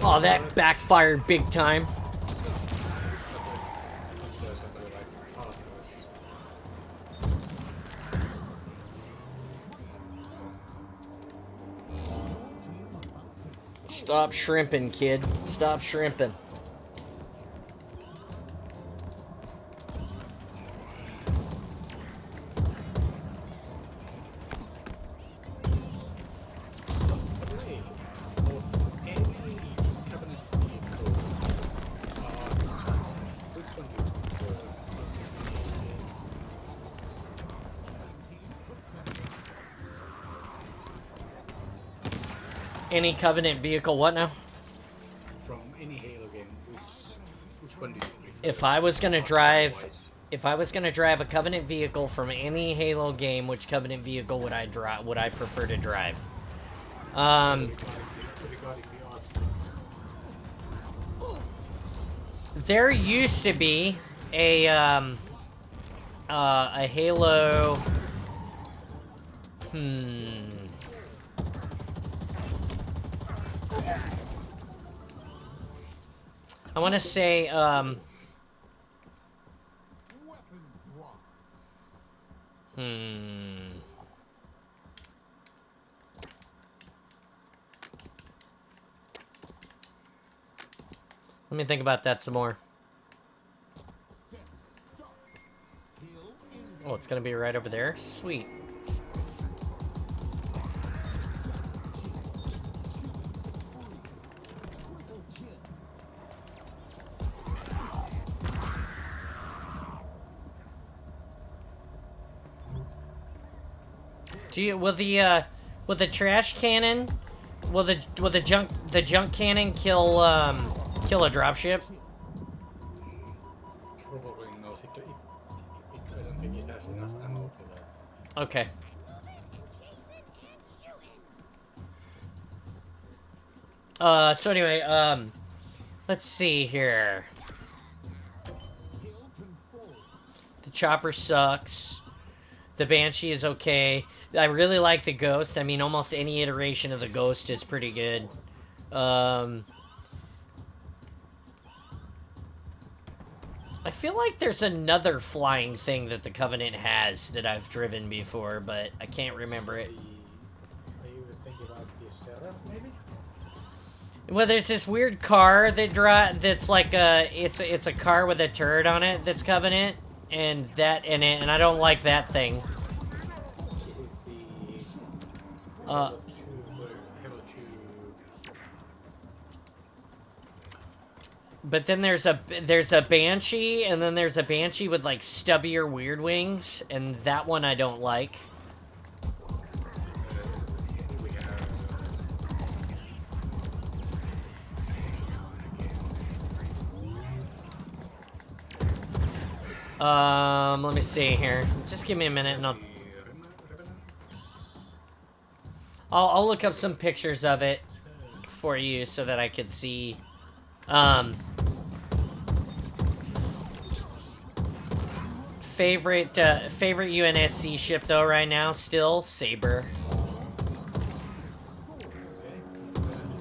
Oh, that backfired big time. Stop shrimping, kid. Stop shrimping. Any Covenant vehicle, what now? From any Halo game, which one do you prefer? If I was gonna drive a Covenant vehicle from any Halo game, which Covenant vehicle would I prefer to drive? Regarding the There used to be a Halo. I want to say Weapon drop. Let me think about that some more. Set. Start. Kill in. Oh, it's gonna be right over there. Sweet. Triple kill. Do you will the trash cannon will the junk cannon kill kill a dropship? Probably not. I don't think it has enough ammo for that. Okay. So anyway, let's see here. Kill control. The chopper sucks. The Banshee is okay. I really like the Ghost. I mean, almost any iteration of the Ghost is pretty good. I feel like there's another flying thing that the Covenant has that I've driven before, but I can't remember it. Are you thinking about the Seraph, maybe? Well, there's this weird car that's like it's a car with a turret on it that's Covenant, and I don't like that thing. Is it the Uh, Halo 2? Halo 2? But then there's a Banshee, and then there's a Banshee with like stubbier weird wings, and that one I don't like. We have... Let me see here. Just give me a minute, and I'll look up some pictures of it for you so that I could see. Favorite UNSC ship though right now still Saber.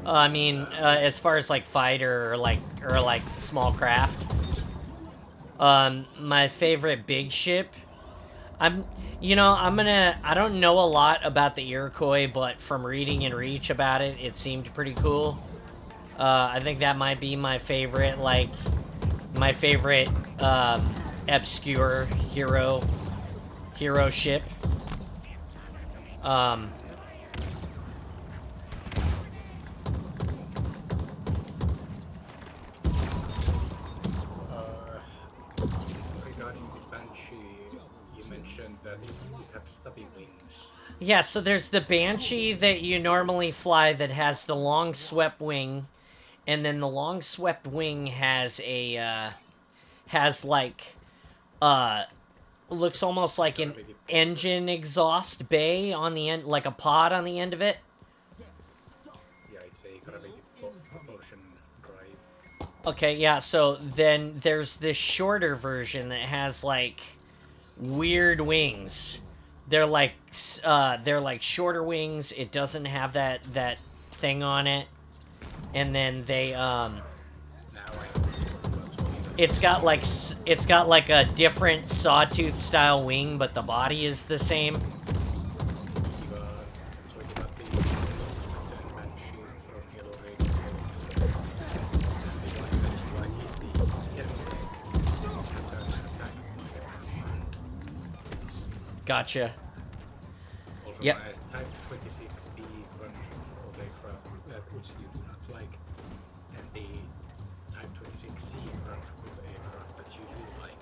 I mean, as far as like fighter or like small craft. My favorite big ship. I don't know a lot about the Iroquois, but from reading in Reach about it, it seemed pretty cool. I think that might be my favorite, obscure hero ship. Regarding the Banshee, you mentioned that it have stubby wings. Yeah, so there's the Banshee that you normally fly that has the long swept wing, and then the long swept wing has looks almost like an engine exhaust bay on the end, like a pod on the end of it. Yeah, it's a gravity propulsion drive. Okay, yeah, so then there's this shorter version that has like weird wings. They're like shorter wings. It doesn't have that thing on it. And then they Now it's got like a different sawtooth style wing, but the body is the same. you are talking about the Banshee from Halo 8. The one that you like is the Gotcha. Also Yep. known as Type 26B gunship of aircraft, which you do not like, and the Type 26C gunship of aircraft that you do like.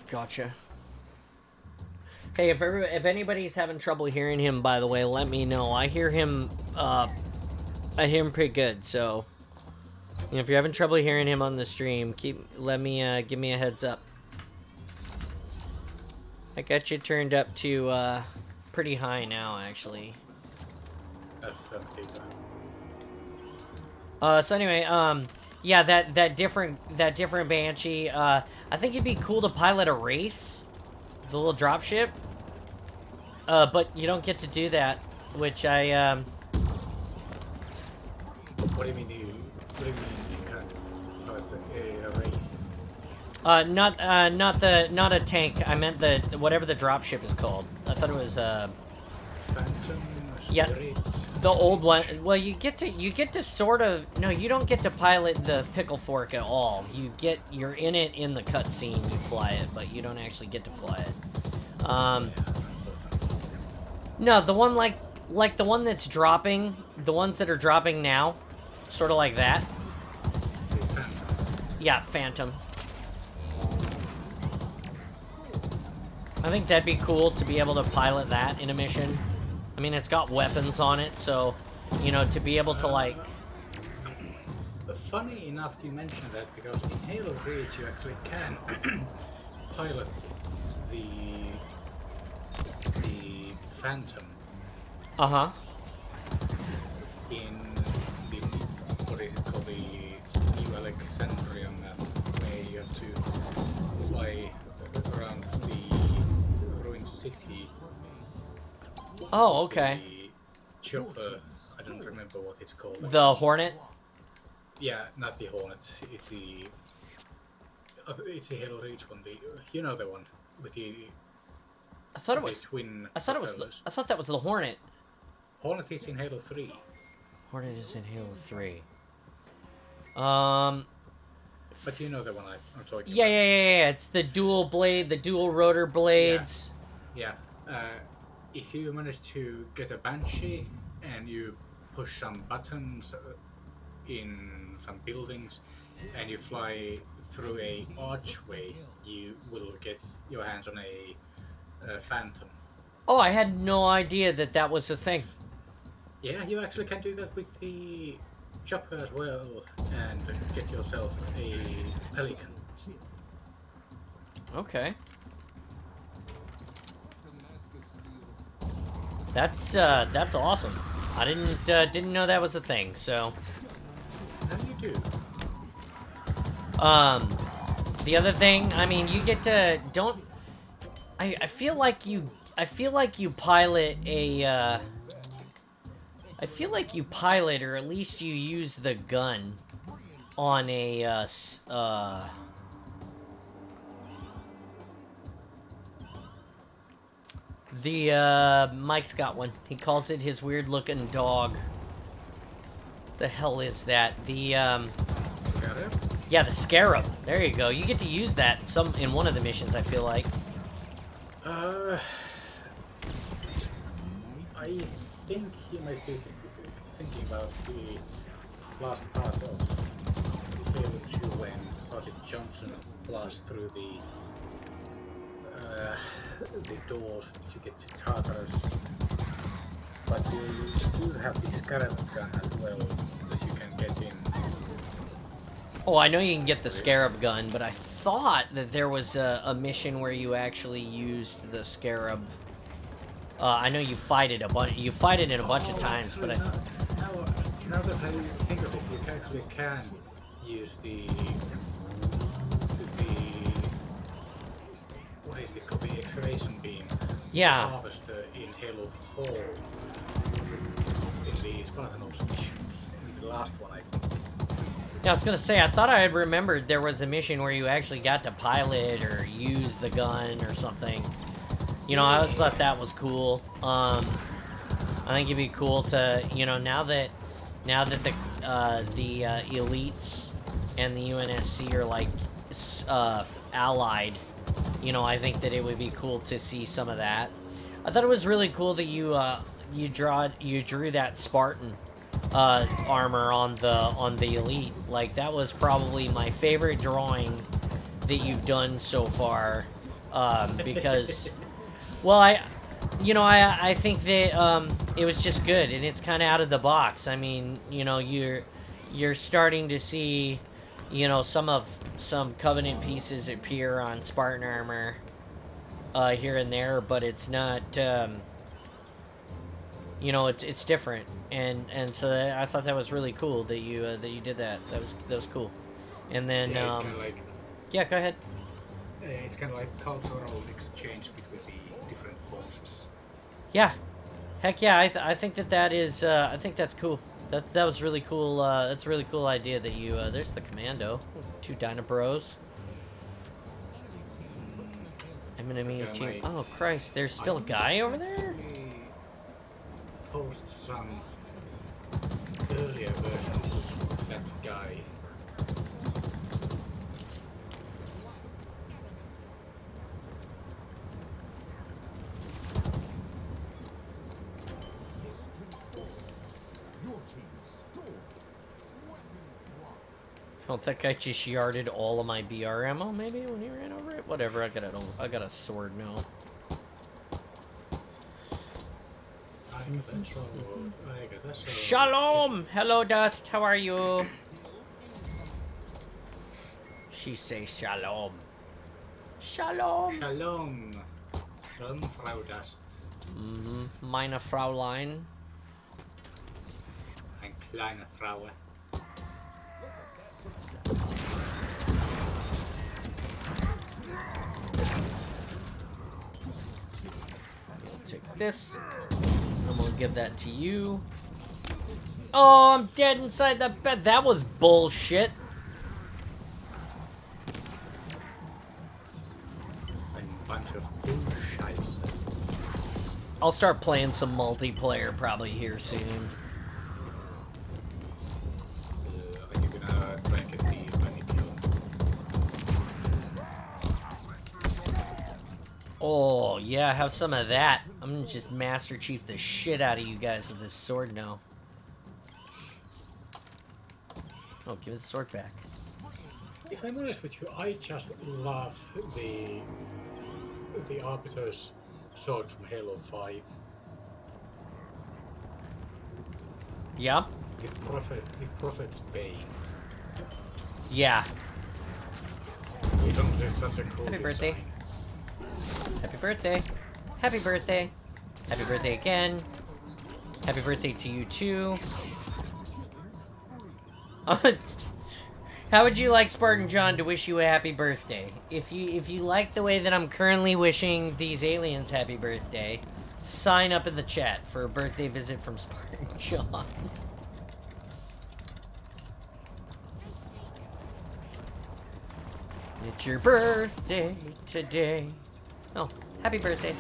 Gotcha. Hey, if anybody's having trouble hearing him, by the way, let me know. I hear him pretty good. So, if you're having trouble hearing him on the stream, give me a heads up. I got you turned up to pretty high now, actually. That's 70 So anyway, Yeah, that different Banshee. I think it'd be cool to pilot a Wraith, the little dropship. But you don't get to do that, which I What do you mean you can't pilot a Wraith? not a tank. I meant the whatever the dropship is called. I thought it was Phantom, Yeah. Spirit? the old one. Well, you get to sort of no, you don't get to pilot the pickle fork at all. You're in it in the cutscene. You fly it, but you don't actually get to fly it. No, the one like the one that's dropping, the ones that are dropping now, sort of like that. The Phantom. Yeah, Phantom. I think that'd be cool to be able to pilot that in a mission. I mean, it's got weapons on it, so, you know, to be able to, like... Funny enough you mention that, because in Halo Reach you actually can pilot the Phantom Uh-huh. in the, what is it called, the New Alexandria map, where you have to fly around the ruined city. Oh, okay. The chopper, I don't remember what it's called. The Hornet? Yeah, not the Hornet. It's the Halo Reach one. You know the one with the. I thought it the was... twin. I thought that was the Hornet. Hornet is in Halo 3. Hornet is in Halo 3. But you know the one I'm talking Yeah, about. yeah. It's the dual blade, the dual rotor blades. Yeah. If you manage to get a Banshee and you push some buttons in some buildings and you fly through a archway, you will get your hands on a Phantom. Oh, I had no idea that was a thing. Yeah, you actually can do that with the chopper as well and get yourself a Pelican. Okay. That's awesome. I didn't know that was a thing, so... How do you do? The other thing, I mean, you get to... Don't... I feel like you pilot a, I feel like you pilot, or at least you use the gun on a, Mike's got one. He calls it his weird-looking dog. The hell is that? The, Scarab? Yeah, the Scarab. There you go. You get to use that in one of the missions, I feel like. I think you might be thinking about the last part of Halo 2 when Sergeant Johnson blasts through the doors to get to Tartarus. But you do have the Scarab gun as well that you can get in. Oh, I know you can get the Scarab gun, but I thought that there was a mission where you actually used the Scarab. I know you fight it a bunch. You fight it in a bunch of times, but now that I think of it, you actually can use the what is it called, the excavation beam. Yeah. Harvester in Halo 4 in the Spartan missions. In the last one, I think. Yeah, I was gonna say, I thought I had remembered there was a mission where you actually got to pilot or use the gun or something. You know, I always thought that was cool. I think it'd be cool to, you know, now that the elites and the UNSC are like allied, you know, I think that it would be cool to see some of that. I thought it was really cool that you drew that Spartan armor on the elite. Like, that was probably my favorite drawing that you've done so far, because well, I think that it was just good, and it's kind of out of the box. I mean, you know, you're starting to see, you know, some Covenant pieces appear on Spartan armor here and there, but it's not you know, it's different, and so I thought that was really cool that you did that. That was cool. And then Yeah, it's kind of like yeah, go ahead. it's kind of like cultural exchange between the different forces. Yeah, heck yeah, I think that is I think that's cool. That was really cool. That's a really cool idea that you there's the commando, 2 Dyna Bros. Enemy Yeah, team. my- Oh Christ, there's still a guy over there. Actually post some earlier versions of that guy. Your team scored. Weapon drop. I don't think I just yarded all of my BR ammo, maybe, when he ran over it? Whatever, I got a sword now. Shalom! Hello, Dust, how are you? She say shalom. Shalom! Shalom. Shalom, Frau Dust. Meine Fraulein. Ein kleine Frau. Take this. I'm gonna give that to you. Oh, I'm dead inside the bed. That was bullshit. Ein bunch of Scheiße. I'll start playing some multiplayer probably here soon. Are you gonna try and get the bunny kill? Oh, yeah, have some of that. I'm gonna just Master Chief the shit out of you guys with this sword now. Oh, give the sword back. If I'm honest with you, I just love the Arbiter's sword from Halo 5. Yeah? The Prophet's Bane. Yeah. It's honestly such a cool Happy design. birthday. Happy birthday. Happy birthday. Happy birthday again. Happy birthday to you too. How would you like Spartan John to wish you a happy birthday? If you like the way that I'm currently wishing these aliens happy birthday, sign up in the chat for a birthday visit from Spartan John. It's your birthday today. Oh, happy birthday.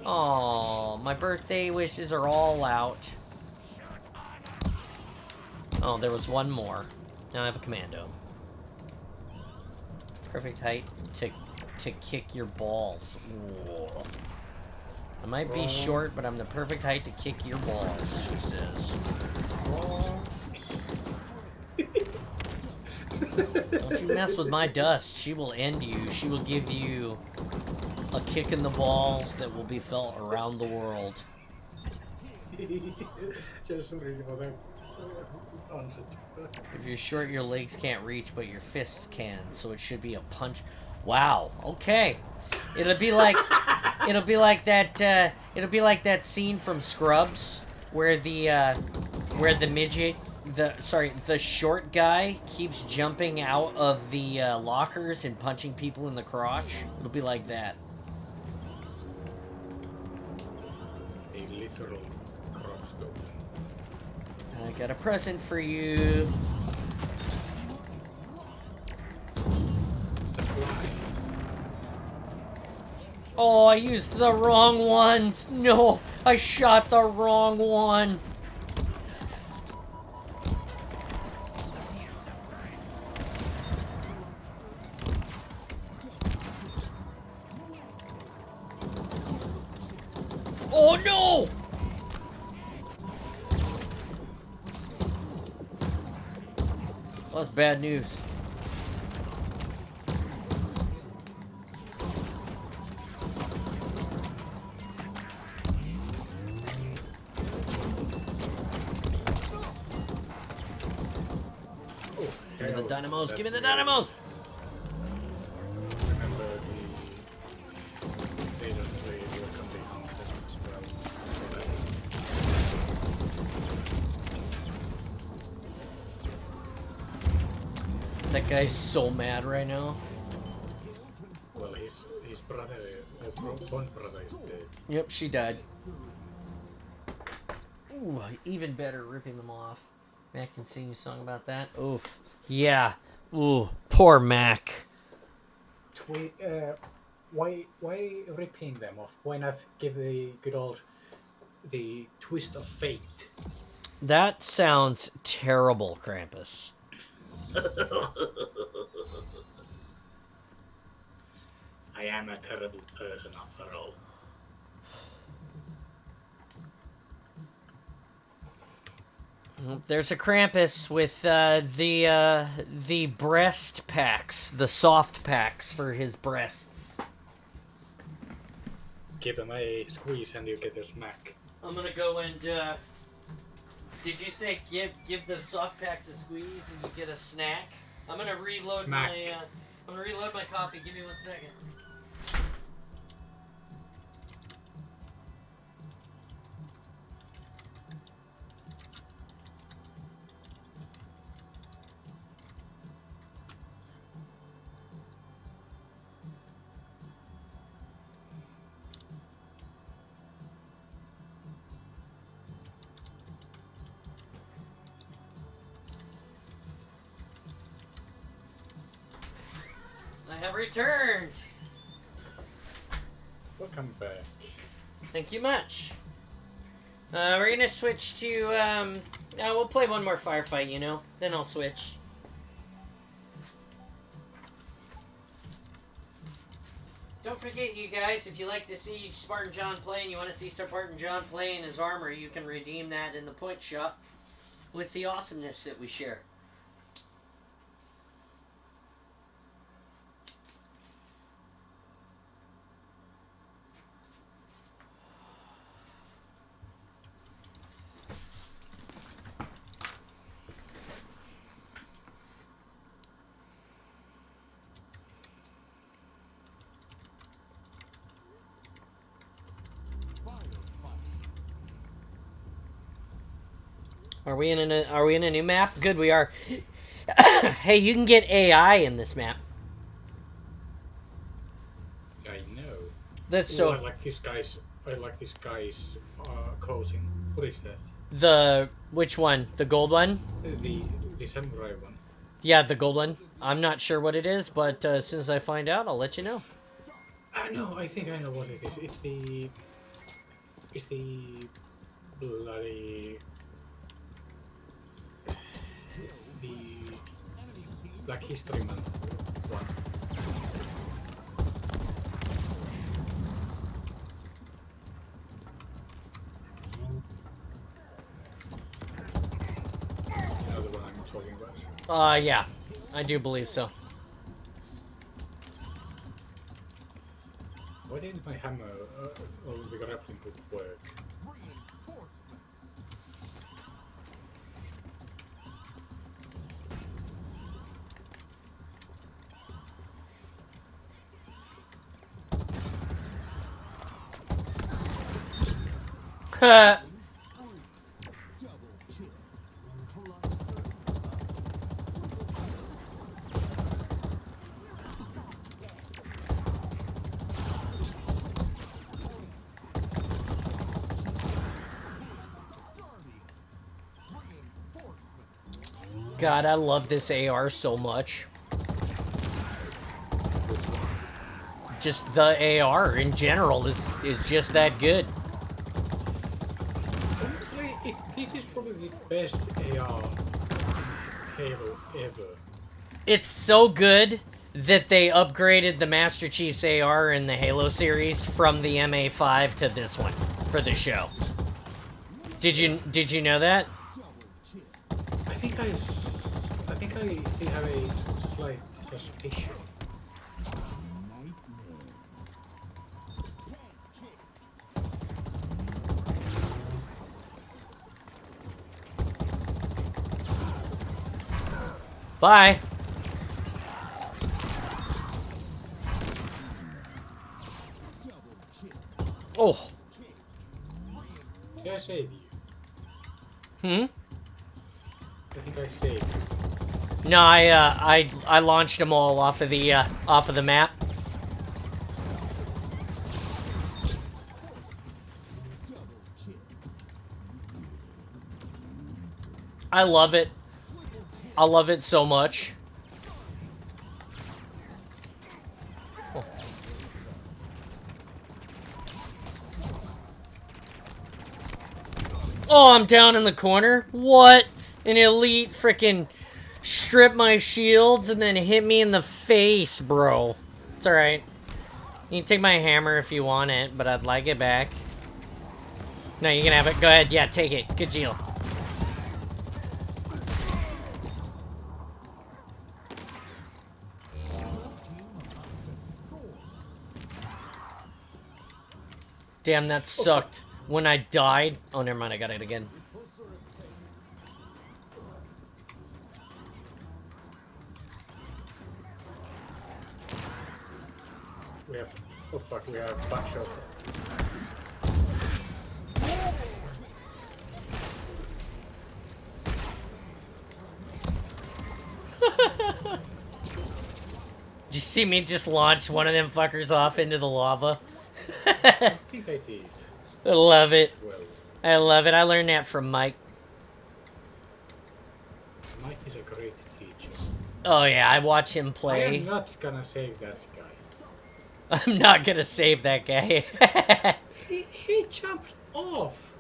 Oh, my birthday wishes are all out. Oh, there was one more. Now I have a commando. Perfect height to kick your balls. Whoa. I might be short, but I'm the perfect height to kick your balls, she says. Don't you mess with my Dust. She will end you. She will give you a kick in the balls that will be felt around the world. Just reading about that answer. If you're short, your legs can't reach, but your fists can, so it should be a punch. Wow. Okay. It'll be like that scene from Scrubs where the midget, the short guy keeps jumping out of the lockers and punching people in the crotch. It'll be like that. A literal crop scope. I got a present for you. Supplies. Oh, I used the wrong ones. No, I shot the wrong one. Oh no! Well, that's bad news. Give me the dynamos, give me the dynamos! Remember the days of the complete as well. That guy's so mad right now. Well, his brother, one brother is dead. Yep, she died. Ooh, even better, ripping them off. Mac can sing you a song about that. Oof. Yeah. Ooh, poor Mac. Why ripping them off? Why not give the good old the twist of fate? That sounds terrible, Krampus. I am a terrible person after all. There's a Krampus with the breast packs, the soft packs for his breasts. Give him a squeeze and you get a smack. I'm gonna go and did you say give the soft packs a squeeze and you get a snack? I'm gonna reload Smack. I'm gonna reload my coffee. Give me 1 second. I have returned. Welcome back. Thank you much. We're gonna switch to we'll play one more firefight, you know. Then I'll switch. Don't forget, you guys, if you like to see Spartan John play and you want to see Spartan John play in his armor, you can redeem that in the point shop with the awesomeness that we share. Are we in a new map? Good, we are. Hey, you can get AI in this map. I know. That's Ooh, so. I like this guy's coating. What is that? The which one? The gold one? The samurai one. Yeah, the gold one. I'm not sure what it is, but as soon as I find out, I'll let you know. I know. I think I know what it is. It's the bloody the Black History Month one. You know the one I'm talking about. Yeah, I do believe so. Why didn't my hammer or the grappling hook work? God, I love this AR so much. Just the AR in general is just that good. Honestly, this is probably the best AR Halo ever. It's so good that they upgraded the Master Chief's AR in the Halo series from the MA5 to this one for the show. Did you know that? I think I have a slight suspicion. Bye. Oh. Did I save you? Hmm? I think I saved you. No, I launched them all off of the map. I love it. I love it so much. Oh, I'm down in the corner? What? An elite frickin' stripped my shields and then hit me in the face, bro. It's alright. You can take my hammer if you want it, but I'd like it back. No, you can have it. Go ahead. Yeah, take it. Good deal. Damn, that sucked. When I died... Oh, never mind. I got it again. We have... Oh fuck, we have a bunch of... Did you see me just launch one of them fuckers off into the lava? I think I did. I love it. Well, I love it. I learned that from Mike. Mike is a great teacher. Oh yeah, I watch him I play. am not gonna save that guy. I'm not gonna save that guy. He jumped off.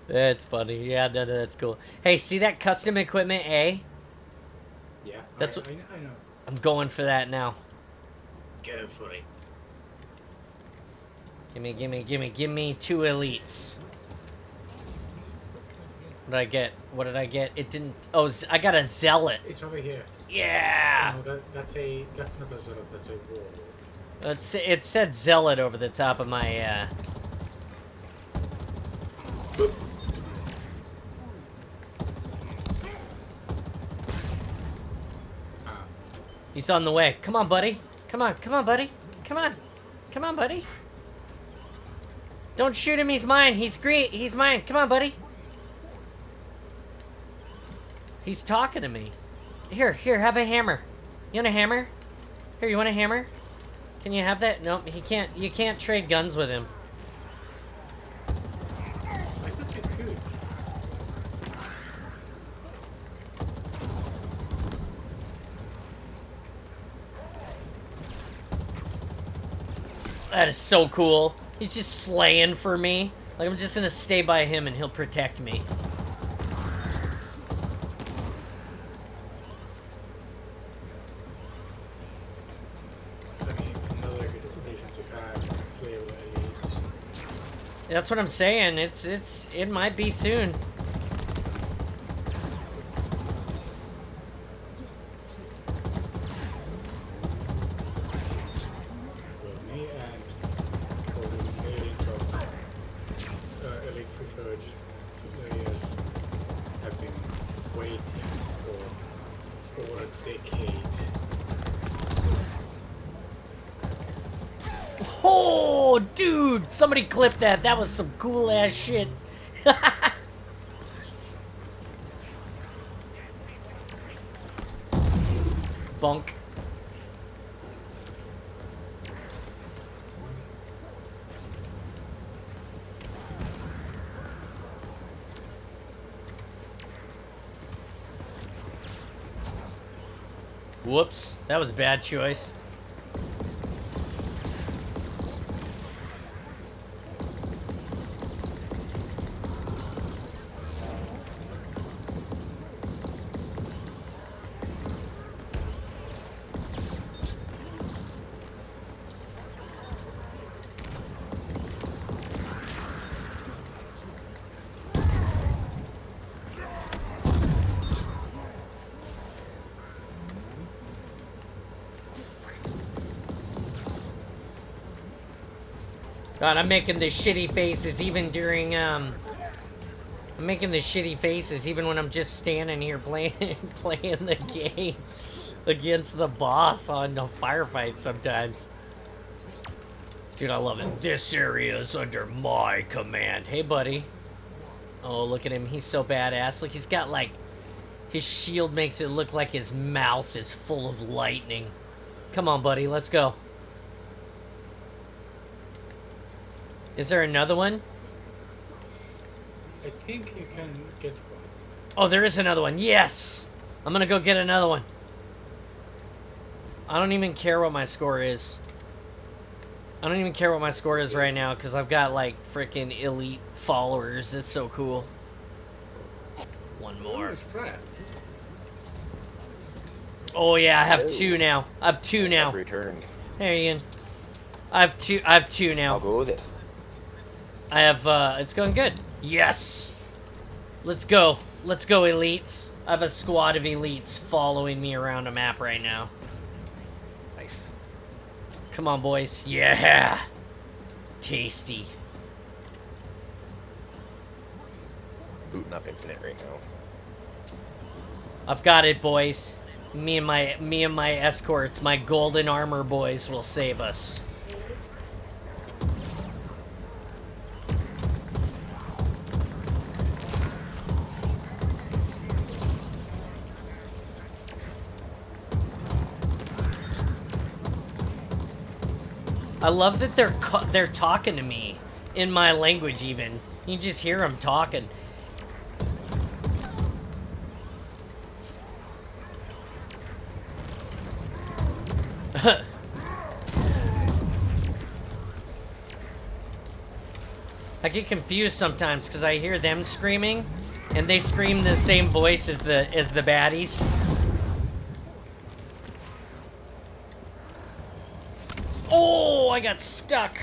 That's funny. Yeah, no, that's cool. Hey, see that custom equipment A? Yeah, That's I what- know. I'm going for that now. Go for it. Give me 2 elites. What did I get? What did I get? It didn't... Oh, I got a zealot. It's over here. Yeah! No, that's not a zealot, that's a wall. It said zealot over the top of my, He's on the way. Come on, buddy. Come on, buddy. Come on, buddy. Don't shoot him, he's mine. He's great. He's mine. Come on, buddy. He's talking to me. Here, have a hammer. You want a hammer? Here, you want a hammer? Can you have that? Nope, he can't. You can't trade guns with him. I thought you could. That is so cool. He's just slaying for me. Like, I'm just gonna stay by him and he'll protect me. I mean, another good reason to have player elites. That's what I'm saying. It might be soon. Well, me and probably millions of elite preferred players have been waiting for over a decade. Oh, dude! Somebody clipped that. That was some cool ass shit. Bunk. Whoops, that was a bad choice. God, I'm making the shitty faces even during, I'm making the shitty faces even when I'm just standing here playing the game against the boss on a firefight sometimes. Dude, I love it. This area is under my command. Hey, buddy. Oh, look at him. He's so badass. Look, he's His shield makes it look like his mouth is full of lightning. Come on, buddy, let's go. Is there another one? I think you can get one. Oh, there is another one. Yes! I'm gonna go get another one. I don't even care what my score is. I don't even care what my score is right now, because I've got, like, freaking elite followers. It's so cool. One more. It's flat. Oh, yeah, I have two now. I have two now. Returned. There, Ian. I have two now. How goes it? I have, it's going good. Yes! Let's go. Let's go, elites. I have a squad of elites following me around a map right now. Nice. Come on, boys. Yeah! Tasty. Booting up Infinite right now. I've got it, boys. Me and my escorts, my golden armor boys will save us. I love that they're talking to me in my language even. You just hear them talking. I get confused sometimes because I hear them screaming, and they scream the same voice as the baddies. Oh, I got stuck.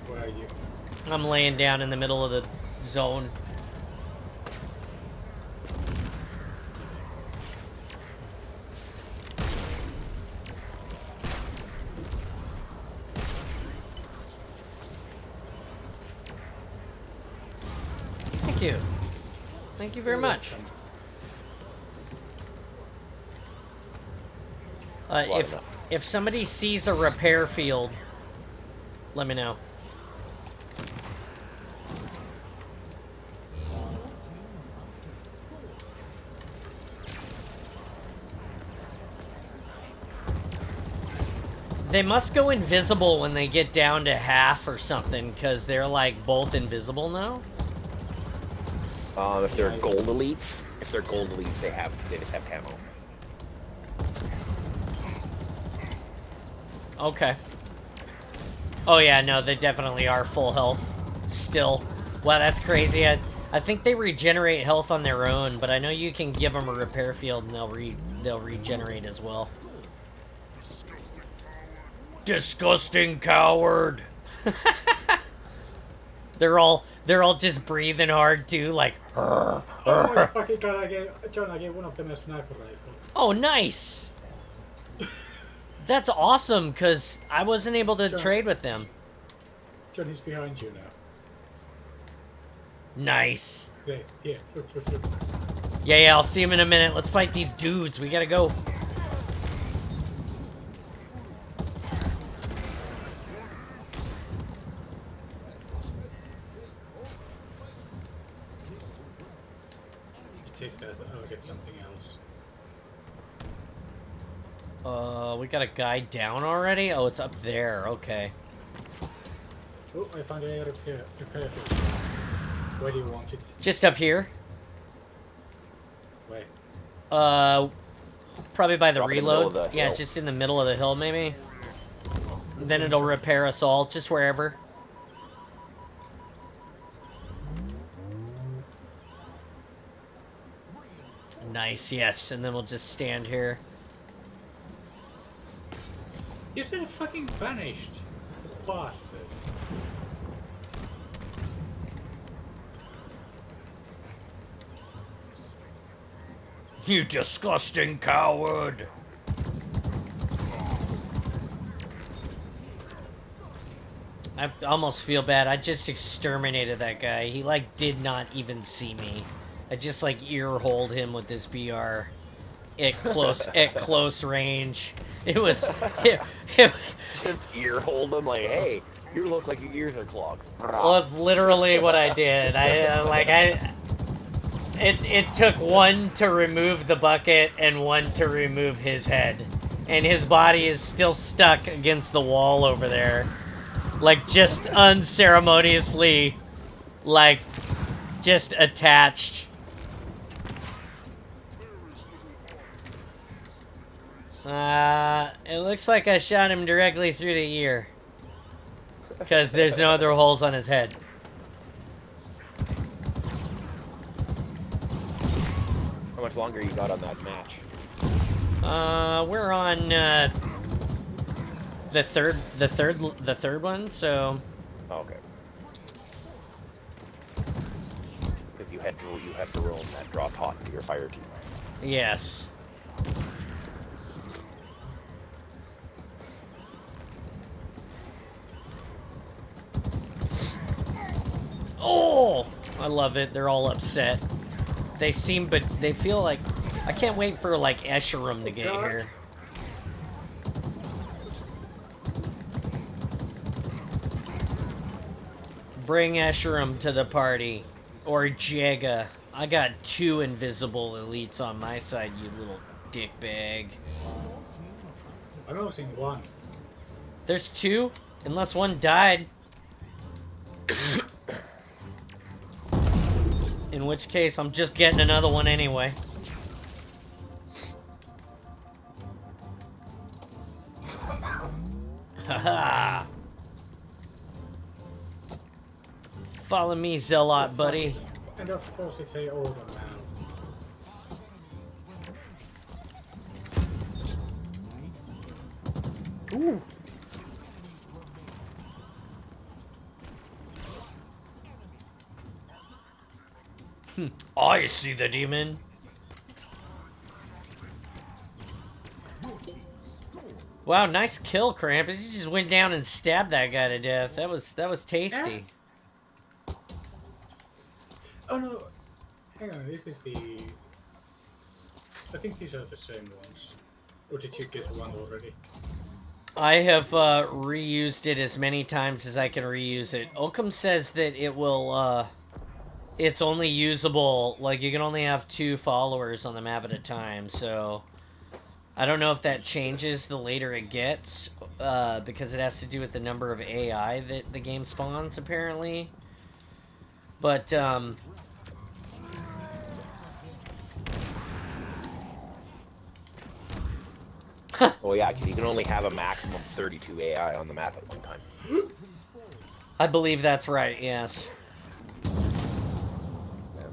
Where are you? I'm laying down in the middle of the zone. Thank you. Thank you very much. If somebody sees a repair field, let me know. They must go invisible when they get down to half or something, because they're like both invisible now. If they're gold elites, they just have camo. Okay. Oh yeah, no, they definitely are full health still. Wow, that's crazy. I think they regenerate health on their own, but I know you can give them a repair field and they'll regenerate as well. Disgusting coward. They're all just breathing hard too, like. Oh my fucking god! John, I gave one of them a sniper rifle. Oh, nice. That's awesome, because I wasn't able to trade with them. John, he's behind you now. Nice. There, yeah. Look. Yeah, I'll see him in a minute. Let's fight these dudes. We gotta go. You take that, I'll get something else. We got a guy down already? Oh, it's up there. Okay. Oh, I found a repair field. Where do you want it? Just up here. Where? Probably by the Drop it in the middle reload. of the Yeah, hill. just in the middle of the hill, maybe. Then it'll repair us all, just wherever. Nice, yes. And then we'll just stand here. You said fucking vanished. Bastard. You disgusting coward! I almost feel bad. I just exterminated that guy. He, like, did not even see me. I just, like, ear-holed him with this BR at close range. It was... Just ear hold them like, hey, you look like your ears are clogged. Well, that's literally what I did. It took one to remove the bucket and one to remove his head. And his body is still stuck against the wall over there. Like, just unceremoniously, like, just attached. It looks like I shot him directly through the ear. Because there's no other holes on his head. How much longer you got on that match? We're on the third one, so Oh, okay. Because you have to roll that draw pot to your fire team. yes. Oh, I love it. They're all upset. They feel like I can't wait for like Escherum to get here. Bring Escherum to the party. Or Jaga. I got 2 invisible elites on my side, you little dickbag. I've only seen one. There's 2? Unless one died. In which case, I'm just getting another one anyway. Haha. Follow me, Zealot, buddy. And of course it's a older man. Ooh. I see the demon. Wow, nice kill, Krampus. He just went down and stabbed that guy to death. That was tasty. Oh no, hang on, this is the... I think these are the same ones. Or did you get one already? I have reused it as many times as I can reuse it. Oakham says that it will, it's only usable, like, you can only have 2 followers on the map at a time, so... I don't know if that changes the later it gets, because it has to do with the number of AI that the game spawns, apparently. But, Oh yeah, because you can only have a maximum of 32 AI on the map at one time. I believe that's right, yes.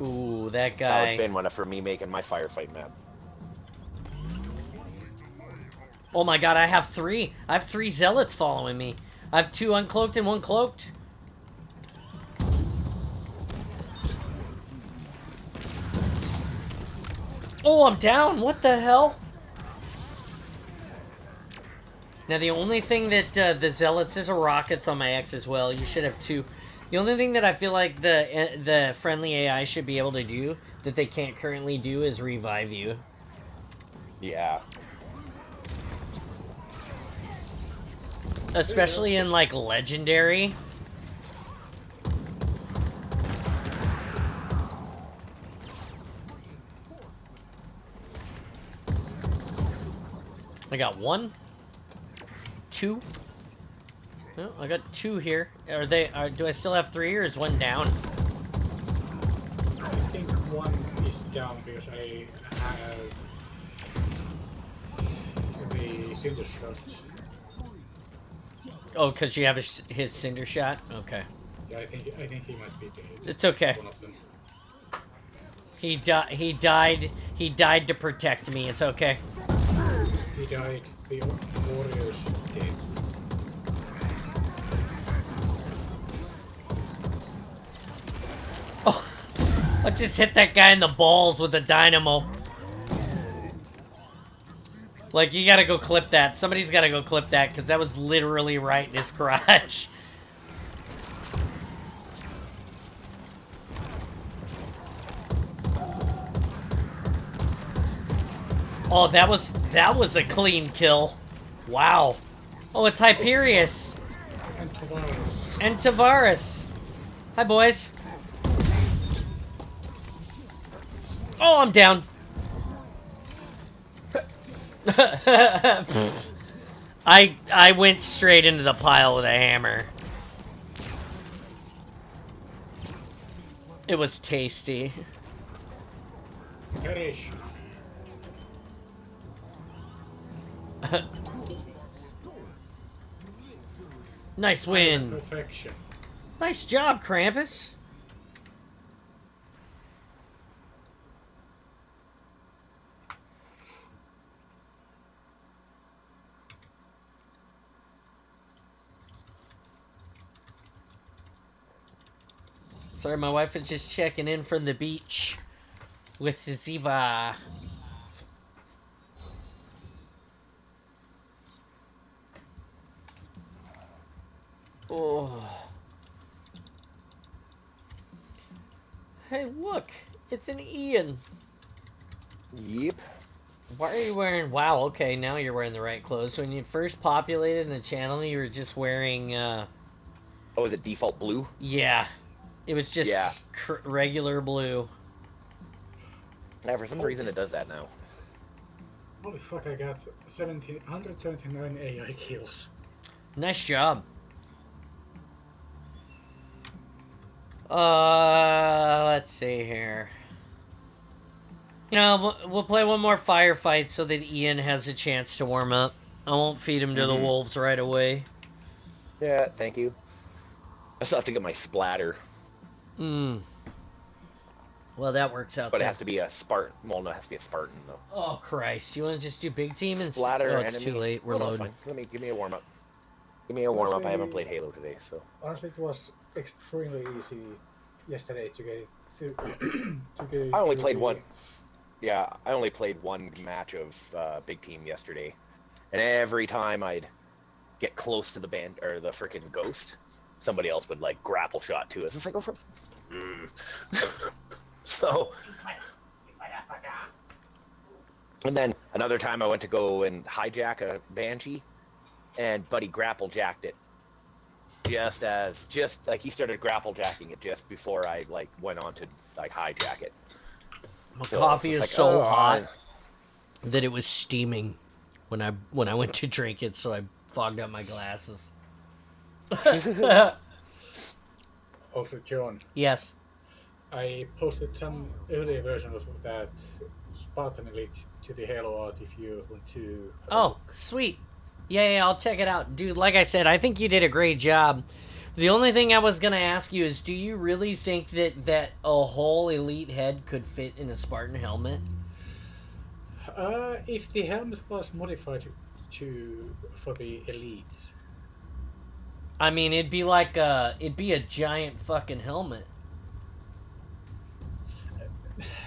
Ooh, that That's how it's guy. been for me making my firefight map. Oh my god, I have 3. I have 3 zealots following me. I have 2 uncloaked and 1 cloaked. Oh, I'm down. What the hell? Now, the only thing that the zealots is a rockets on my X as well. You should have 2. The only thing that I feel like the friendly AI should be able to do that they can't currently do is revive you. Yeah. Especially in, like, Legendary. I got 1. 2. Oh, I got 2 here. Do I still have 3 or is 1 down? I think one is down because I have the cinder shot. Oh, because you have his cinder shot? Okay. Yeah, I think he might be the It's okay. one of them. He died to protect me. It's okay. He died. The warriors did. Oh, I just hit that guy in the balls with a dynamo. Like, you gotta go clip that. Somebody's gotta go clip that, because that was literally right in his crotch. Oh, that was a clean kill. Wow. Oh, it's Hyperius. And Tavares. And Tavares. Hi, boys. Oh, I'm down. I went straight into the pile with a hammer. It was tasty. Perish. Nice win. Perfection. Nice job, Krampus. Sorry, my wife is just checking in from the beach with Ziva. Oh. Hey, look. It's an Ian. Yep. Why are you wearing... Wow, okay, now you're wearing the right clothes. When you first populated the channel, you were just wearing, Oh, is it default blue? Yeah. It was just Yeah. regular blue. Yeah, for some reason it does that now. Holy fuck, I got 179 AI kills. Nice job. Let's see here. You know, we'll play one more firefight so that Ian has a chance to warm up. I won't feed him to the wolves right away. Yeah, thank you. I still have to get my splatter. Well, that works out. But it has to be a Spartan. Well, no, it has to be a Spartan, though. Oh, Christ. You want to just do big team and... Splatter, Oh, it's enemy. too late. We're No, it's loading. fine. Give me a warm-up. Give me a warm-up. I haven't played Halo today, so... Honestly, it was extremely easy yesterday to get it to, to get it I only through played the- one. Yeah, I only played one match of Big Team yesterday. And every time I'd get close to the band, or the freaking ghost, somebody else would, like, grapple shot to us. It's like, oh, for... So... And then another time I went to go and hijack a Banshee, and Buddy grapple jacked it. Just like he started grapple jacking it just before I like went on to like hijack it. My So coffee is it's like, so oh, hot that it was steaming when I went to drink it, so I fogged up my glasses. Also, John, Yes. I posted some earlier version of that Spartan Elite to the Halo art if you want to. Have a Oh, look. sweet. Yeah, I'll check it out. Dude, like I said, I think you did a great job. The only thing I was going to ask you is, do you really think that a whole elite head could fit in a Spartan helmet? If the helmet was modified for the elites, I mean, it'd be a giant fucking helmet.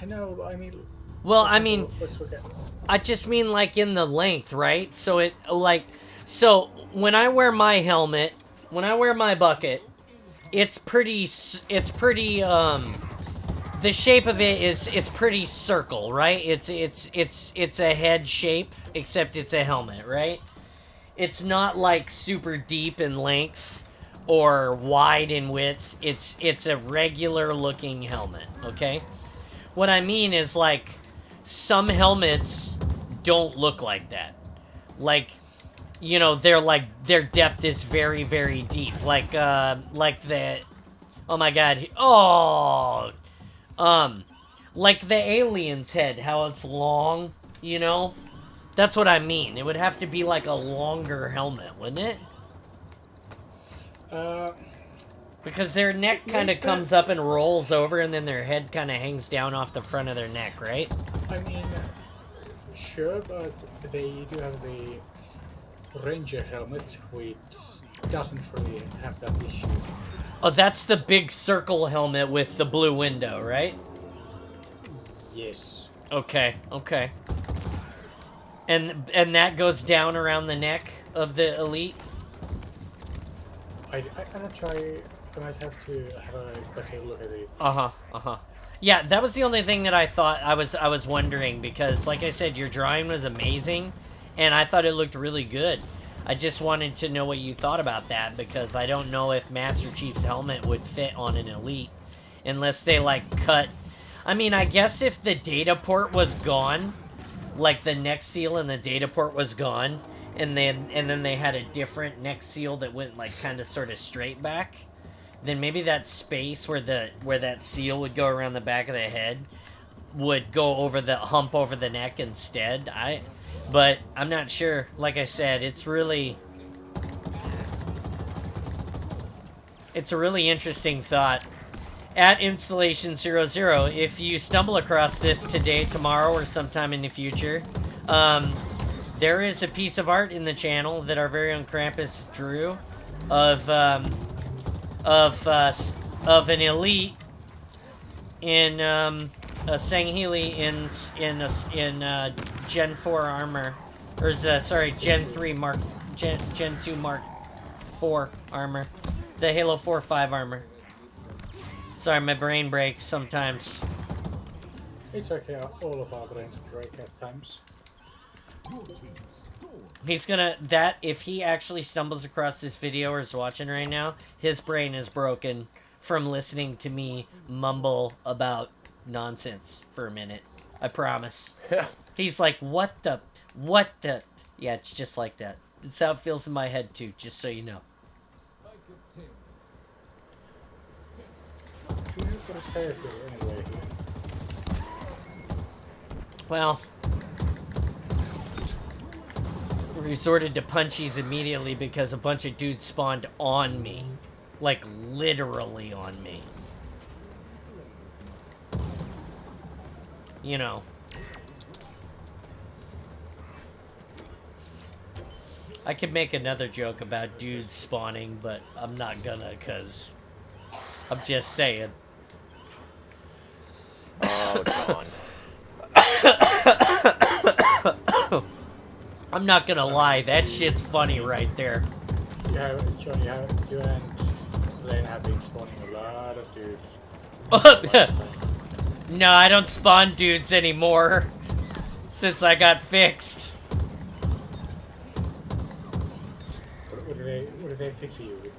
no, I mean. Well, for I example, mean, let's look at. I just mean like in the length, right? So it so when I wear my helmet, when I wear my bucket, it's pretty the shape of it is it's pretty circle, right? It's a head shape except it's a helmet, right? It's not like super deep in length or wide in width. It's a regular looking helmet, okay? What I mean is like some helmets don't look like that. Like, you know, their depth is very, very deep. Like the, oh my god, like the alien's head, how it's long, you know? That's what I mean. It would have to be like a longer helmet, wouldn't it? Because their neck kind of comes up and rolls over, and then their head kind of hangs down off the front of their neck, right? I mean, sure, but they do have the Ranger helmet, which doesn't really have that issue. Oh, that's the big circle helmet with the blue window, right? Yes. Okay. And that goes down around the neck of the elite? I'm not sure. I might have to have a better look at it. Yeah, that was the only thing that I thought I was wondering, because like I said, your drawing was amazing and I thought it looked really good. I just wanted to know what you thought about that, because I don't know if Master Chief's helmet would fit on an elite unless they like cut. I mean, I guess if the data port was gone, like the next seal and the data port was gone, and then they had a different next seal that went like kind of sort of straight back, then maybe that space where that seal would go around the back of the head would go over the hump over the neck instead. But I'm not sure. Like I said, it's a really interesting thought. At Installation 00, if you stumble across this today, tomorrow, or sometime in the future, there is a piece of art in the channel that our very own Krampus drew of an elite in a Sangheili in Gen 4 armor, or sorry, Gen 3 Gen 2 Mark 4 armor, the Halo 4/5 armor. Sorry, my brain breaks sometimes. It's okay, all of our brains break at times. He's gonna, if he actually stumbles across this video or is watching right now, his brain is broken from listening to me mumble about nonsense for a minute. I promise. He's like, what the? Yeah, it's just like that. It's how it feels in my head too, just so you know. Anyway. Well, resorted to punchies immediately because a bunch of dudes spawned on me. Like, literally on me. You know. I could make another joke about dudes spawning, but I'm not gonna, because I'm just saying. Oh, John. I'm not gonna lie, that shit's funny right there. Yeah, John, you and Lane have been spawning a lot of dudes. No, I don't spawn dudes anymore. Since I got fixed. What do they fix you with?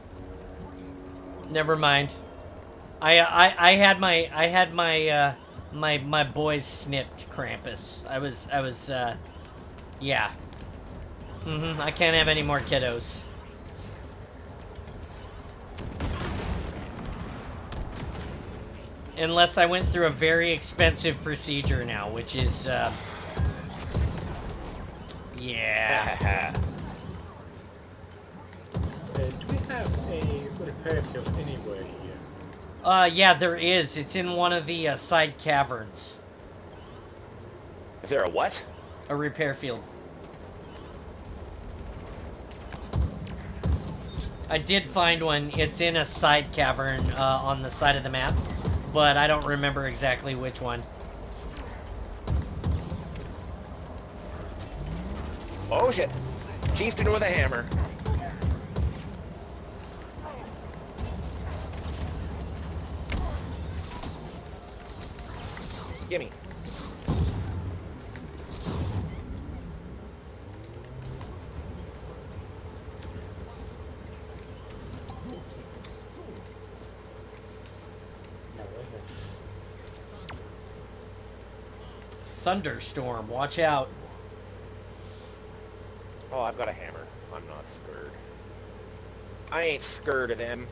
Never mind. I had my boys snipped, Krampus. I was yeah. I can't have any more kiddos. Unless I went through a very expensive procedure now, which is, yeah. Do we have a repair field anywhere here? Yeah, there is. It's in one of the side caverns. Is there a what? A repair field. I did find one. It's in a side cavern on the side of the map, but I don't remember exactly which one. Oh shit! Chieftain with a hammer. Gimme. Thunderstorm, watch out. Oh, I've got a hammer. I'm not scared. I ain't scared of them.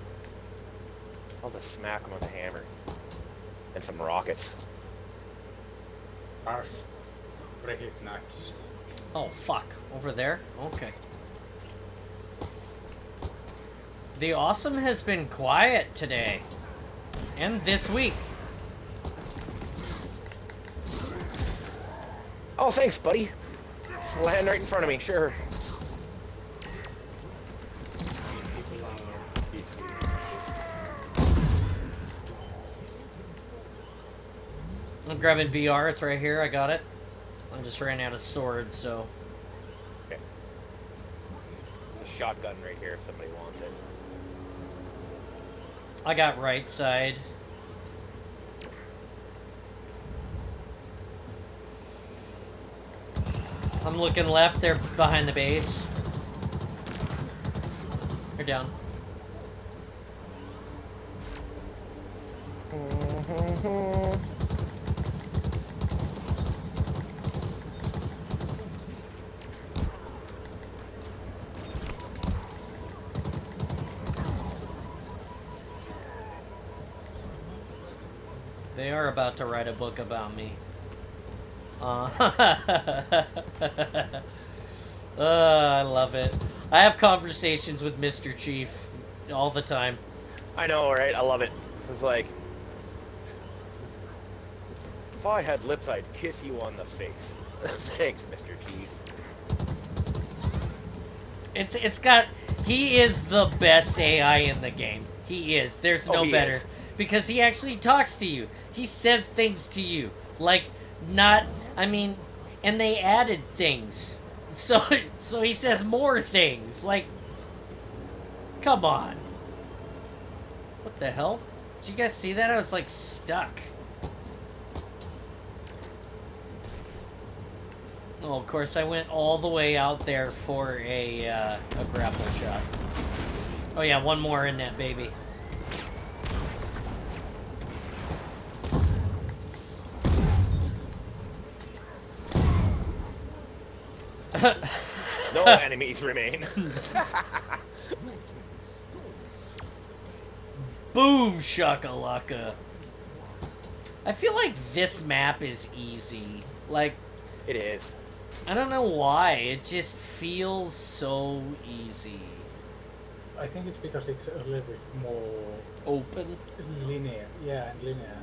I'll just smack them with a hammer. And some rockets. Ours. Break his nuts. Oh, fuck. Over there? Okay. The Awesome has been quiet today. And this week. Oh, thanks, buddy. Land right in front of me, sure. I'm grabbing BR, it's right here, I got it. I just ran out of sword, so... Okay. There's a shotgun right here if somebody wants it. I got right side. I'm looking left, they're behind the base. They're down. They are about to write a book about me. I love it. I have conversations with Mr. Chief all the time. I know, right? I love it. This is like, if I had lips, I'd kiss you on the face. Thanks, Mr. Chief. It's got. He is the best AI in the game. He is. There's no better. Is. Because he actually talks to you. He says things to you. Like, not. I mean, and they added things. So he says more things. Like, come on. What the hell? Did you guys see that? I was like stuck. Oh, of course, I went all the way out there for a grapple shot. Oh yeah, one more in that baby. No enemies remain. Boom shakalaka. I feel like this map is easy. Like, It is. I don't know why. It just feels so easy. I think it's because it's a little bit more Open. linear. Yeah, linear.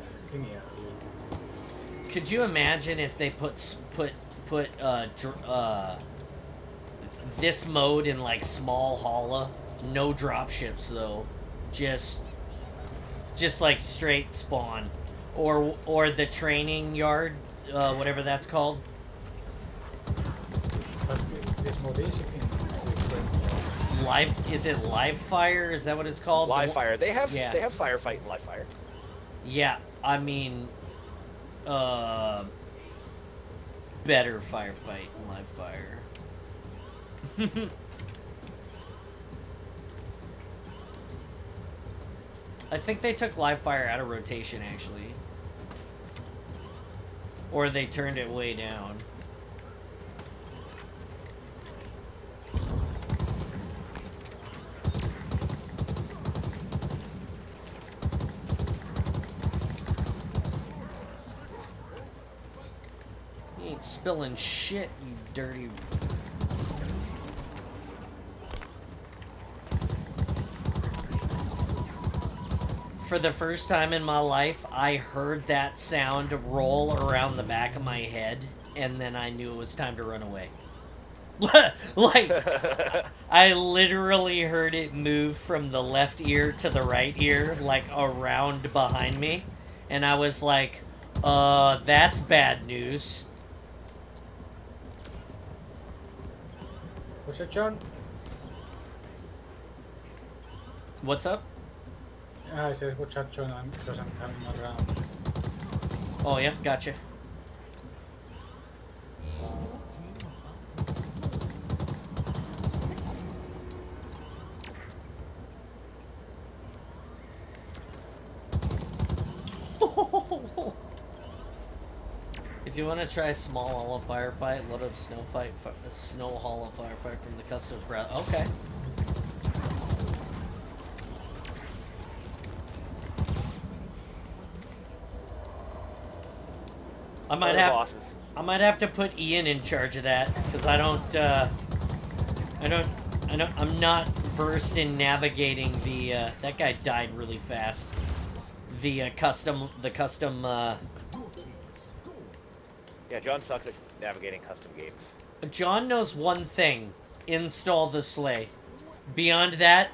Could you imagine if they put this mode in like small holla? No dropships though. Just like straight spawn. Or the training yard, whatever that's called. But it's more discipline. Is it live fire? Is that what it's called? Live fire. They have Yeah. firefight and live fire. Yeah, I mean, better firefight and live fire. I think they took live fire out of rotation actually, or they turned it way down. You ain't spilling shit, you dirty. For the first time in my life, I heard that sound roll around the back of my head, and then I knew it was time to run away. Like, I literally heard it move from the left ear to the right ear, like around behind me, and I was like, that's bad news. What's that, John? What's up? I said, what's that, John? Because I'm coming around. Oh, yeah, gotcha. If you want to try small hollow firefight, load up snow hollow firefight from the customer's browser. Okay. I might have to put Ian in charge of that because I'm not versed in navigating the that guy died really fast. The custom Yeah, John sucks at navigating custom games. John knows one thing: install the sleigh. Beyond that,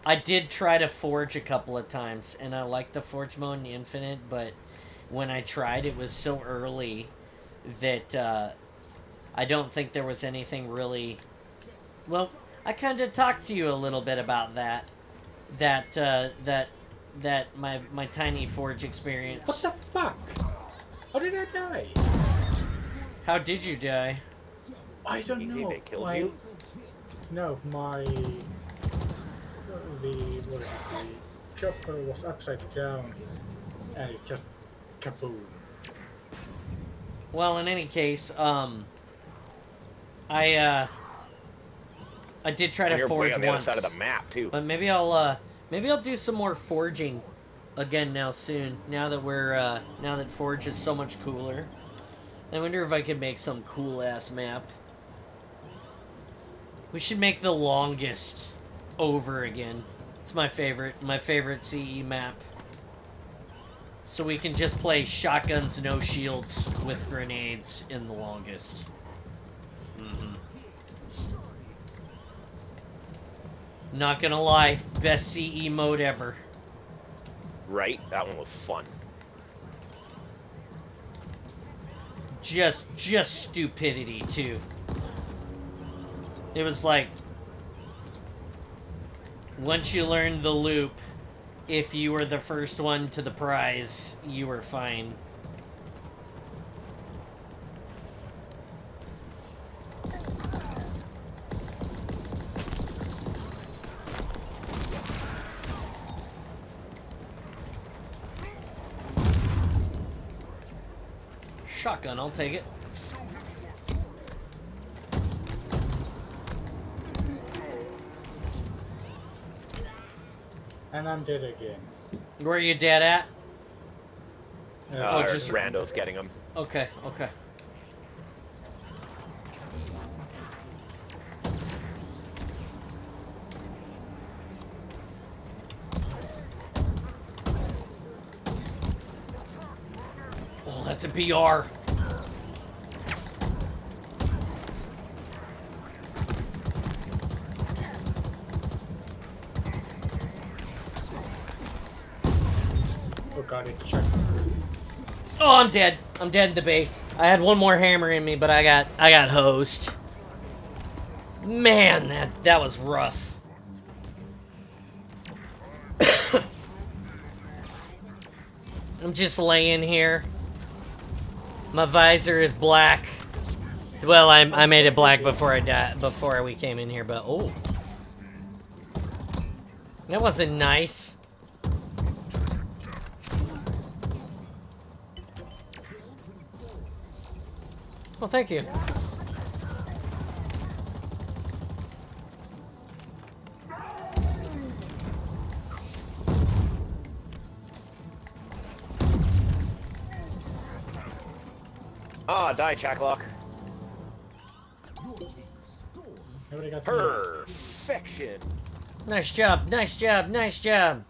I did try to forge a couple of times, and I like the forge mode in Infinite, but when I tried, it was so early that I don't think there was anything really. Well, I kind of talked to you a little bit about that my tiny forge experience. What the fuck? How did I die? How did you die? I don't Easy, know. they killed you? No, what is it? The chopper was upside down, and it just kaboom. Well, in any case, I did try to You're forge way on the once, other side of the map too. but maybe I'll do some more forging again now soon. Now that now that Forge is so much cooler. I wonder if I could make some cool ass map. We should make the longest over again. It's my favorite CE map. So we can just play shotguns, no shields, with grenades in the longest. Not gonna lie, best CE mode ever. Right? That one was fun. Just stupidity, too. It was like, once you learned the loop, if you were the first one to the prize, you were fine. Shotgun, I'll take it. And I'm dead again. Where are you dead at? Oh, just- Rando's getting him. Okay, okay. Oh, that's a BR. Oh god, it's checked. Oh, I'm dead. I'm dead in the base. I had one more hammer in me, but I got hosed. Man, that was rough. I'm just laying here. My visor is black. Well, I made it black before I died, before we came in here, but oh. That wasn't nice. Well, thank you. Ah, die, Chacklock. Nobody got Perfection. Nice job, nice job, nice job.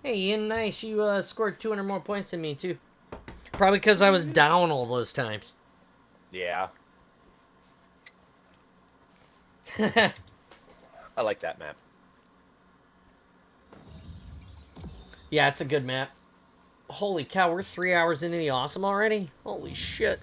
Hey, Ian, nice. You scored 200 more points than me, too. Probably because I was down all those times. Yeah. I like that map. Yeah, it's a good map. Holy cow, we're 3 hours into the awesome already? Holy shit.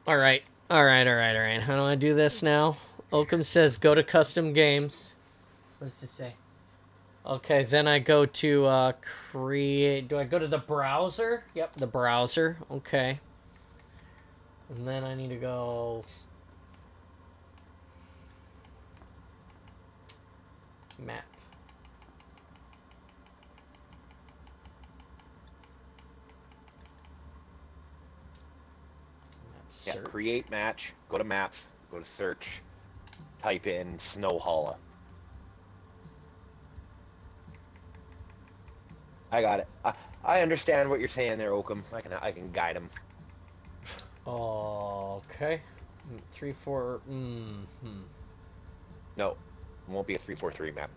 Alright, alright. How do I do this now? Oakham says go to custom games. What's this say? Okay, then I go to create. Do I go to the browser? Yep, the browser. Okay. And then I need to go. Map. Yeah, Search. create match. Go to maps. Go to search. Type in Snow Holla. I got it. I understand what you're saying there, Oakham. I can guide him. Okay. 3, 4. No, it won't be a 3-4-3 map.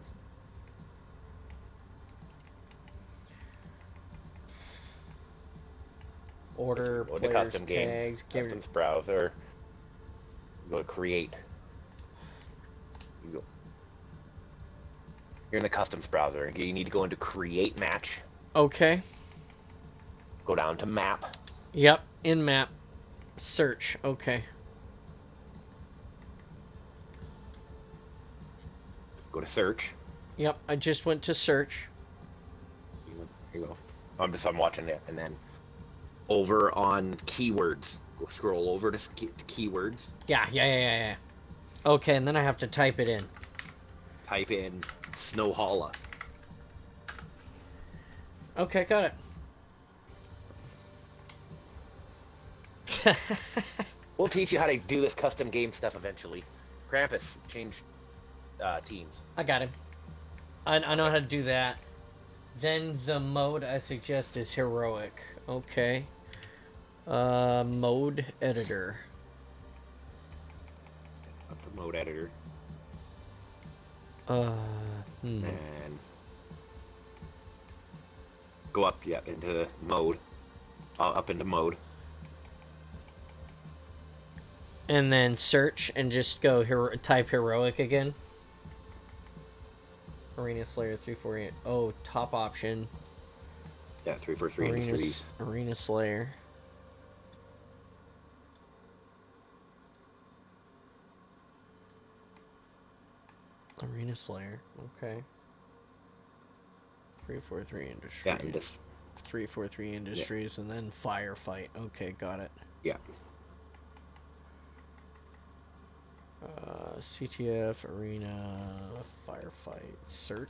Order. Go to Players, custom tags. games, customs browser. Go to create. You go. You're in the customs browser. You need to go into create match. Okay. Go down to map. Yep. In map. Search. Okay. Go to search. Yep. I just went to search. Here you go. I'm watching it, and then over on keywords. Go scroll over to keywords. Yeah. Okay, and then I have to type it in. Type in Snow Holla. Okay, got it. We'll teach you how to do this custom game stuff eventually. Krampus, change. teams. I got him. I know how to do that. Then the mode I suggest is heroic. Okay. Mode editor. Up the mode editor. Hmm. And go up, yeah, into mode. Up into mode. And then search and just go type heroic again. Arena Slayer 348. Oh, top option. Yeah, 343 Industries. Arena Slayer. Arena Slayer. Okay. 343 Industries. Yeah, and just 343 Industries, and then Firefight. Okay, got it. yeah. CTF, Arena, Firefight, search.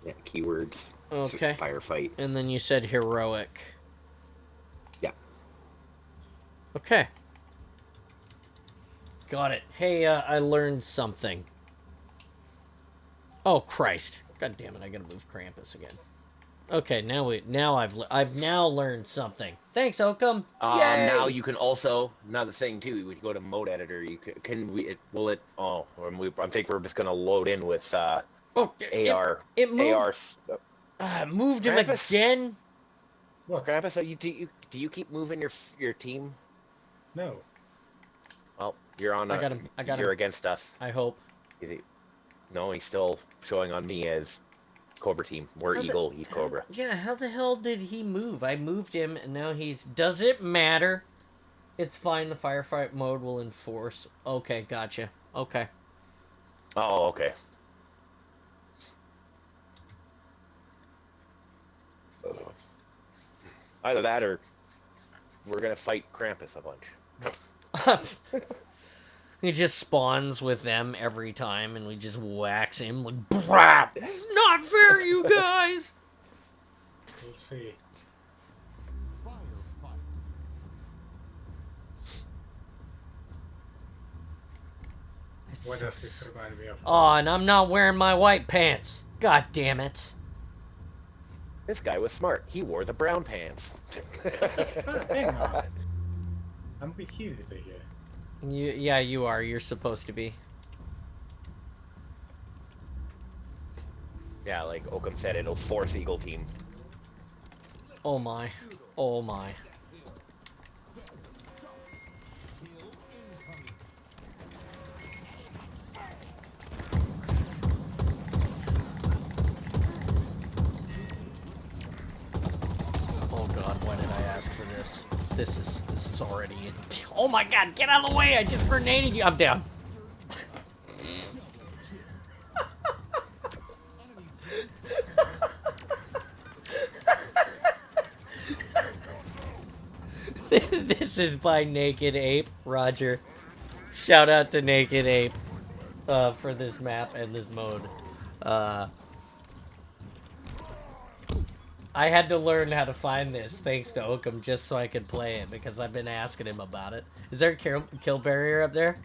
Yeah, keywords. Okay. Firefight. And then you said heroic. Yeah. Okay. Got it. Hey, I learned something. Oh Christ! God damn it! I gotta move Krampus again. Okay, now I've now learned something. Thanks, Oakham. Yay! Now you can also, another thing too, when you go to mode editor, you I think we're just gonna load in with AR. It moved. AR. Moved him Krampus? again. What? Krampus, do you keep moving your team? No. Well, you're on. I got him. You're against us. I hope. Is he? No, he's still showing on me as Cobra team. We're Eagle, he's Cobra. Yeah, how the hell did he move? I moved him, and now he's... Does it matter? It's fine, the firefight mode will enforce. Okay, gotcha. Okay. Oh, okay. Either that or we're gonna fight Krampus a bunch. He just spawns with them every time, and we just wax him like, brap! This is not fair, you guys! We'll see. Firefight. What does this remind me of? Oh, and I'm not wearing my white pants. God damn it. This guy was smart. He wore the brown pants. Hang on. I'm with you here. Yeah, you are. You're supposed to be. Yeah, like Oakham said, it'll force Eagle team. Oh my. Oh my. Oh god, why did I ask for this? This is already in. Oh my god, get out of the way! I just grenaded you. I'm down. This is by Naked Ape, Roger. Shout out to Naked Ape for this map and this mode. I had to learn how to find this thanks to Oakham just so I could play it because I've been asking him about it. Is there a kill barrier up there?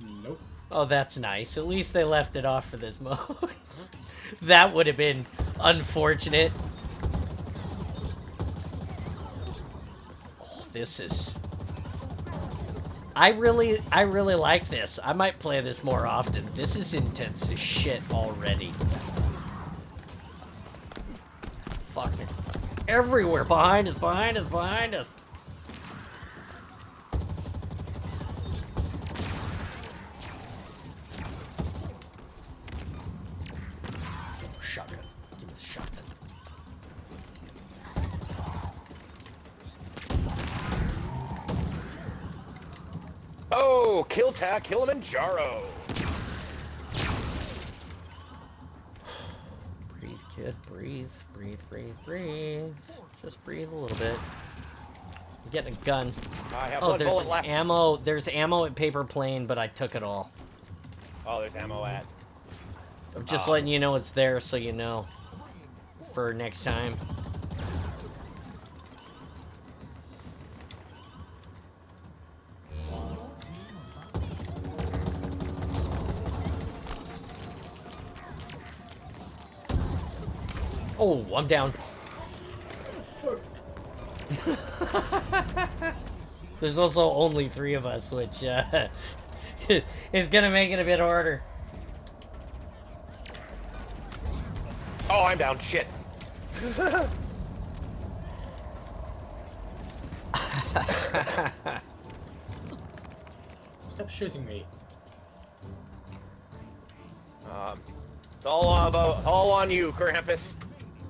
Nope. Oh, that's nice. At least they left it off for this mode. That would have been unfortunate. Oh, this is... I really like this. I might play this more often. This is intense as shit already. Fucking everywhere. Behind us, behind us, behind us. Shotgun. Give me the shotgun. Oh, Kilimanjaro. Breathe, kid. Breathe. Breathe, breathe, breathe. Just breathe a little bit. I'm getting a gun. I have Oh, one there's bullet left. ammo. There's ammo at Paper Plane, but I took it all. Oh, there's ammo at. I'm just letting you know it's there so you know. For next time. Oh, I'm down. There's also only 3 of us, which is gonna make it a bit harder. Oh, I'm down. Shit. Stop shooting me. It's all on you, Krampus.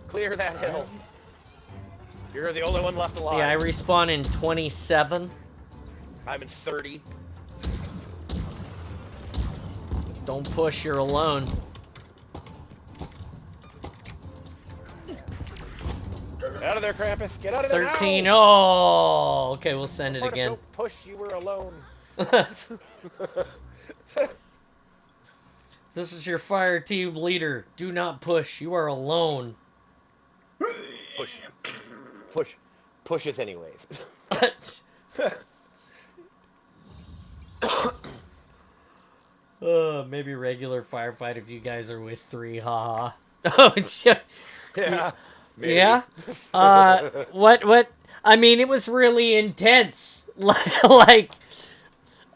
Clear that hill. You're the only one left alive. Yeah, I respawn in 27. I'm in 30. Don't push, you're alone. Get out of there, Krampus. Get out of there 13. now. Oh, okay, we'll send it Part of again. Don't push, you were alone. This is your fire team leader. Do not push. You are alone. Push. Push. Push us anyways. Maybe regular firefight if you guys are with 3. Haha. Oh, shit. Yeah. Maybe. Yeah? What? I mean, it was really intense. Like,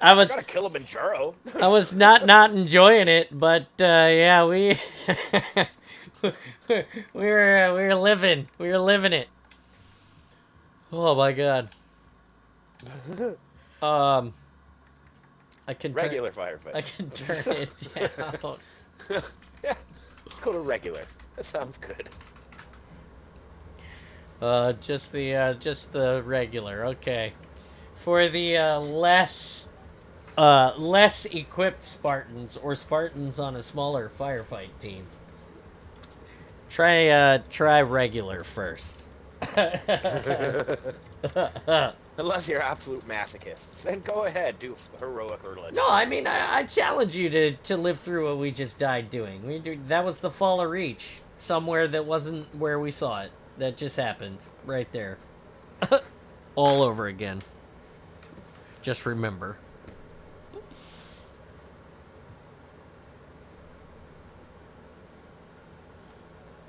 I was Gotta kill a Manjaro. I was not enjoying it, but yeah, we we were living it. Oh my god. I can Regular firefight. I can turn it down. Yeah. Let's go to regular. That sounds good. Just the regular. Okay. For the less equipped Spartans or Spartans on a smaller firefight team, try regular first. Unless you're absolute masochists, then go ahead, do heroic or legend. No, I mean I challenge you to live through what we just died doing. That was the Fall of Reach, somewhere that wasn't where we saw it. That just happened right there, all over again. Just remember.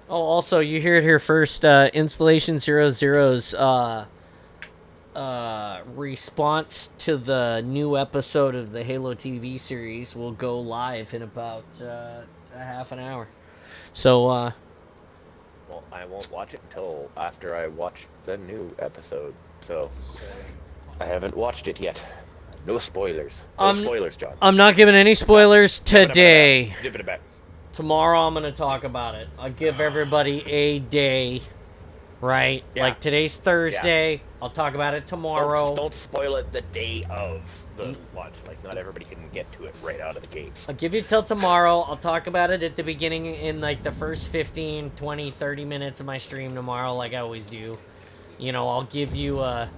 Oh, also, you hear it here first. Installation 00's response to the new episode of the Halo TV series will go live in about a half an hour. So, Well, I won't watch it until after I watch the new episode, so I haven't watched it yet. No spoilers. No spoilers, John. I'm not giving any spoilers today. Dip it back. Tomorrow I'm going to talk about it. I'll give everybody a day, right? Yeah. Like today's Thursday. I'll talk about it tomorrow. Don't spoil it the day of the launch. Like, not everybody can get to it right out of the gates. I'll give you till tomorrow. I'll talk about it at the beginning in like the first 15, 20, 30 minutes of my stream tomorrow, like I always do. You know, I'll give you a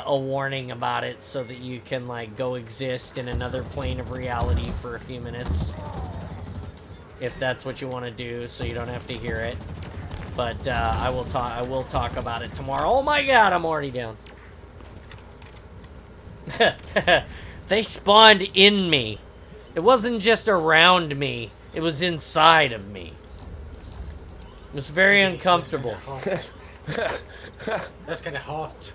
warning about it so that you can like go exist in another plane of reality for a few minutes, if that's what you want to do, so you don't have to hear it. But I will talk about it tomorrow. Oh my god, I'm already down. They spawned in me. It wasn't just around me, it was inside of me. It was very uncomfortable. That's kind of hot.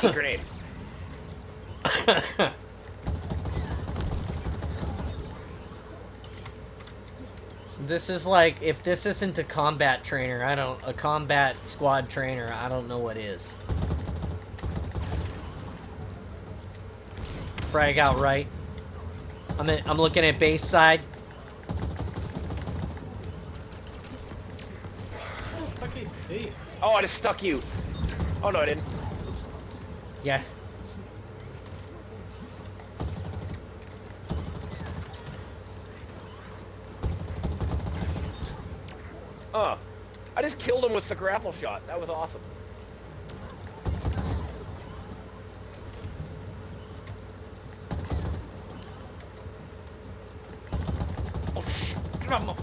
Grenade. This is like, if this isn't a combat trainer, a combat squad trainer, I don't know what is. Frag out right. I'm looking at base side. What the fuck is this? Oh, I just stuck you. Oh, no, I didn't. Yeah. I just killed him with the grapple shot. That was awesome. Oh, shit. Come on.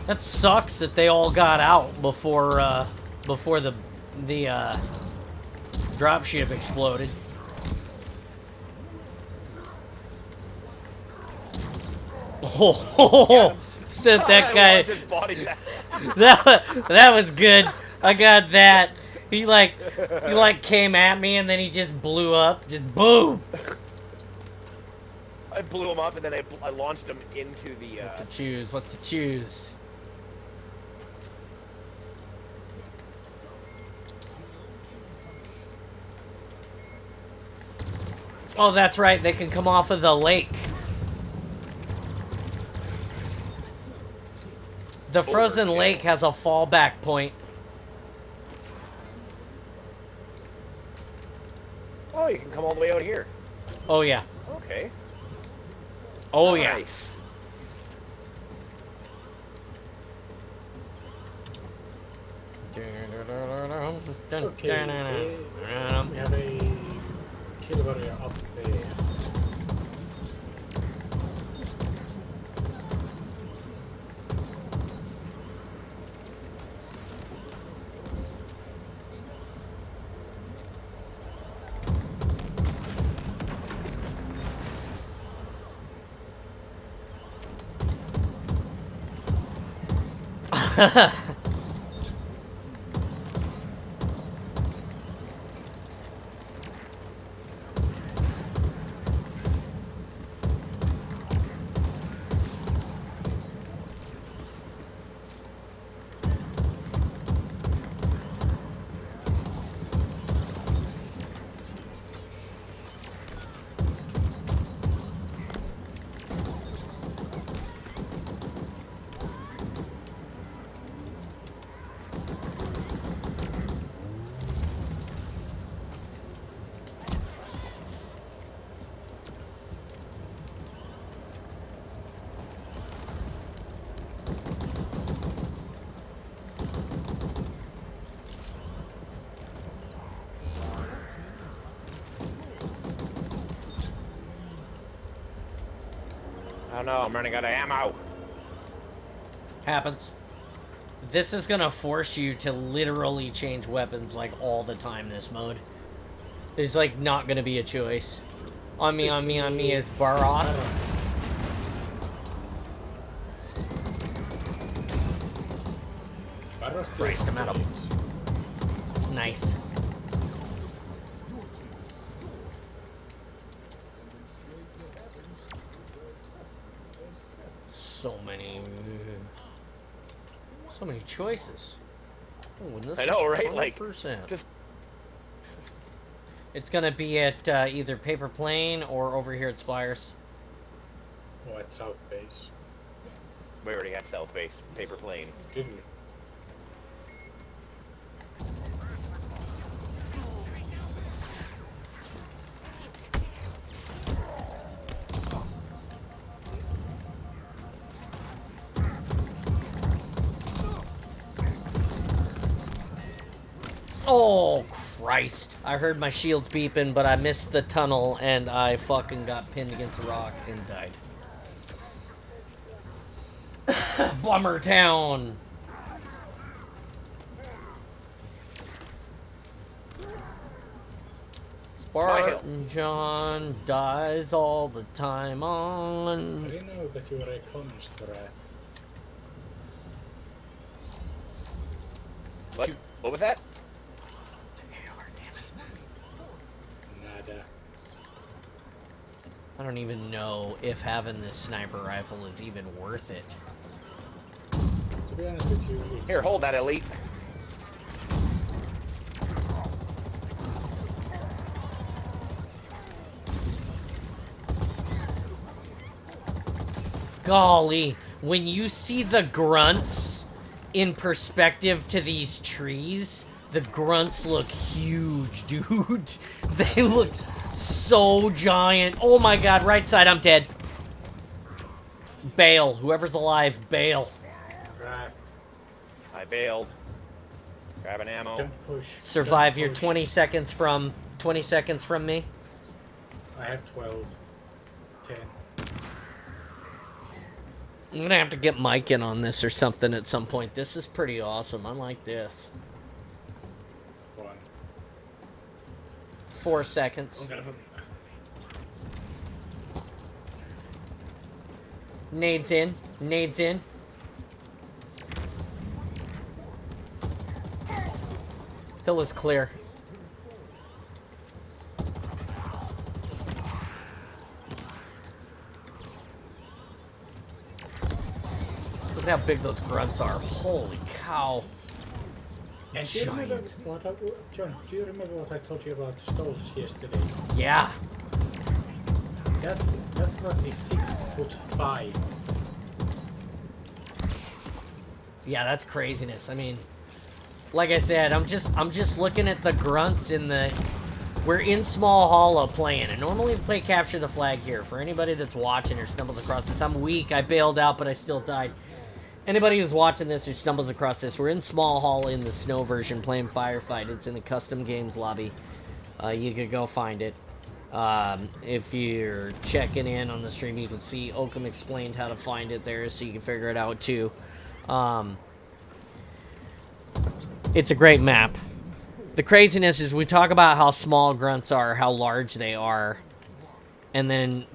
That sucks that they all got out before the dropship exploded. Oh, sent that I guy. launched his body back. That was good. I got that. He like came at me and then he just blew up. Just boom. I blew him up and then I launched him into the. What to choose? What to choose? Oh, that's right. They can come off of the lake. The frozen lake has a fallback point. Oh, you can come all the way out here. Oh yeah. Okay. Oh yeah. Nice. Okay, we have a kill area up there. Oh no, I'm running out of ammo. Happens. This is gonna force you to literally change weapons like all the time. This mode. There's like not gonna be a choice. On me, it's Baroth. Christ, I'm out of. Nice. So many choices. Oh, and this I know, one's right? Like, 100%. just It's gonna be at either Paper Plane or over here at Spires. Oh, at South Base. we already had South Base paper plane. Didn't we? Oh, Christ. I heard my shields beeping, but I missed the tunnel, and I fucking got pinned against a rock and died. Bummer Town. Spartan John dies all the time I on. didn't know that you were a communist, Wrath. What was that? Nada. I don't even know if having this sniper rifle is even worth it. To be honest with you, it's... Here, hold that, Elite. Golly, when you see the grunts in perspective to these trees, the grunts look huge, dude. They look so giant. Oh my god, right side, I'm dead. Bail. Whoever's alive, bail. Wrath. I bailed. Grabbing ammo. Don't push. Survive Don't your push. 20 seconds from me. I have 12. 10. I'm gonna have to get Mike in on this or something at some point. This is pretty awesome. I like this. 4 seconds. Nades in. Nades in. Hill is clear. Look at how big those grunts are. Holy cow. And do you remember what John, do you remember what I told you about stoves yesterday? Yeah. That one is 6'5". Yeah, that's craziness. I mean, like I said, I'm just looking at the grunts in the... We're in Small Hollow playing, and normally we play Capture the Flag here. For anybody that's watching or stumbles across this, I'm weak. I bailed out, but I still died. Anybody who's watching this or stumbles across this, we're in Small Hollow in the snow version playing Firefight. It's in the custom games lobby. You could go find it. If you're checking in on the stream, you can see Oakham explained how to find it there, so you can figure it out too. It's a great map. The craziness is we talk about how small grunts are, how large they are, and then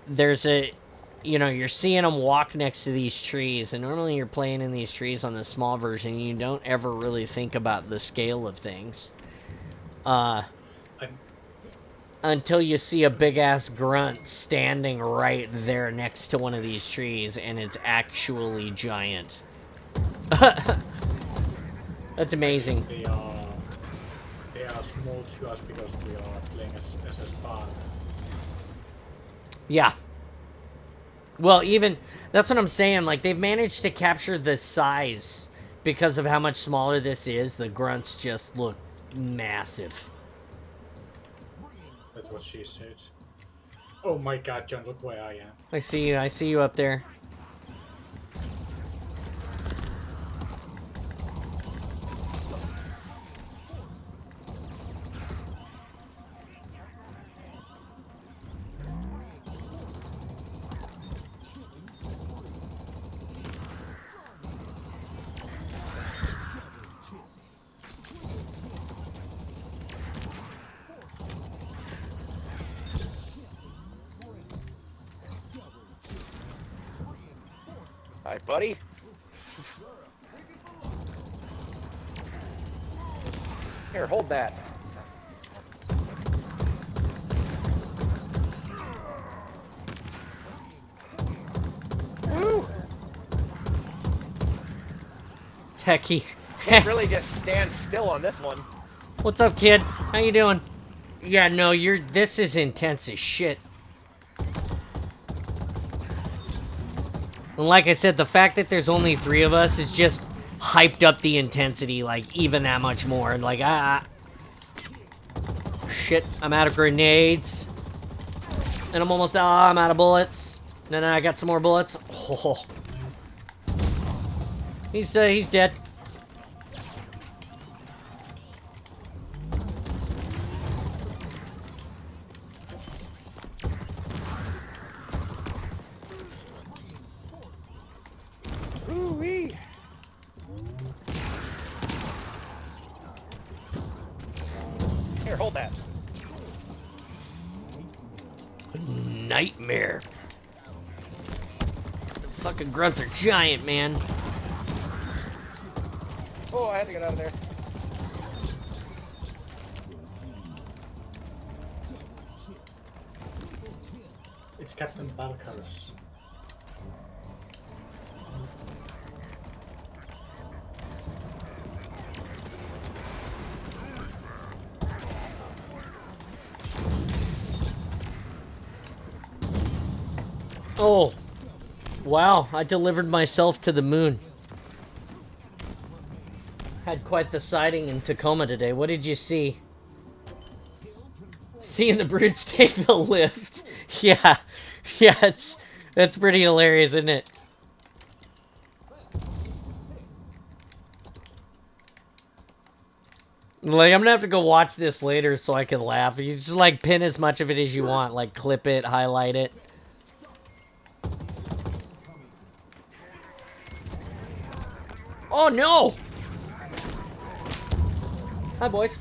there's a, you know, you're seeing them walk next to these trees, and normally you're playing in these trees on the small version, and you don't ever really think about the scale of things. Until you see a big-ass grunt standing right there next to one of these trees, and it's actually giant. That's amazing. They are small to us because we are playing as a Spartan. Yeah. Well, even... That's what I'm saying. Like, they've managed to capture the size because of how much smaller this is. The grunts just look massive. That's what she said. Oh my god, John, look where I am. I see you. I see you up there. Hi, buddy. Here, hold that. Woo! Techie. Can't really just stand still on this one. What's up, kid? How you doing? Yeah, no, this is intense as shit. And like I said, the fact that there's only 3 of us is just hyped up the intensity, like, even that much more. Like, shit, I'm out of grenades. And I'm almost, I'm out of bullets. No, I got some more bullets. Oh. He's dead. Ooh-wee. Here, hold that. Nightmare. The fucking grunts are giant, man. Oh, I had to get out of there. It's Captain Balcarus. Oh, wow, I delivered myself to the moon. Had quite the sighting in Tacoma today. What did you see? Seeing the brutes take the lift. Yeah, that's pretty hilarious, isn't it? Like, I'm gonna have to go watch this later so I can laugh. You just, like, pin as much of it as you want. Like, clip it, highlight it. Oh no! Hi, boys.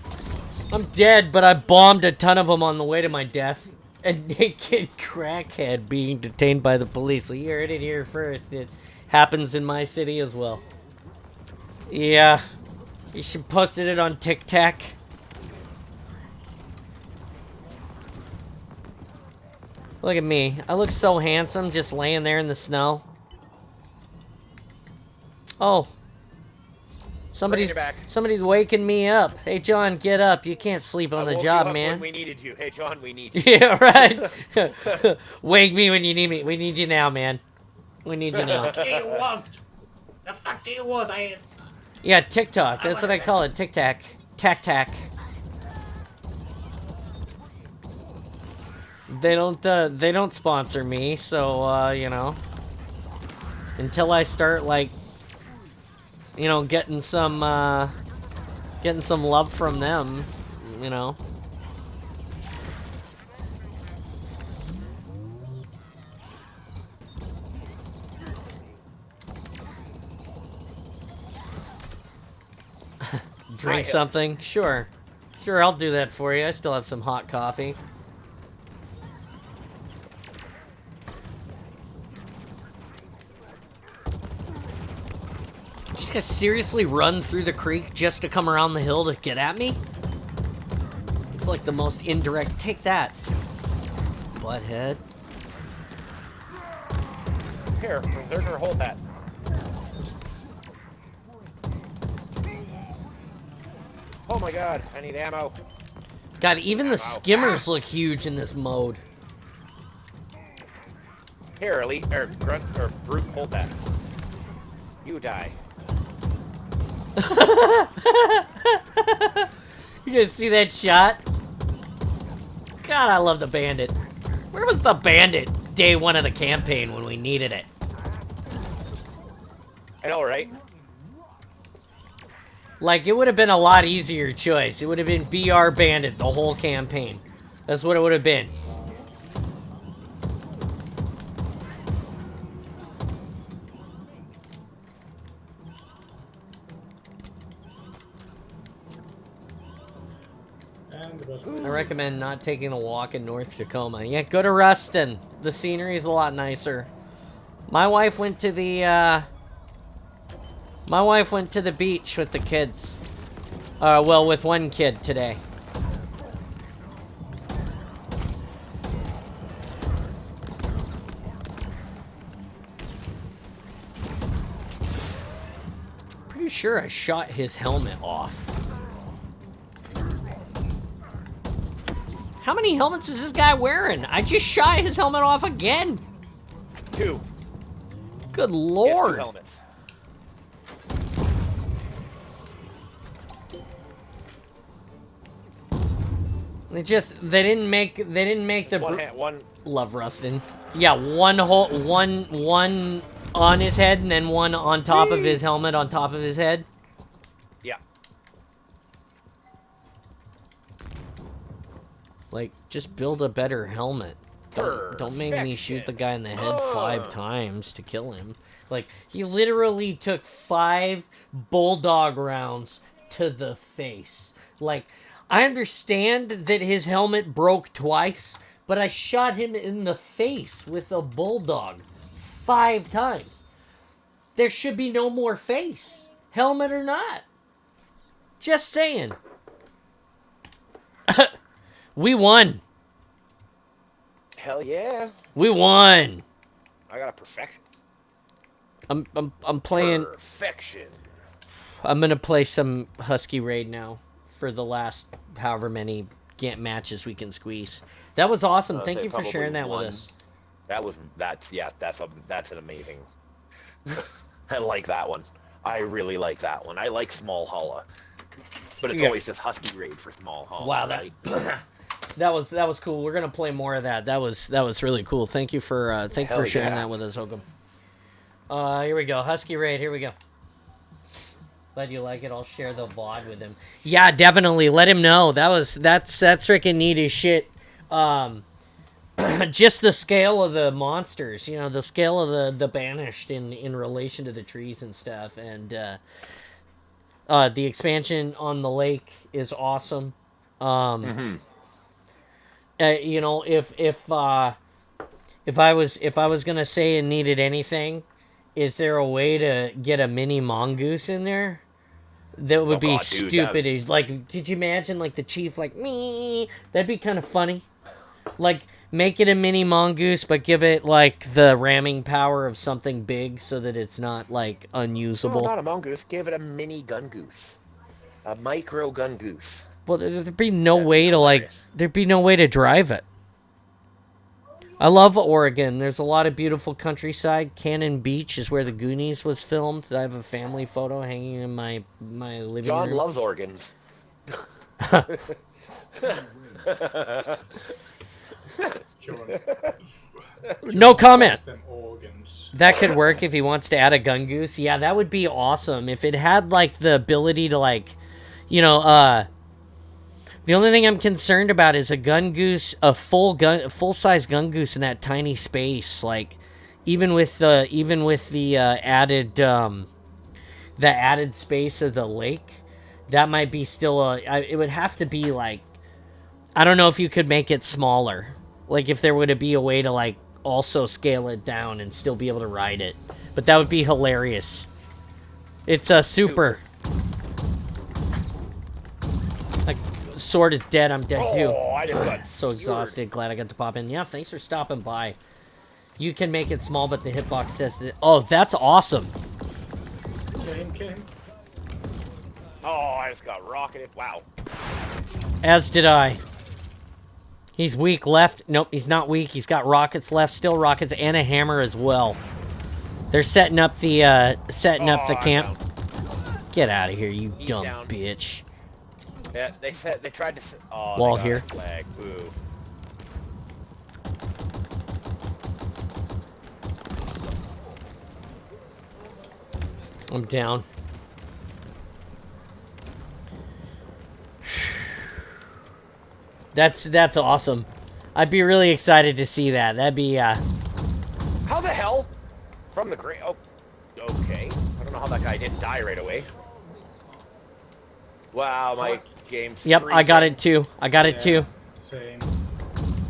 I'm dead, but I bombed a ton of them on the way to my death. A naked crackhead being detained by the police. Well, you heard it here first. It happens in my city as well. Yeah. You should post it on TikTok. Look at me. I look so handsome just laying there in the snow. Oh. Somebody's waking me up. Hey, John, get up. You can't sleep on the job, man. When we needed you. Hey, John, we need you. Yeah, right. Wake me when you need me. We need you now, man. We need you now. What do you want? The fuck do you want? Yeah, TikTok. That's what I call it. TikTok. Tac. They don't sponsor me, so you know, until I start like, you know, getting some love from them, you know. Drink something? Sure, I'll do that for you. I still have some hot coffee. Just gonna seriously run through the creek just to come around the hill to get at me? It's like the most indirect. Take that, butthead. Here, Berserker, hold that. Oh my god, I need ammo. God, even the skimmers look huge in this mode. Here, Elite, or Grunt, or Brute, hold that. You die. You guys see that shot? God, I love the bandit. Where was the bandit day one of the campaign when we needed it? I know, right? Like, it would have been a lot easier choice. It would have been BR Bandit the whole campaign. That's what it would have been. I recommend not taking a walk in North Tacoma. Yeah, go to Ruston. The scenery is a lot nicer. My wife went to the beach with the kids. Well, with one kid today. Pretty sure I shot his helmet off. How many helmets is this guy wearing? I just shot his helmet off again. 2. Good He has 2 lord. helmets. They didn't make the One. love Rustin. Yeah, one on his head and then one on top of his helmet on top of his head. Yeah. Like, just build a better helmet. Don't make me shoot the guy in the head 5 times to kill him. Like, he literally took 5 bulldog rounds to the face. Like, I understand that his helmet broke twice, but I shot him in the face with a bulldog 5 times. There should be no more face, helmet or not. Just saying. We won. Hell yeah. We won. I got a perfection. I'm playing. Perfection. I'm gonna play some Husky Raid now for the last however many matches we can squeeze. That was awesome. Thank you for sharing that with us. That's an amazing. I like that one. I really like that one. I like Small Holla, but it's always just Husky Raid for Small Holla. Wow, right? that was cool. We're gonna play more of that. That was really cool. Thank you for sharing that with us, Hokum. Here we go. Husky Raid. Here we go. Glad you like it. I'll share the VOD with him. Yeah, definitely. Let him know. That's freaking neat as shit. just the scale of the monsters, you know, the scale of the banished in relation to the trees and stuff, and the expansion on the lake is awesome. You know, if I was gonna say it needed anything, is there a way to get a mini mongoose in there? That would be God, dude, stupid. Like, could you imagine like the chief like me? That'd be kind of funny. Like, make it a mini mongoose, but give it like the ramming power of something big, so that it's not like No, unusable. not a mongoose. Give it a mini gun goose. A micro gun goose. Well, there'd be no That'd way be to like. hilarious. There'd be no way to drive it. I love Oregon. There's a lot of beautiful countryside. Cannon Beach is where the Goonies was filmed. I have a family photo hanging in my living John room. loves organs. John. No comment. Calls them organs. That could work if he wants to add a gun goose. Yeah, that would be awesome. If it had, like, the ability to, like, you know, the only thing I'm concerned about is a gun goose, a full-size gun goose in that tiny space. Like, even with the added space of the lake, that might be still it would have to be, like, I don't know if you could make it smaller. Like, if there would be a way to, like, also scale it down and still be able to ride it. But that would be hilarious. It's a super. Like, sword is dead. I'm dead too. Oh, I just got So exhausted. Glad I got to pop in. Yeah, thanks for stopping by. You can make it small, but the hitbox says that. Oh, that's awesome. Kill him. Oh, I just got rocketed. Wow. As did I. He's weak left. Nope, he's not weak. He's got rockets left. Still rockets and a hammer as well. They're setting up the camp. Down. Get out of here, you He's dumb down. bitch. Yeah, they tried to. Oh, Wall they got here. a flag. Boo. I'm down. That's awesome. I'd be really excited to see that. That'd be How the hell? From the grave? Oh, okay. I don't know how that guy didn't die right away. Wow, my game's Yep, I got it too. I got it Yeah, too. same.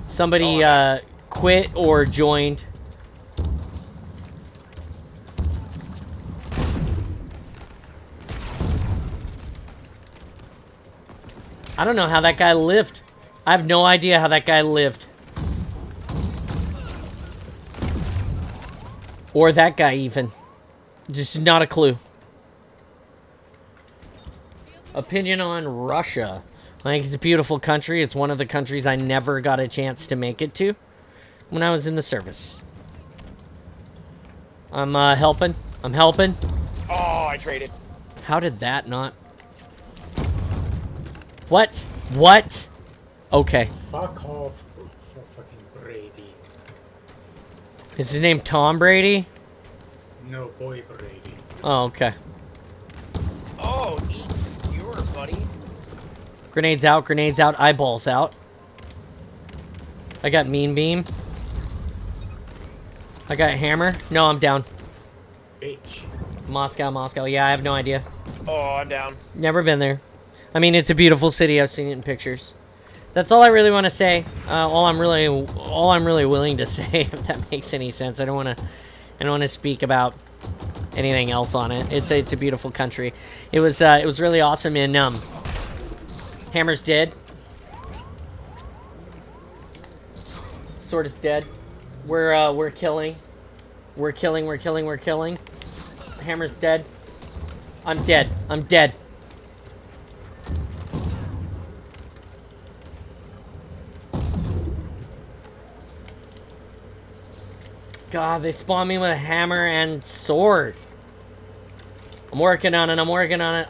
Somebody Oh, quit or joined. I don't know how that guy lived. I have no idea how that guy lived. Or that guy even. Just not a clue. Opinion on Russia. I think it's a beautiful country. It's one of the countries I never got a chance to make it to when I was in the service. I'm helping. I'm helping. Oh, I traded. How did that not... What? What? Okay. Fuck off for fucking Brady. Is his name Tom Brady? No, boy Brady. Oh, okay. Oh, eat skewer, buddy. Grenades out, eyeballs out. I got mean beam. I got hammer. No, I'm down. Bitch. Moscow. Yeah, I have no idea. Oh, I'm down. Never been there. I mean, it's a beautiful city. I've seen it in pictures. That's all I really want to say. All I'm really willing to say, if that makes any sense. I don't want to speak about anything else on it. It's a beautiful country. It was really awesome. And Hammer's dead. Sword is dead. We're killing. We're killing. Hammer's dead. I'm dead. God, they spawn me with a hammer and sword. I'm working on it.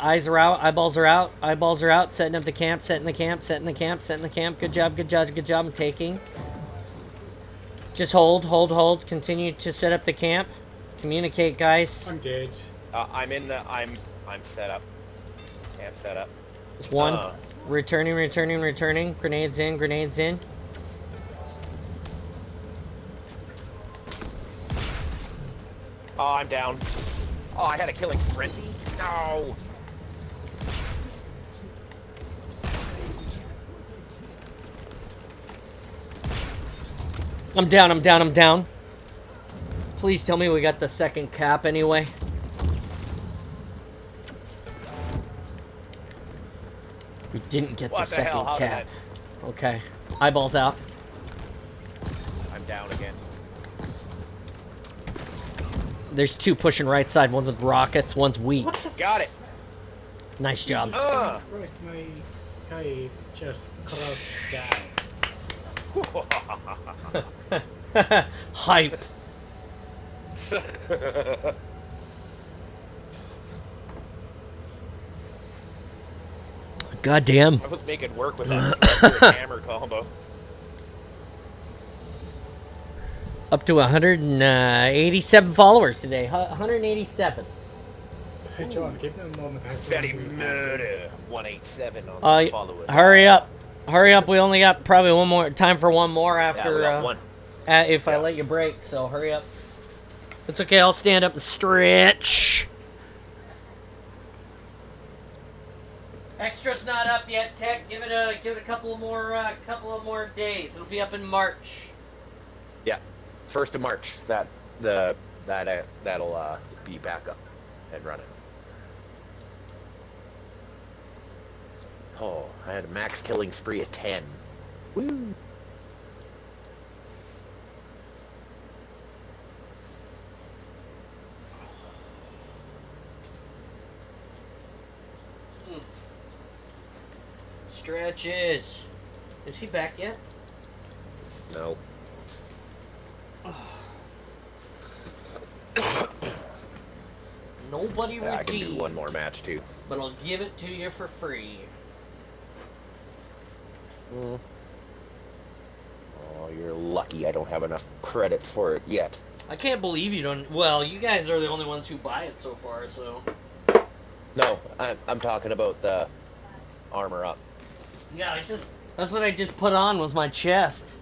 Eyes are out. Eyeballs are out. Setting up the camp. Setting the camp. Good job. I'm taking. Just hold. Continue to set up the camp. Communicate, guys. I'm dead. I'm set up. Camp set up. One. Returning. Grenades in. Oh, I'm down. Oh, I had a killing frenzy? No! I'm down, I'm down, I'm down. Please tell me we got the second cap anyway. We didn't get What the the hell? second How did cap. Okay. Eyeballs out. I'm down again. There's two pushing right side. One with rockets, one's weak. Got it! Nice job. Christ, my guy just crouched down. Hype. God damn. I was making work with that hammer combo. Up to 187 followers today. 187. Hey John, give me a moment. I have to Betty do the Murder 187 on the followers. Hurry up. Hurry up. We only got probably one more time for one more Yeah, after we got one. if I let you break, so hurry up. It's okay, I'll stand up and stretch. Extra's not up yet, Tech. Give it a couple of more days. It'll be up in March. Yeah, 1st of March. That'll be back up and running. Oh, I had a max killing spree of 10. Woo! Stretches. Is he back yet? No. Nobody Yeah, I can do redeemed, one more match too. but I'll give it to you for free. Oh, you're lucky I don't have enough credit for it yet. I can't believe you don't. Well, you guys are the only ones who buy it so far, so. No, I'm talking about the armor up. Yeah, that's what I just put on was my chest.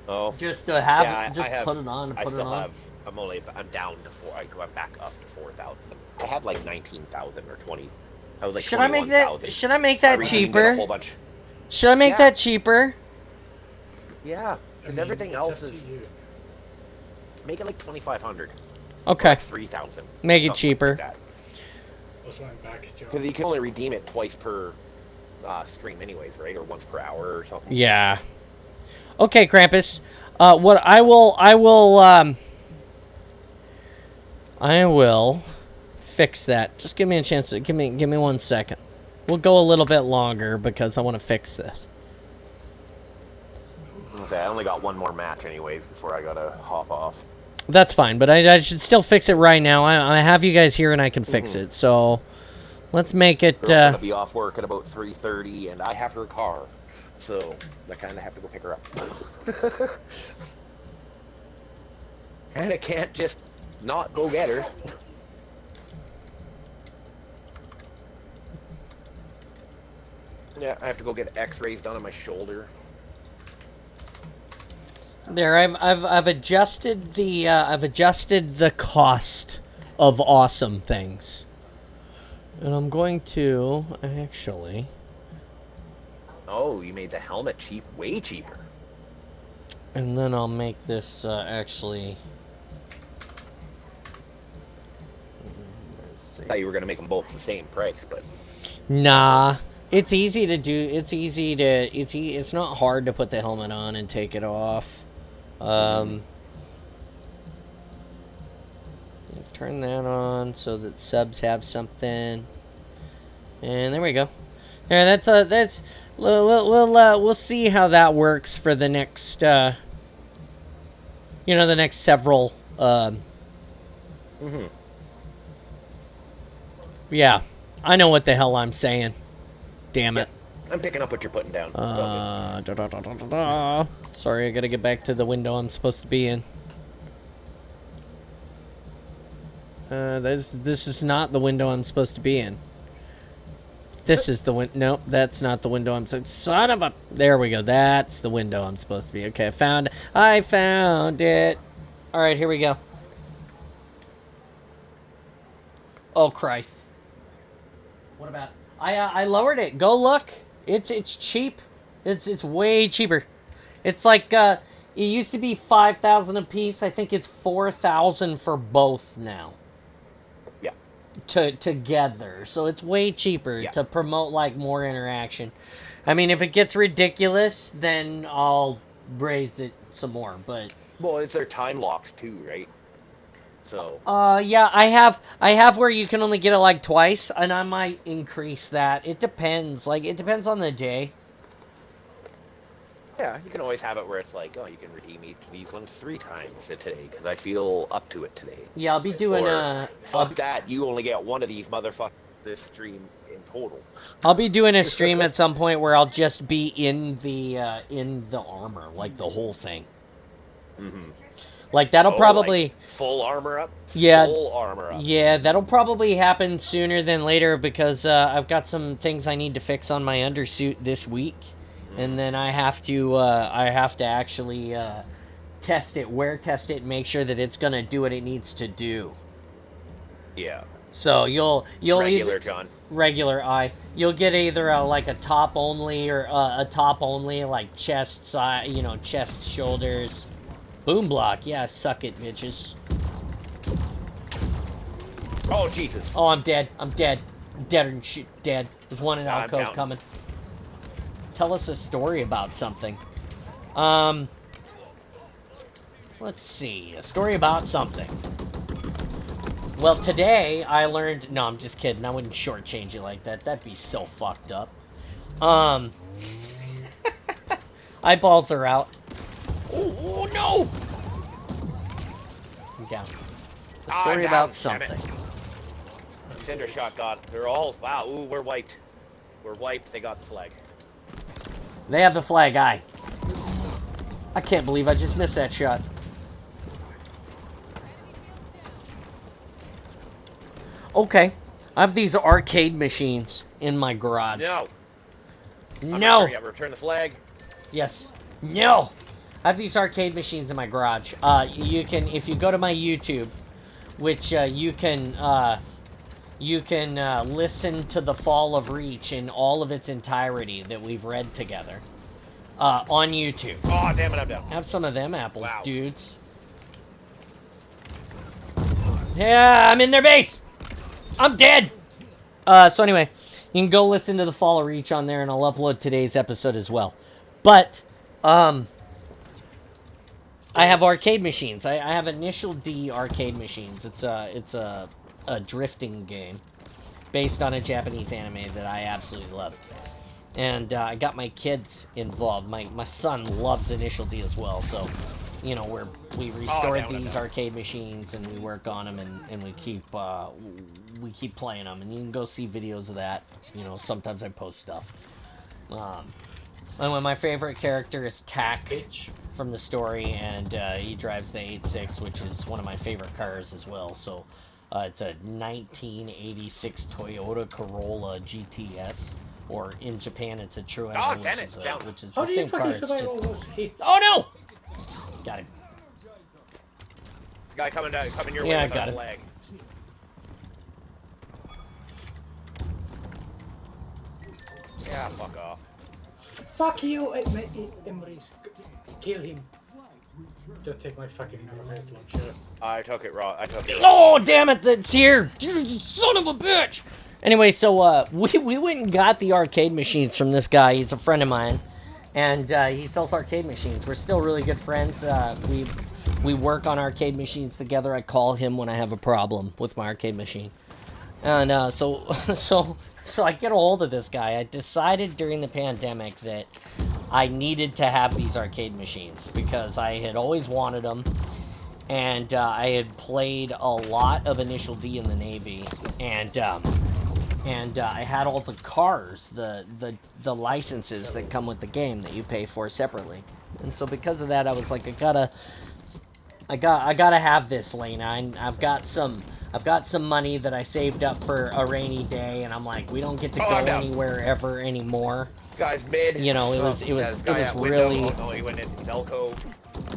Oh. Just to have Yeah, it, just I have, put it on and I put it still on. have. I'm down to 4. I'm back up to 4,000. I had like 19,000 or 20. I was like. Should I make that? 21,000. Should I make I that redeemed it a cheaper? whole bunch. Should I make Yeah. that cheaper? Yeah, I because mean, everything it's else up is. to you. Make it like 2,500. Okay, Like 3,000. make it cheaper. Also, I'm back, John. Because you can only redeem it twice per stream, anyways, right? Or once per hour or something. Yeah. Okay, Krampus. What I will fix that. Just give me a chance. Give me 1 second. We'll go a little bit longer because I want to fix this. Okay, I only got one more match, anyways, before I gotta hop off. That's fine, but I should still fix it right now. I have you guys here and I can fix it. So let's make it. Girl's gonna be off work at about 3:30, and I have her car, so I kind of have to go pick her up. And I can't just not go get her. Yeah, I have to go get X-rays done on my shoulder. There, I've adjusted the cost of awesome things, and I'm going to actually. Oh, you made the helmet cheap, way cheaper. And then I'll make this actually. Let's see. I thought you were gonna make them both the same price, but Nah, it's easy to do. It's not hard to put the helmet on and take it off. Turn that on so that subs have something, and there we go. Yeah, that's we'll see how that works for the next the next several Yeah, I know what the hell I'm saying. Damn it. I'm picking up what you're putting down. It's all good. Sorry, I gotta get back to the window I'm supposed to be in. This is not the window I'm supposed to be in. This is the window. Nope, that's not the window I'm supposed. Son of a. There we go. That's the window I'm supposed to be. Okay, I found it. All right, here we go. Oh Christ. What about? I lowered it. Go look. It's cheap. It's way cheaper. It's like it used to be 5,000 a piece. I think it's 4,000 for both now. Yeah. Together, so it's way cheaper Yeah. to promote like more interaction. I mean, if it gets ridiculous, then I'll raise it some more. But Well, it's their time locked too, right? So. yeah, I have where you can only get it like twice, and I might increase that. It depends. Like it depends on the day. Yeah, you can always have it where it's like, oh, you can redeem these ones 3 times today because I feel up to it today. Yeah, I'll be doing Or, fuck that, you only get one of these motherfuckers this stream in total. I'll be doing a stream at some point where I'll just be in the armor, like the whole thing. Mm-hmm. Like that'll probably like full armor up. Yeah. Full armor up. Yeah, that'll probably happen sooner than later because I've got some things I need to fix on my undersuit this week, and then I have to actually test it, wear test it, and make sure that it's gonna do what it needs to do. Yeah. So you'll Regular John. regular eye. You'll get either like a top only or a top only, like chest side, chest, shoulders. Boom block. Yeah, suck it, bitches. Oh Jesus. Oh, I'm dead. I'm dead. I'm dead and shit. Dead. There's one in I'm alcove down. coming. Tell us a story about something. Let's see. A story about something. Well, today I learned... No, I'm just kidding. I wouldn't shortchange you like that. That'd be so fucked up. Eyeballs are out. Oh no! I'm down. A story down, about damn it. something. Cinder shot got. They're all. Wow. Ooh, we're wiped. We're wiped. They got the flag. They have the flag, aye. I can't believe I just missed that shot. Okay. I have these arcade machines in my garage. No. I'm not No. sure yet. Return the flag. Yes. No. I have these arcade machines in my garage. You can, if you go to my YouTube, which you can listen to The Fall of Reach in all of its entirety that we've read together on YouTube. Oh, damn it, I'm down. Have some of them apples, Wow. dudes. Yeah, I'm in their base. I'm dead. So anyway, you can go listen to The Fall of Reach on there, and I'll upload today's episode as well. But, I have arcade machines. I have Initial D arcade machines. It's a drifting game based on a Japanese anime that I absolutely love. And I got my kids involved. My son loves Initial D as well. So, we restored these arcade machines and we work on them and we keep playing them. And you can go see videos of that. Sometimes I post stuff. And my favorite character is Tack from the story, and he drives the 86, which is one of my favorite cars as well. So it's a 1986 Toyota Corolla GTS, or in Japan it's a Trueno, Oh, damn it, which is How the do you same car. fucking It's survive just... all those hits? Oh no! Got him. Guy coming your Yeah, way I with got a it. flag. Yeah, fuck off. Fuck you, Emrys. Kill him. Don't take my fucking rocket launcher. I took it raw. Oh, damn it, that's here! You son of a bitch! Anyway, so we went and got the arcade machines from this guy. He's a friend of mine, and he sells arcade machines. We're still really good friends. We work on arcade machines together. I call him when I have a problem with my arcade machine. And so I get a hold of this guy. I decided during the pandemic that I needed to have these arcade machines because I had always wanted them. And I had played a lot of Initial D in the Navy, and I had all the cars, the licenses that come with the game that you pay for separately. And so because of that, I was like, I gotta have this, Lena. I've got some money that I saved up for a rainy day, and I'm like, we don't get to go anywhere ever anymore. Guy's mid. It was really. Oh, he went into alcove.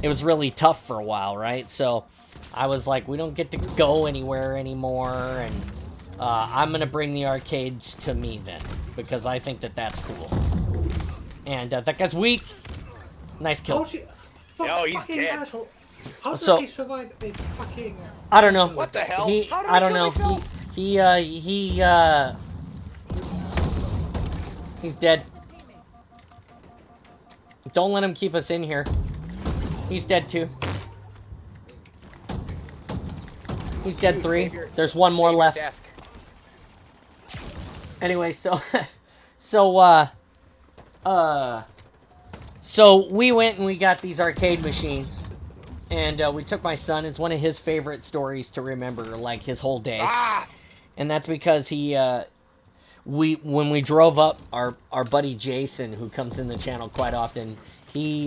It was really tough for a while, right? So I was like, we don't get to go anywhere anymore, and I'm gonna bring the arcades to me then, because I think that that's cool. And that guy's weak. Nice kill. Oh, he's fucking dead. asshole. How does So- he survive a fucking... I don't know. What the hell? He, How did I don't kill know. myself? He's dead. Don't let him keep us in here. He's dead too. He's dead 3. There's one more left. Desk. Anyway, so so we went and we got these arcade machines, and we took my son. It's one of his favorite stories to remember, like his whole day. Ah! And that's because when we drove up, our buddy Jason, who comes in the channel quite often, he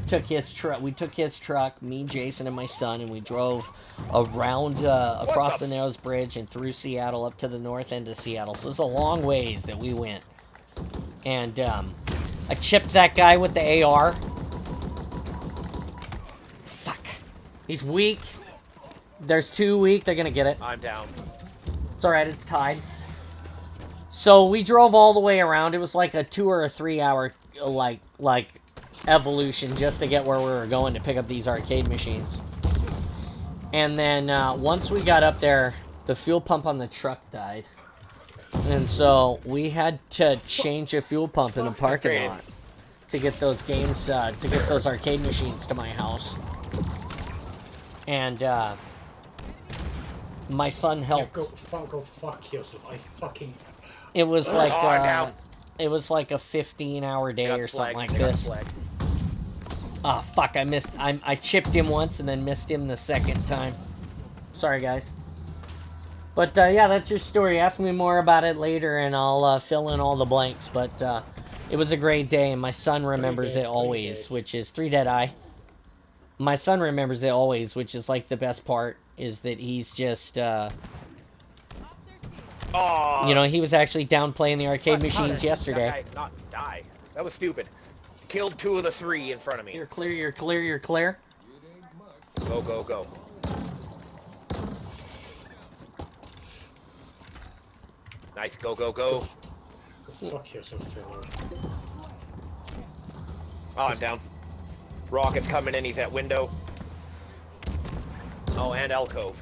took his truck. We took his truck, me, Jason, and my son, and we drove around across the Narrows Bridge and through Seattle up to the north end of Seattle. So it's a long ways that we went. And I chipped that guy with the AR. Fuck. He's weak. There's 2 weak. They're gonna get it. I'm down. It's alright, it's tied. So we drove all the way around. It was like a 2 or 3 hour like evolution just to get where we were going to pick up these arcade machines. And then once we got up there, the fuel pump on the truck died. And so we had to change a fuel pump in a parking lot to get those games, to get those arcade machines to my house. And my son Yeah, helped. go fuck yourself. I fucking... It was like down. it was like a 15-hour day Got or something flag. like They got this. flag. Ah, fuck! I missed. I chipped him once and then missed him the second time. Sorry, guys. But yeah, that's your story. Ask me more about it later, and I'll fill in all the blanks. But it was a great day, and my son remembers it always, which is 3 dead eye. My son remembers it always, which is like the best part. Is that he's just Oh, you know, he was actually down playing the arcade how machines did yesterday. that guy not die? That was stupid. Killed 2 of the 3 in front of me. You're clear. You're clear. You're clear. Go, go, go. Nice, go, go, go. Fuck yourself, fella. Oh, I'm down. Rocket's coming in, he's at window. Oh, and alcove.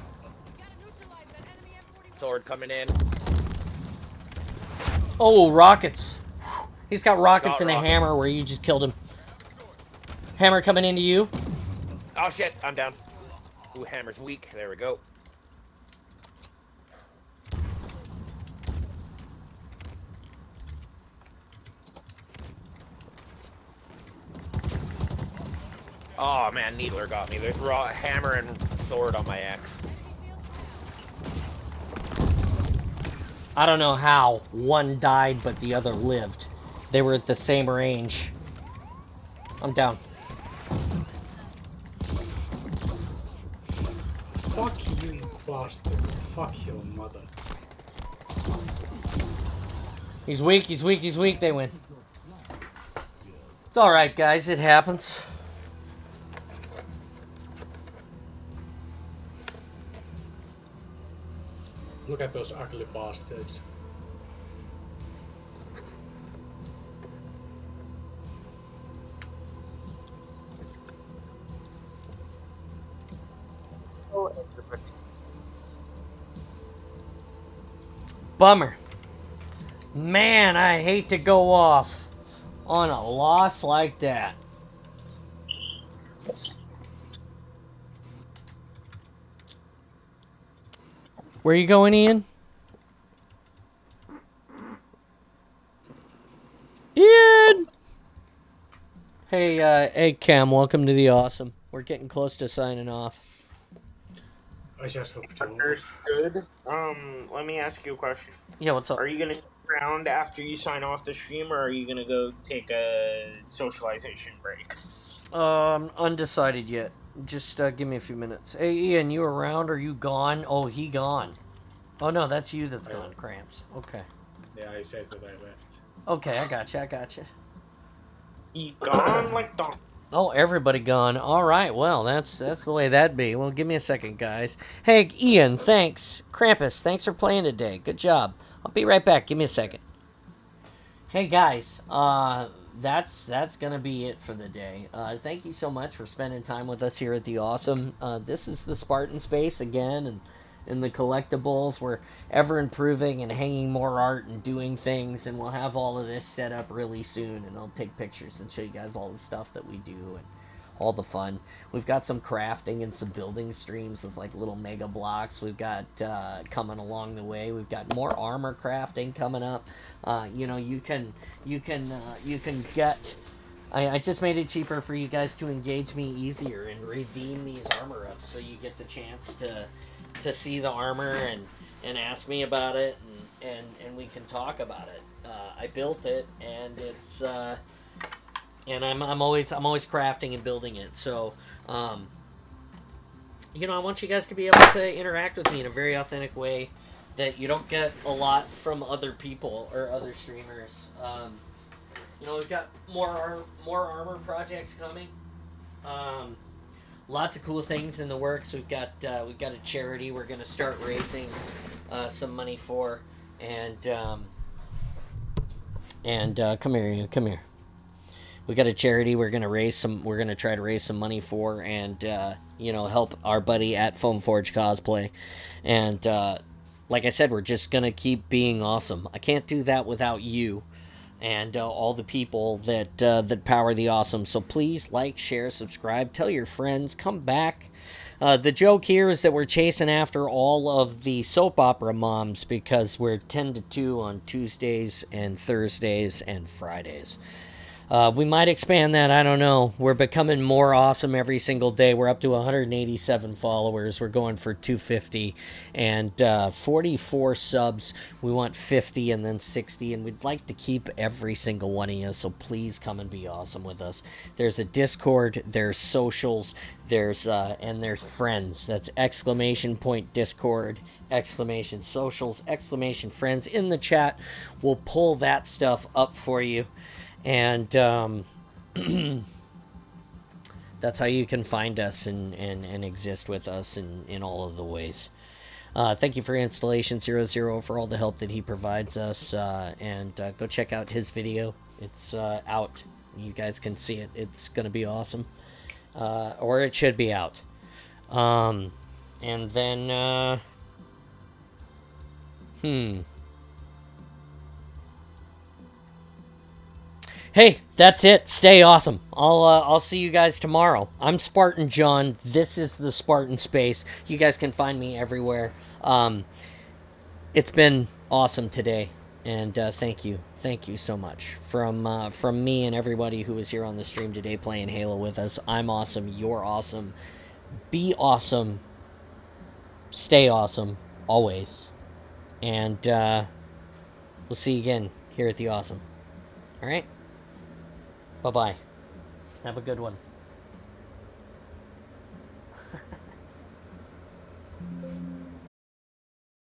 Sword coming in. Oh, rockets. He's got rockets Got and a rockets. hammer where you just killed him. Hammer coming into you. Oh shit, I'm down. Ooh, hammer's weak. There we go. Oh man, Needler got me. There's raw hammer and sword on my axe. I don't know how one died but the other lived. They were at the same range. I'm down. Fuck you, bastard. Fuck your mother. He's weak. He's weak. He's weak. They win. It's all right, guys. It happens. Look at those ugly bastards. Bummer. Man, I hate to go off on a loss like that. Where you going, Ian? Ian! Hey, Cam, welcome to the Awesome. We're getting close to signing off. I just hope to. Understood. Let me ask you a question. Yeah, what's up? Are you gonna stick around after you sign off the stream, or are you gonna go take a socialization break? Undecided yet. Just give me a few minutes. Hey, Ian, you around? Are you gone? Oh, he gone. Oh no, that's you that's gone, Cramps. Okay. Yeah, I said that I left. Okay, I gotcha. You gone like Don. Oh, everybody gone. All right. Well, that's the way that'd be. Well, give me a second, guys. Hey, Ian, thanks. Krampus, thanks for playing today. Good job. I'll be right back. Give me a second. Hey, guys. That's gonna be it for the day. Thank you so much for spending time with us here at the Awesome. This is the Spartan space again, and in the collectibles, we're ever improving and hanging more art and doing things, and we'll have all of this set up really soon, and I'll take pictures and show you guys all the stuff that we do and all the fun. We've got some crafting and some building streams with like little mega blocks. We've got coming along the way. We've got more armor crafting coming up. You can get. I just made it cheaper for you guys to engage me easier and redeem these armor ups, so you get the chance to see the armor and ask me about it, and we can talk about it. I built it, and it's and I'm always crafting and building it. So I want you guys to be able to interact with me in a very authentic way that you don't get a lot from other people or other streamers. We've got more armor projects coming. Lots of cool things in the works. We've got a charity we're going to start raising some money for, and come here. We got a charity we're going to try to raise some money for, and help our buddy at Foam Forge Cosplay. And like I said, we're just going to keep being awesome. I can't do that without you and all the people that power the Awesome. So please like, share, subscribe, tell your friends, come back. The joke here is that we're chasing after all of the soap opera moms because we're 10 to 2 on Tuesdays and Thursdays and Fridays. We might expand that, I don't know. We're becoming more awesome every single day. We're up to 187 followers. We're going for 250 and 44 subs. We want 50 and then 60, and we'd like to keep every single one of you, so please come and be awesome with us. There's a Discord, there's socials, there's friends. That's ! Discord, ! socials, ! friends in the chat. We'll pull that stuff up for you. And that's how you can find us and exist with us in all of the ways. Thank you for Installation 00 for all the help that he provides us. And go check out his video. It's out. You guys can see it. It's going to be awesome. Or it should be out. And then... Hey, that's it. Stay awesome. I'll see you guys tomorrow. I'm Spartan John. This is the Spartan Space. You guys can find me everywhere. It's been awesome today, and thank you so much from me and everybody who was here on the stream today playing Halo with us. I'm awesome. You're awesome. Be awesome. Stay awesome always, and we'll see you again here at the Awesome. All right. Bye-bye. Have a good one.